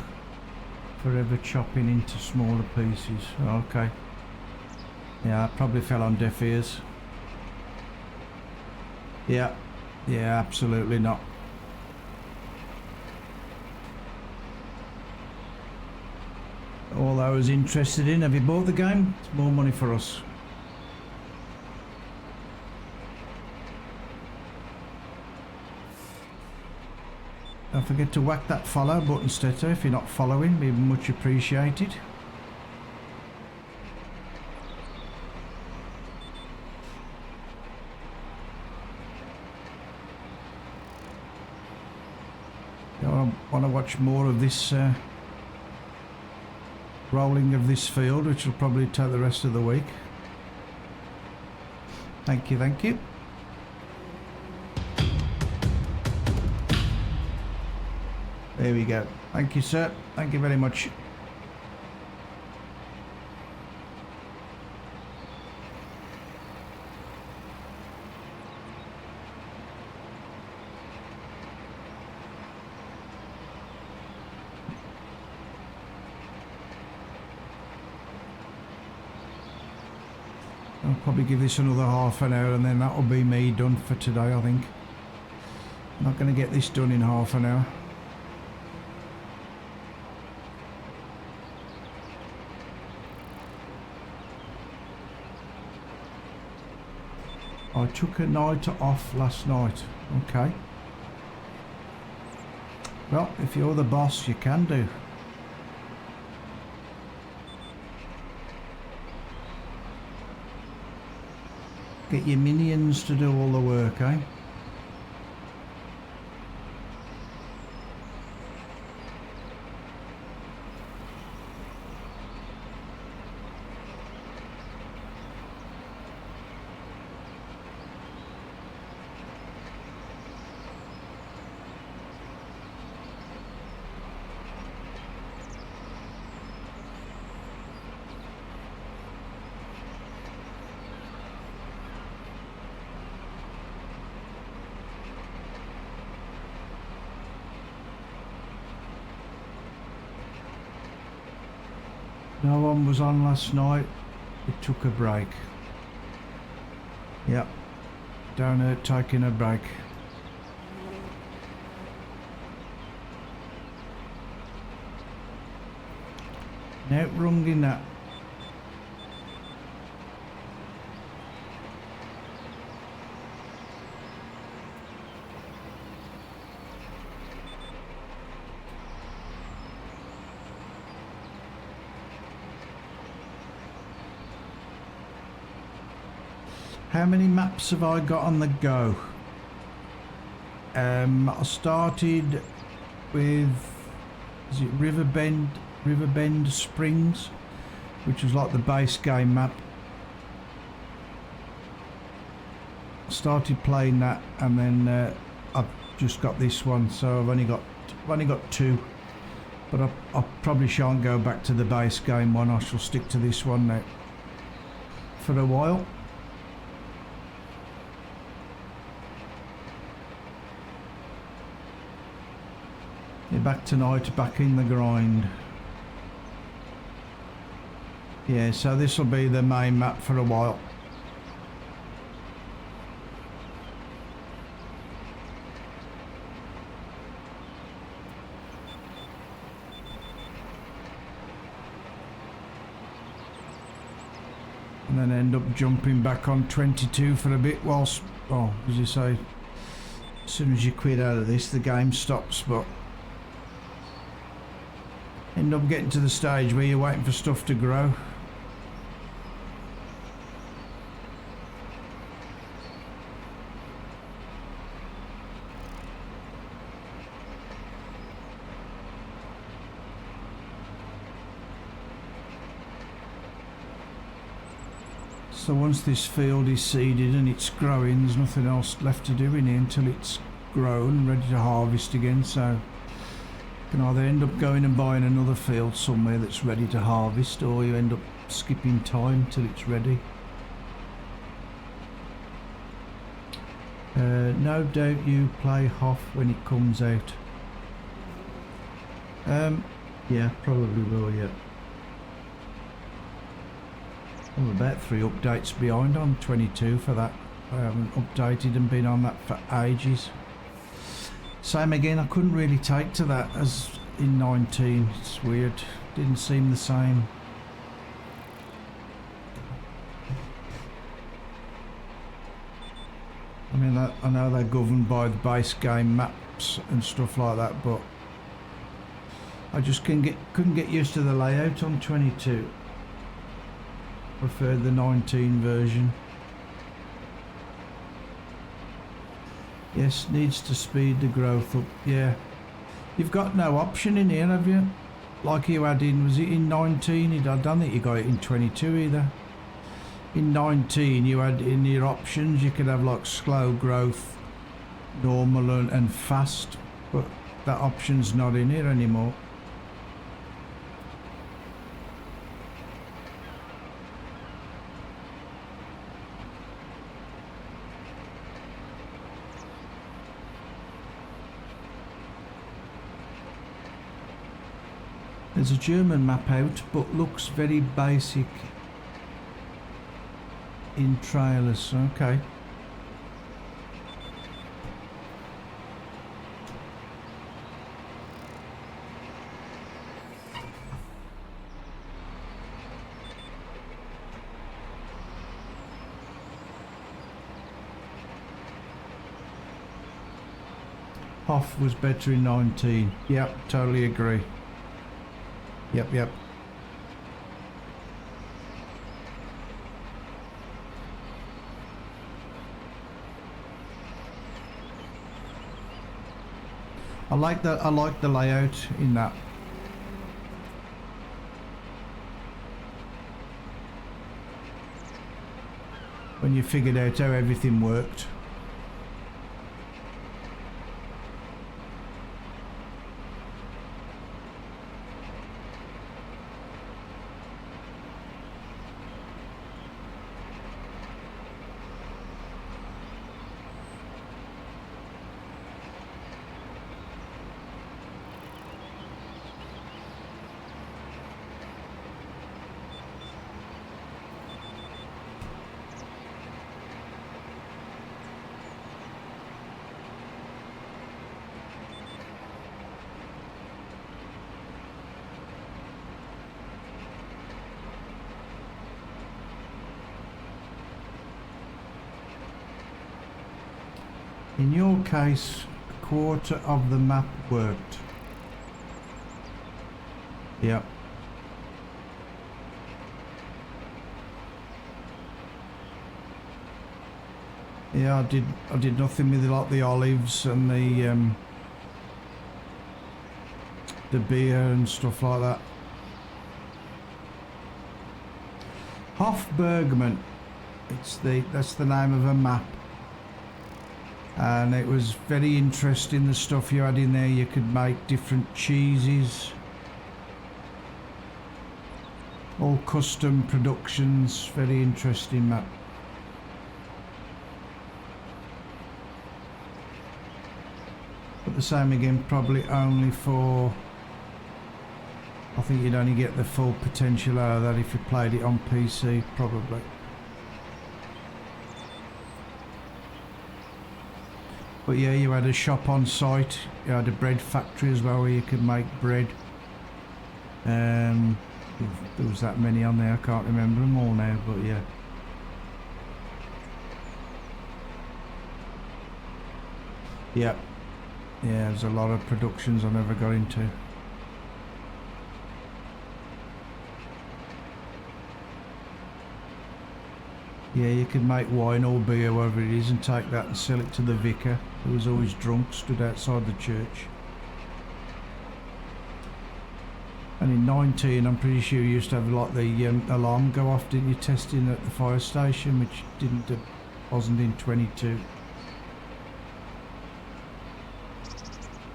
forever chopping into smaller pieces. Okay. Yeah, I probably fell on deaf ears. Yeah, absolutely not. All I was interested in, have you bought the game? It's more money for us. Don't forget to whack that follow button, Stetter, if you're not following, be much appreciated. I want to watch more of this rolling of this field, which will probably take the rest of the week. Thank you, thank you. There we go. Thank you, sir. Thank you very much. I'll probably give this another half an hour and then that'll be me done for today, I think. I'm not going to get this done in half an hour. I took a night off last night. Okay. Well, if you're the boss, you can do. Get your minions to do all the work, eh? No one was on last night. It took a break. Yep. Down there taking a break. Now runging that. How many maps have I got on the go? I started with, is it Riverbend Springs, which was like the base game map. Started playing that, and then I've just got this one, so I've only got two. But I probably shan't go back to the base game one. I shall stick to this one now for a while. Back tonight, back in the grind. Yeah, so this will be the main map for a while. And then end up jumping back on 22 for a bit whilst, well, as you say, as soon as you quit out of this, the game stops, but end up getting to the stage where you're waiting for stuff to grow. So once this field is seeded and it's growing, there's nothing else left to do in here until it's grown and ready to harvest again. So you can either end up going and buying another field somewhere that's ready to harvest, or you end up skipping time till it's ready. No doubt you play Hoff when it comes out. Yeah, probably will, yeah. I'm about 3 updates behind on 22 for that. I haven't updated and been on that for ages. Same again, I couldn't really take to that as in 19. It's weird, didn't seem the same. I mean, I know they're governed by the base game maps and stuff like that, but I just couldn't get used to the layout on 22. Preferred the 19 version. Yes, needs to speed the growth up. Yeah, you've got no option in here, have you? Like you had in, was it in 19? I don't think you got it in 22 either. In 19 you had in your options, you could have like slow growth, normal and fast, but that option's not in here anymore. There's a German map out, but looks very basic. in trailers. Okay. Hoff was better in 19. Yep, totally agree. Yep. I like that. I like the layout in that. When you figured out how everything worked. In your case, a quarter of the map worked. Yep. Yeah, I did nothing with like the olives and the beer and stuff like that. Hofbergman, that's the name of a map. And it was very interesting, the stuff you had in there. You could make different cheeses, all custom productions. Very interesting map. But the same again, probably only for, I think you'd only get the full potential out of that if you played it on PC, probably. But yeah, you had a shop on site, you had a bread factory as well where you could make bread. There was that many on there, I can't remember them all now, but yeah. Yep. Yeah, there's a lot of productions I never got into. Yeah, you could make wine or beer, whatever it is, and take that and sell it to the vicar, who was always drunk, stood outside the church. And in 19, I'm pretty sure you used to have like the alarm go off, didn't you, testing at the fire station, which wasn't in 22.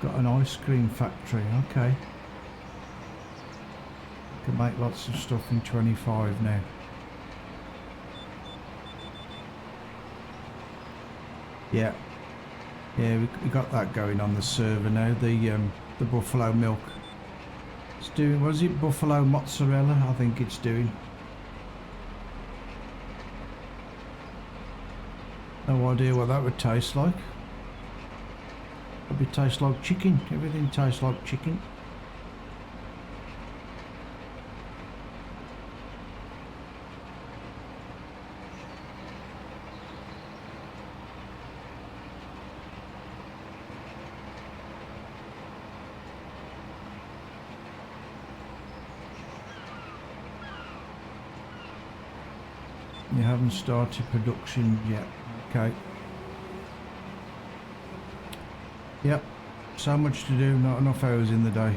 Got an ice cream factory, okay. Can make lots of stuff in 25 now. Yeah, we got that going on the server now. The buffalo milk. It's doing. Was it buffalo mozzarella? I think it's doing. No idea what that would taste like. Probably taste like chicken. Everything tastes like chicken. You haven't started production yet. Okay. Yep. So much to do, not enough hours in the day.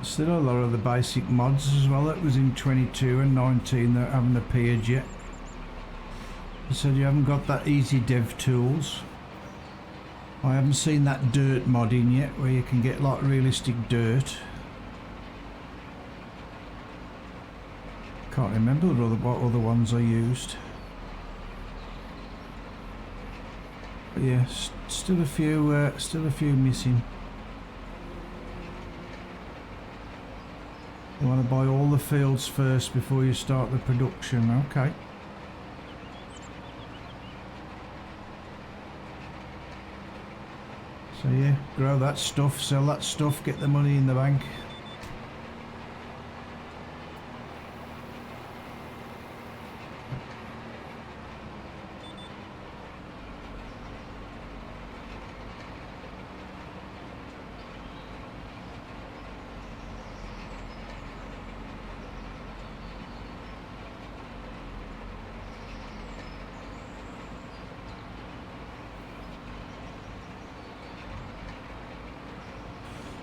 Still a lot of the basic mods as well that was in 22 and 19 that haven't appeared yet. I said you haven't got that easy dev tools. I haven't seen that dirt mod in yet where you can get like realistic dirt. Can't remember what other ones I used. But yeah, still a few missing. You want to buy all the fields first before you start the production, okay. So yeah, grow that stuff, sell that stuff, get the money in the bank.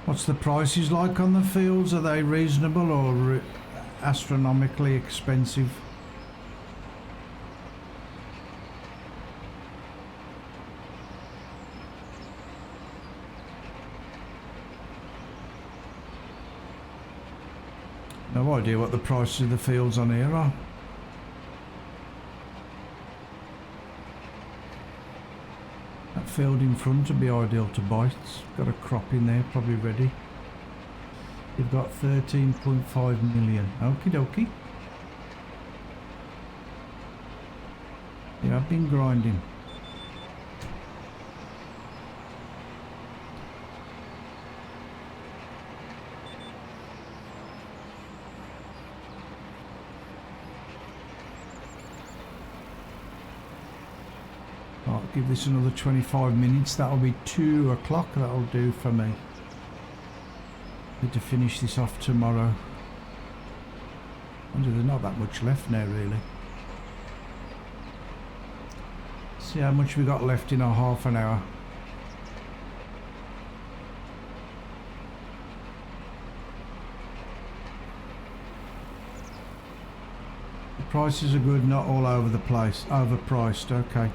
What's the prices like on the fields? Are they reasonable or astronomically expensive? No idea what the prices of the fields on here are. That field in front would be ideal to buy. It's got a crop in there, probably ready. You've got 13.5 million. Okie dokie. Yeah, I've been grinding. I'll give this another 25 minutes. That'll be 2 o'clock. That'll do for me. Need to finish this off tomorrow. Wonder there's not that much left now, really. See how much we got left in our half an hour. The prices are good, not all over the place. Overpriced, okay.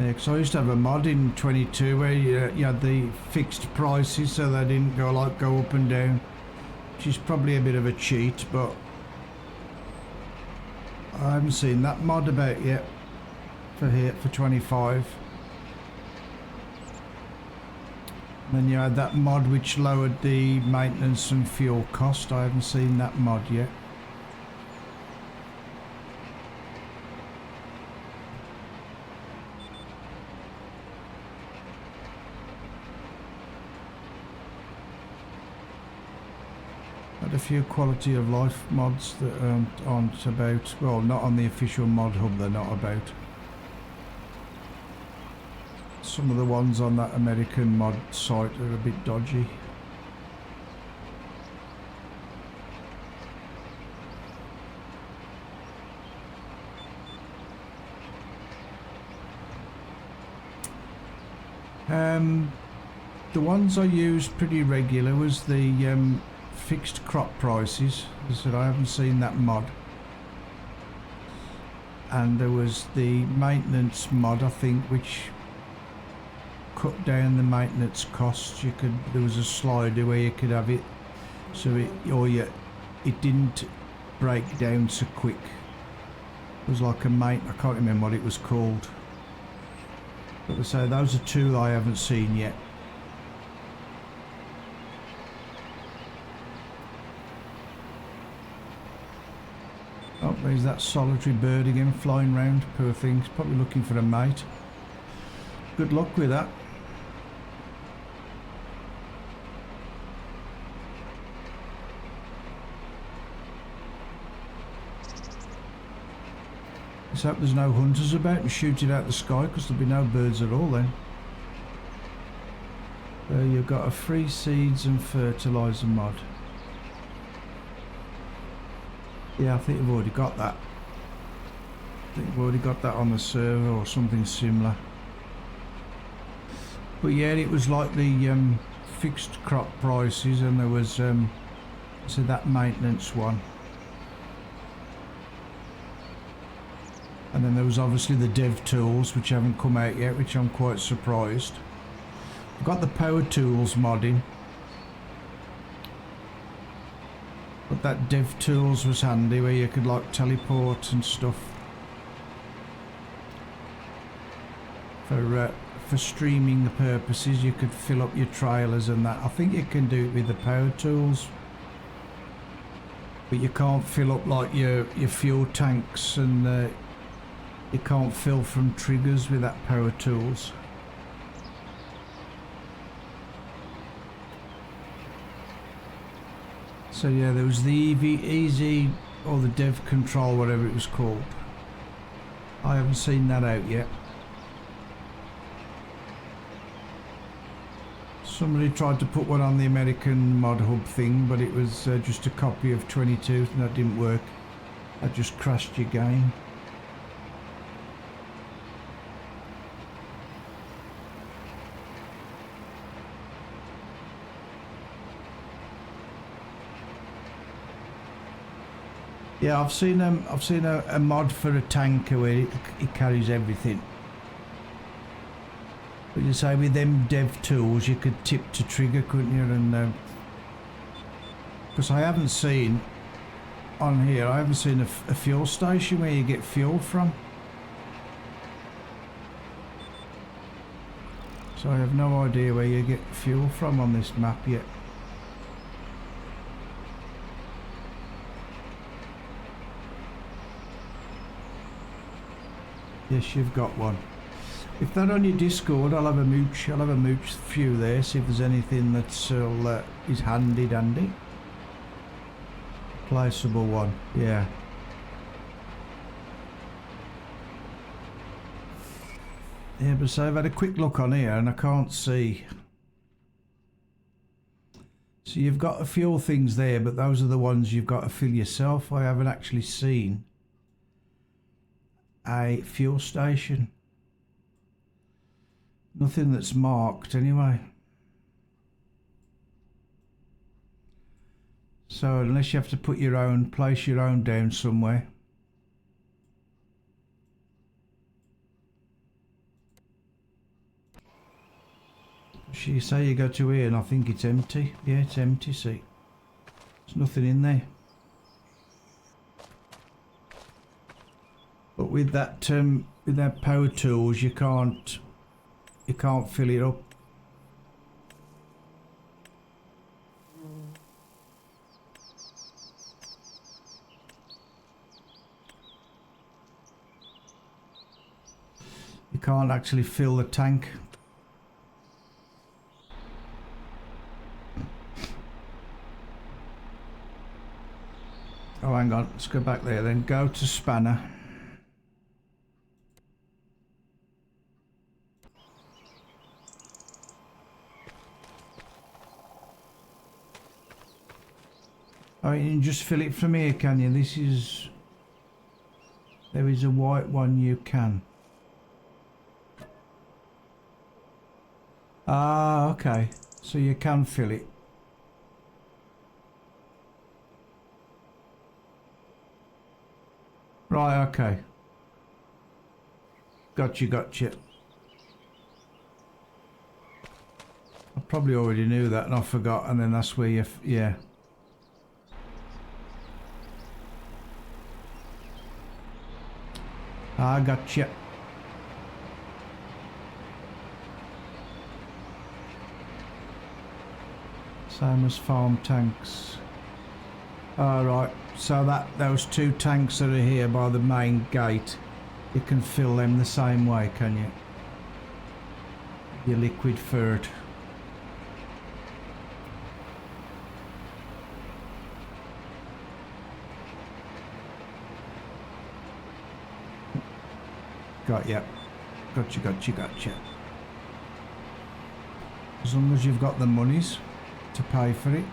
Yeah, because I used to have a mod in 22 where you had the fixed prices so they didn't go up and down, which is probably a bit of a cheat, but I haven't seen that mod about yet for here for 25. And then you had that mod which lowered the maintenance and fuel cost. I haven't seen that mod yet. A few quality of life mods that aren't about, well, not on the official mod hub, they're not about. Some of the ones on that American mod site are a bit dodgy. The ones I used pretty regular was the fixed crop prices. As I said, I haven't seen that mod. And there was the maintenance mod, I think, which cut down the maintenance costs. There was a slider where you could have it so it didn't break down so quick. It was like I can't remember what it was called. But I say those are two I haven't seen yet. Oh, there's that solitary bird again flying round. Poor thing's probably looking for a mate. Good luck with that. Let's hope there's no hunters about and shoot it out the sky, because there'll be no birds at all then. You've got a free seeds and fertiliser mod. Yeah, I think we've already got that. I think we've already got that on the server or something similar. But yeah, it was like the fixed crop prices, and there was so that maintenance one, and then there was obviously the dev tools which haven't come out yet, which I'm quite surprised. I've got the power tools modding, but that dev tools was handy where you could like teleport and stuff for streaming the purposes. You could fill up your trailers and that. I think you can do it with the power tools, but you can't fill up like your fuel tanks, and you can't fill from triggers with that power tools. So yeah, there was the easy or the dev control, whatever it was called. I haven't seen that out yet. Somebody tried to put one on the American Mod Hub thing, but it was just a copy of 22, and that didn't work. That just crashed your game. Yeah, I've seen a mod for a tanker where it carries everything. But you say with them dev tools, you could tip to trigger, couldn't you? And because I haven't seen on here, I haven't seen a fuel station where you get fuel from. So I have no idea where you get fuel from on this map yet. Yes, you've got one. If they're on your Discord, I'll have a mooch. I'll have a mooch few there. See if there's anything that's is handy dandy. Placeable one, yeah. Yeah, but so I've had a quick look on here and I can't see. So you've got a few things there, but those are the ones you've got to fill yourself. I haven't actually seen a fuel station. Nothing that's marked anyway. So unless you have to put your own, place your own down somewhere. You say you go to here and I think it's empty. Yeah, it's empty, see. There's nothing in there. But with that power tools, you can't fill it up. You can't actually fill the tank. Oh, hang on, let's go back there then. Go to spanner. Oh, you can just fill it from here, can you? This is... There is a white one you can. Ah, okay. So you can fill it. Right, okay. Gotcha. I probably already knew that and I forgot, and then that's where you... yeah. I gotcha. Same as farm tanks. Alright, so those two tanks that are here by the main gate, you can fill them the same way, can you? Your liquid fert. Gotcha. As long as you've got the monies to pay for it.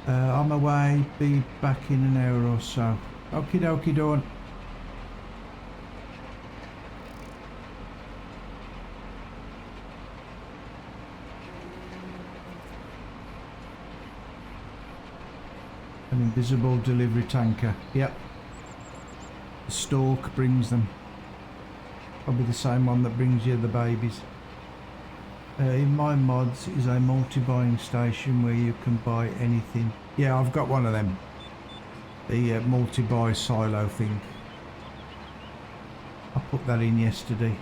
On my way, be back in an hour or so. Okie dokie, Dawn. An invisible delivery tanker. Yep. The Stork brings them. Probably the same one that brings you the babies. In my mods is a multi-buying station where you can buy anything. Yeah, I've got one of them. The multi-buy silo thing. I put that in yesterday.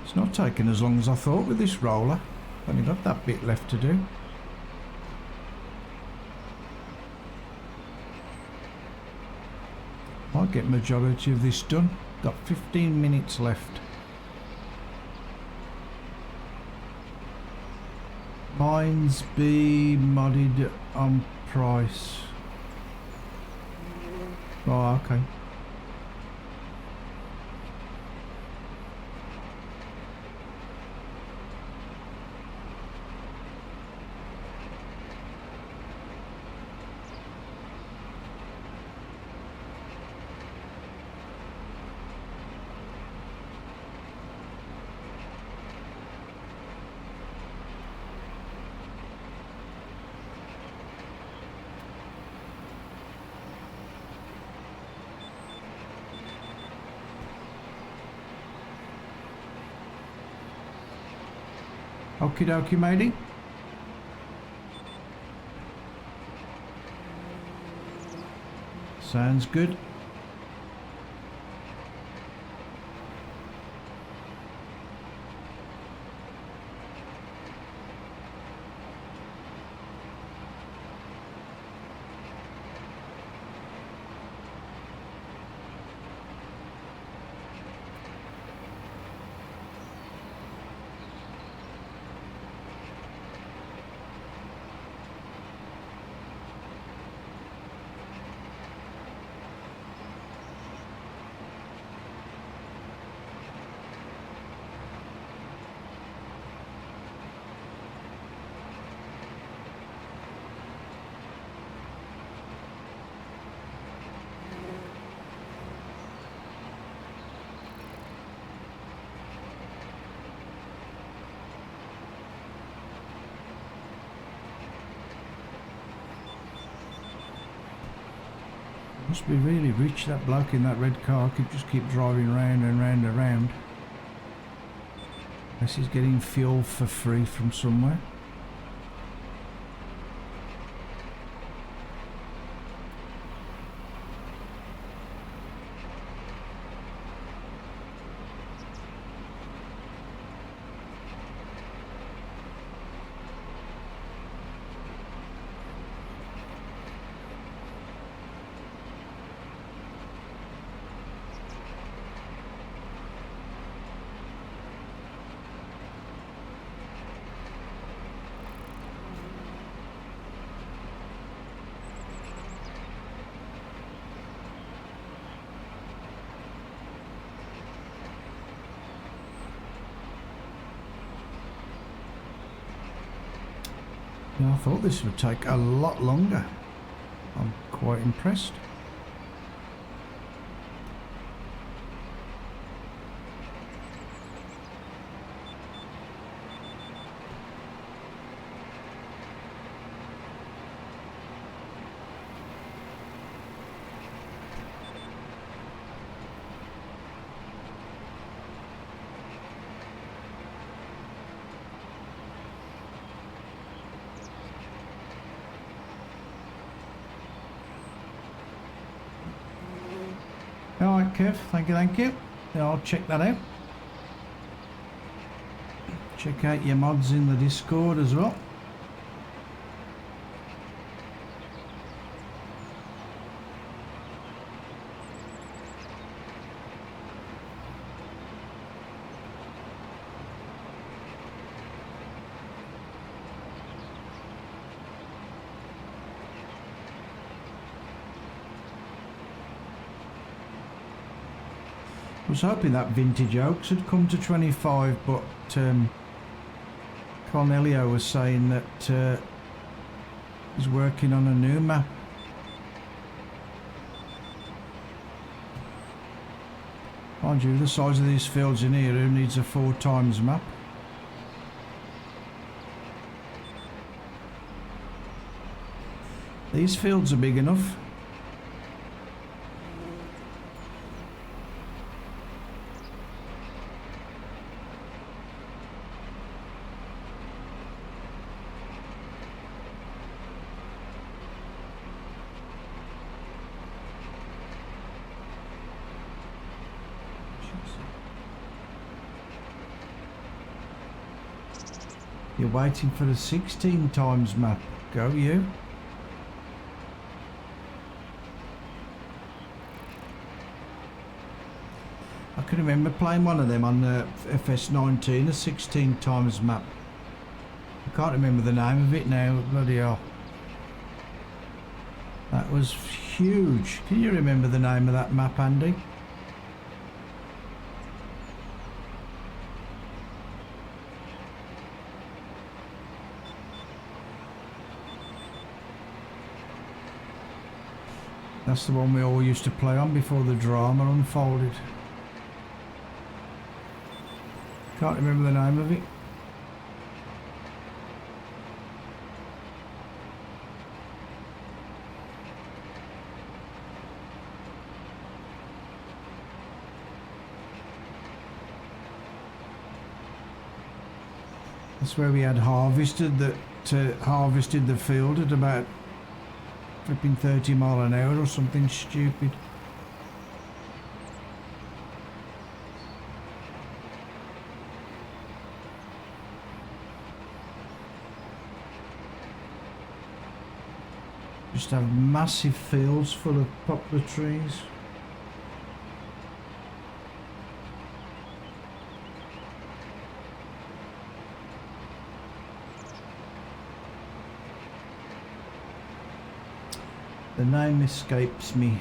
It's not taking as long as I thought with this roller. Only got that bit left to do. Might get majority of this done. Got 15 minutes left. Mines be modded on price. Oh, okay. Okie dokie, matey. Sounds good. Must be really rich, that bloke in that red car could just keep driving round and round and round. Unless he's getting fuel for free from somewhere. Yeah, I thought this would take a lot longer. I'm quite impressed. Alright Kev, thank you. Yeah, I'll check that out. Check out your mods in the Discord as well. was hoping that Vintage Oaks had come to 25, but Cornelio was saying that he's working on a new map. Mind you, the size of these fields in here, who needs a 4 times map? These fields are big enough. You're waiting for the 16 times map. Go you. I can remember playing one of them on the FS19, a 16 times map. I can't remember the name of it now, bloody hell. That was huge. Can you remember the name of that map, Andy? That's the one we all used to play on before the drama unfolded. Can't remember the name of it. That's where we had harvested the field at about flipping 30 mile an hour or something stupid. Just have massive fields full of poplar trees. The name escapes me.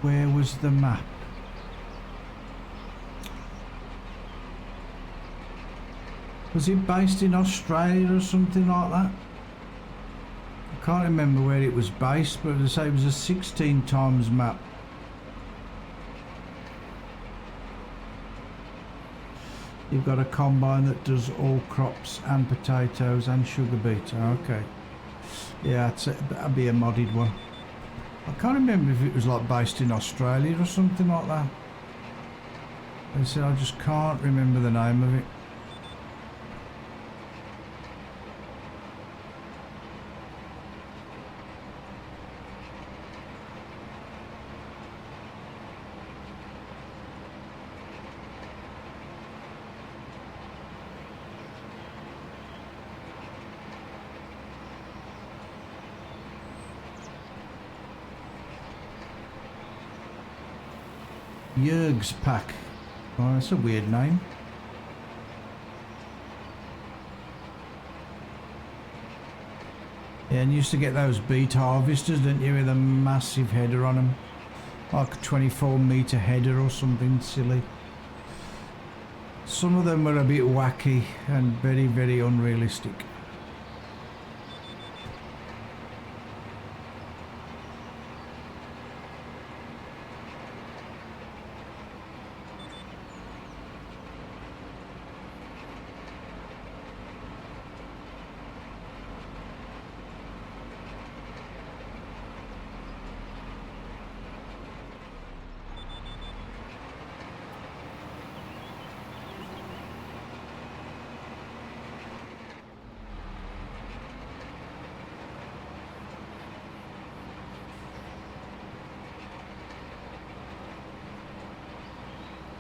Where was the map? Was it based in Australia or something like that? I can't remember where it was based, but as I say, it was a 16 times map. You've got a combine that does all crops and potatoes and sugar beet. Okay. Yeah, that'd be a modded one. I can't remember if it was like based in Australia or something like that. They said I just can't remember the name of it. Yerg's Pack. Oh, that's a weird name. Yeah, and you used to get those beet harvesters, didn't you, with a massive header on them. Like a 24-metre header or something silly. Some of them were a bit wacky and very, very unrealistic.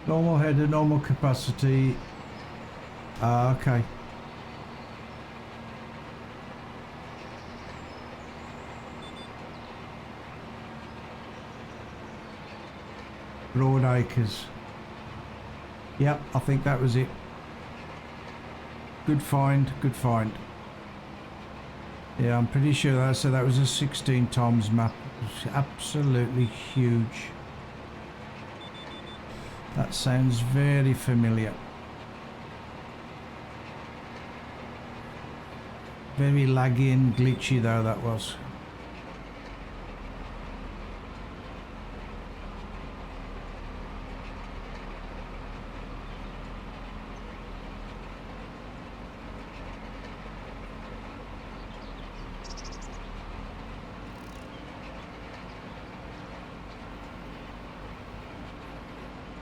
Normal header, normal capacity. Ah, okay. Broad acres. Yep, I think that was it. Good find, good find. Yeah, I'm pretty sure that, so that was a 16 times map. It was absolutely huge. That sounds very familiar. Very laggy and glitchy though that was.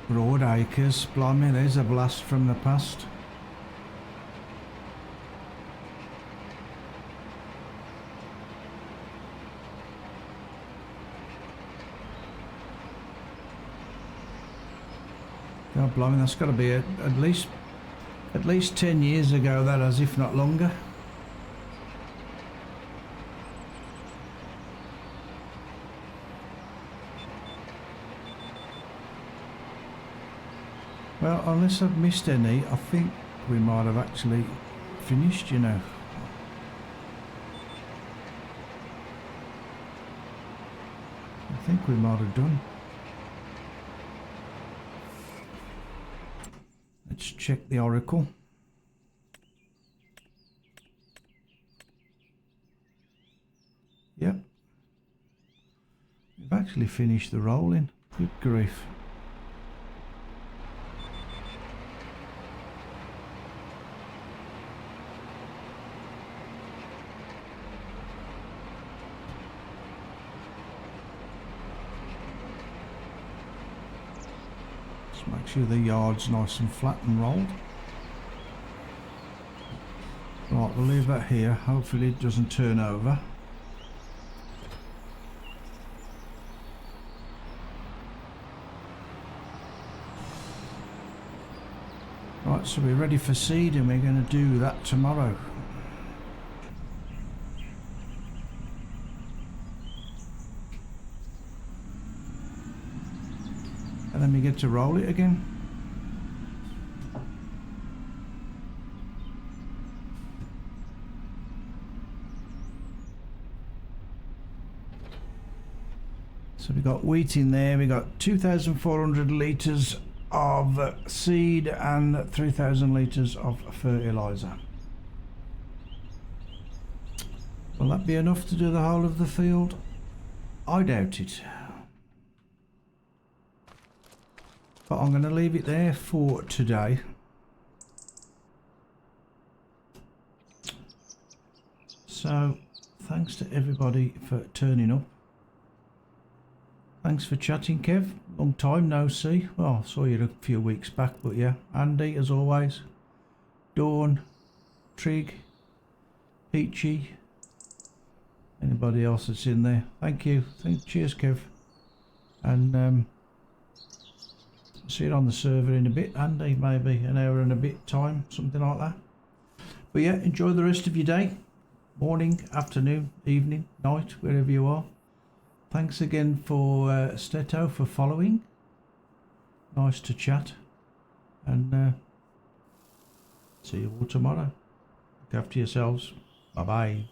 Broad acres, blimey, there's a blast from the past. God blimey, that's got to be at least 10 years ago, that has, if not longer. Well, unless I've missed any, I think we might have actually finished, you know. I think we might have done. Let's check the oracle. Yep. We've actually finished the rolling. Good grief. Make sure the yard's nice and flat and rolled. Right, we'll leave that here. Hopefully it doesn't turn over. Right, so we're ready for seed and we're going to do that tomorrow. And then we get to roll it again. So we got wheat in there, we got 2,400 litres of seed and 3,000 litres of fertiliser. Will that be enough to do the whole of the field? I doubt it. But I'm going to leave it there for today. So, thanks to everybody for turning up. Thanks for chatting, Kev. Long time no see. Well, I saw you a few weeks back, but yeah. Andy, as always. Dawn, Trig, Peachy. Anybody else that's in there. Thank you. Cheers, Kev. And see you on the server in a bit, Andy. Maybe an hour and a bit time, something like that. But yeah, enjoy the rest of your day. Morning, afternoon, evening, night, wherever you are. Thanks again for Steto for following. Nice to chat. And see you all tomorrow. Look after yourselves. Bye bye.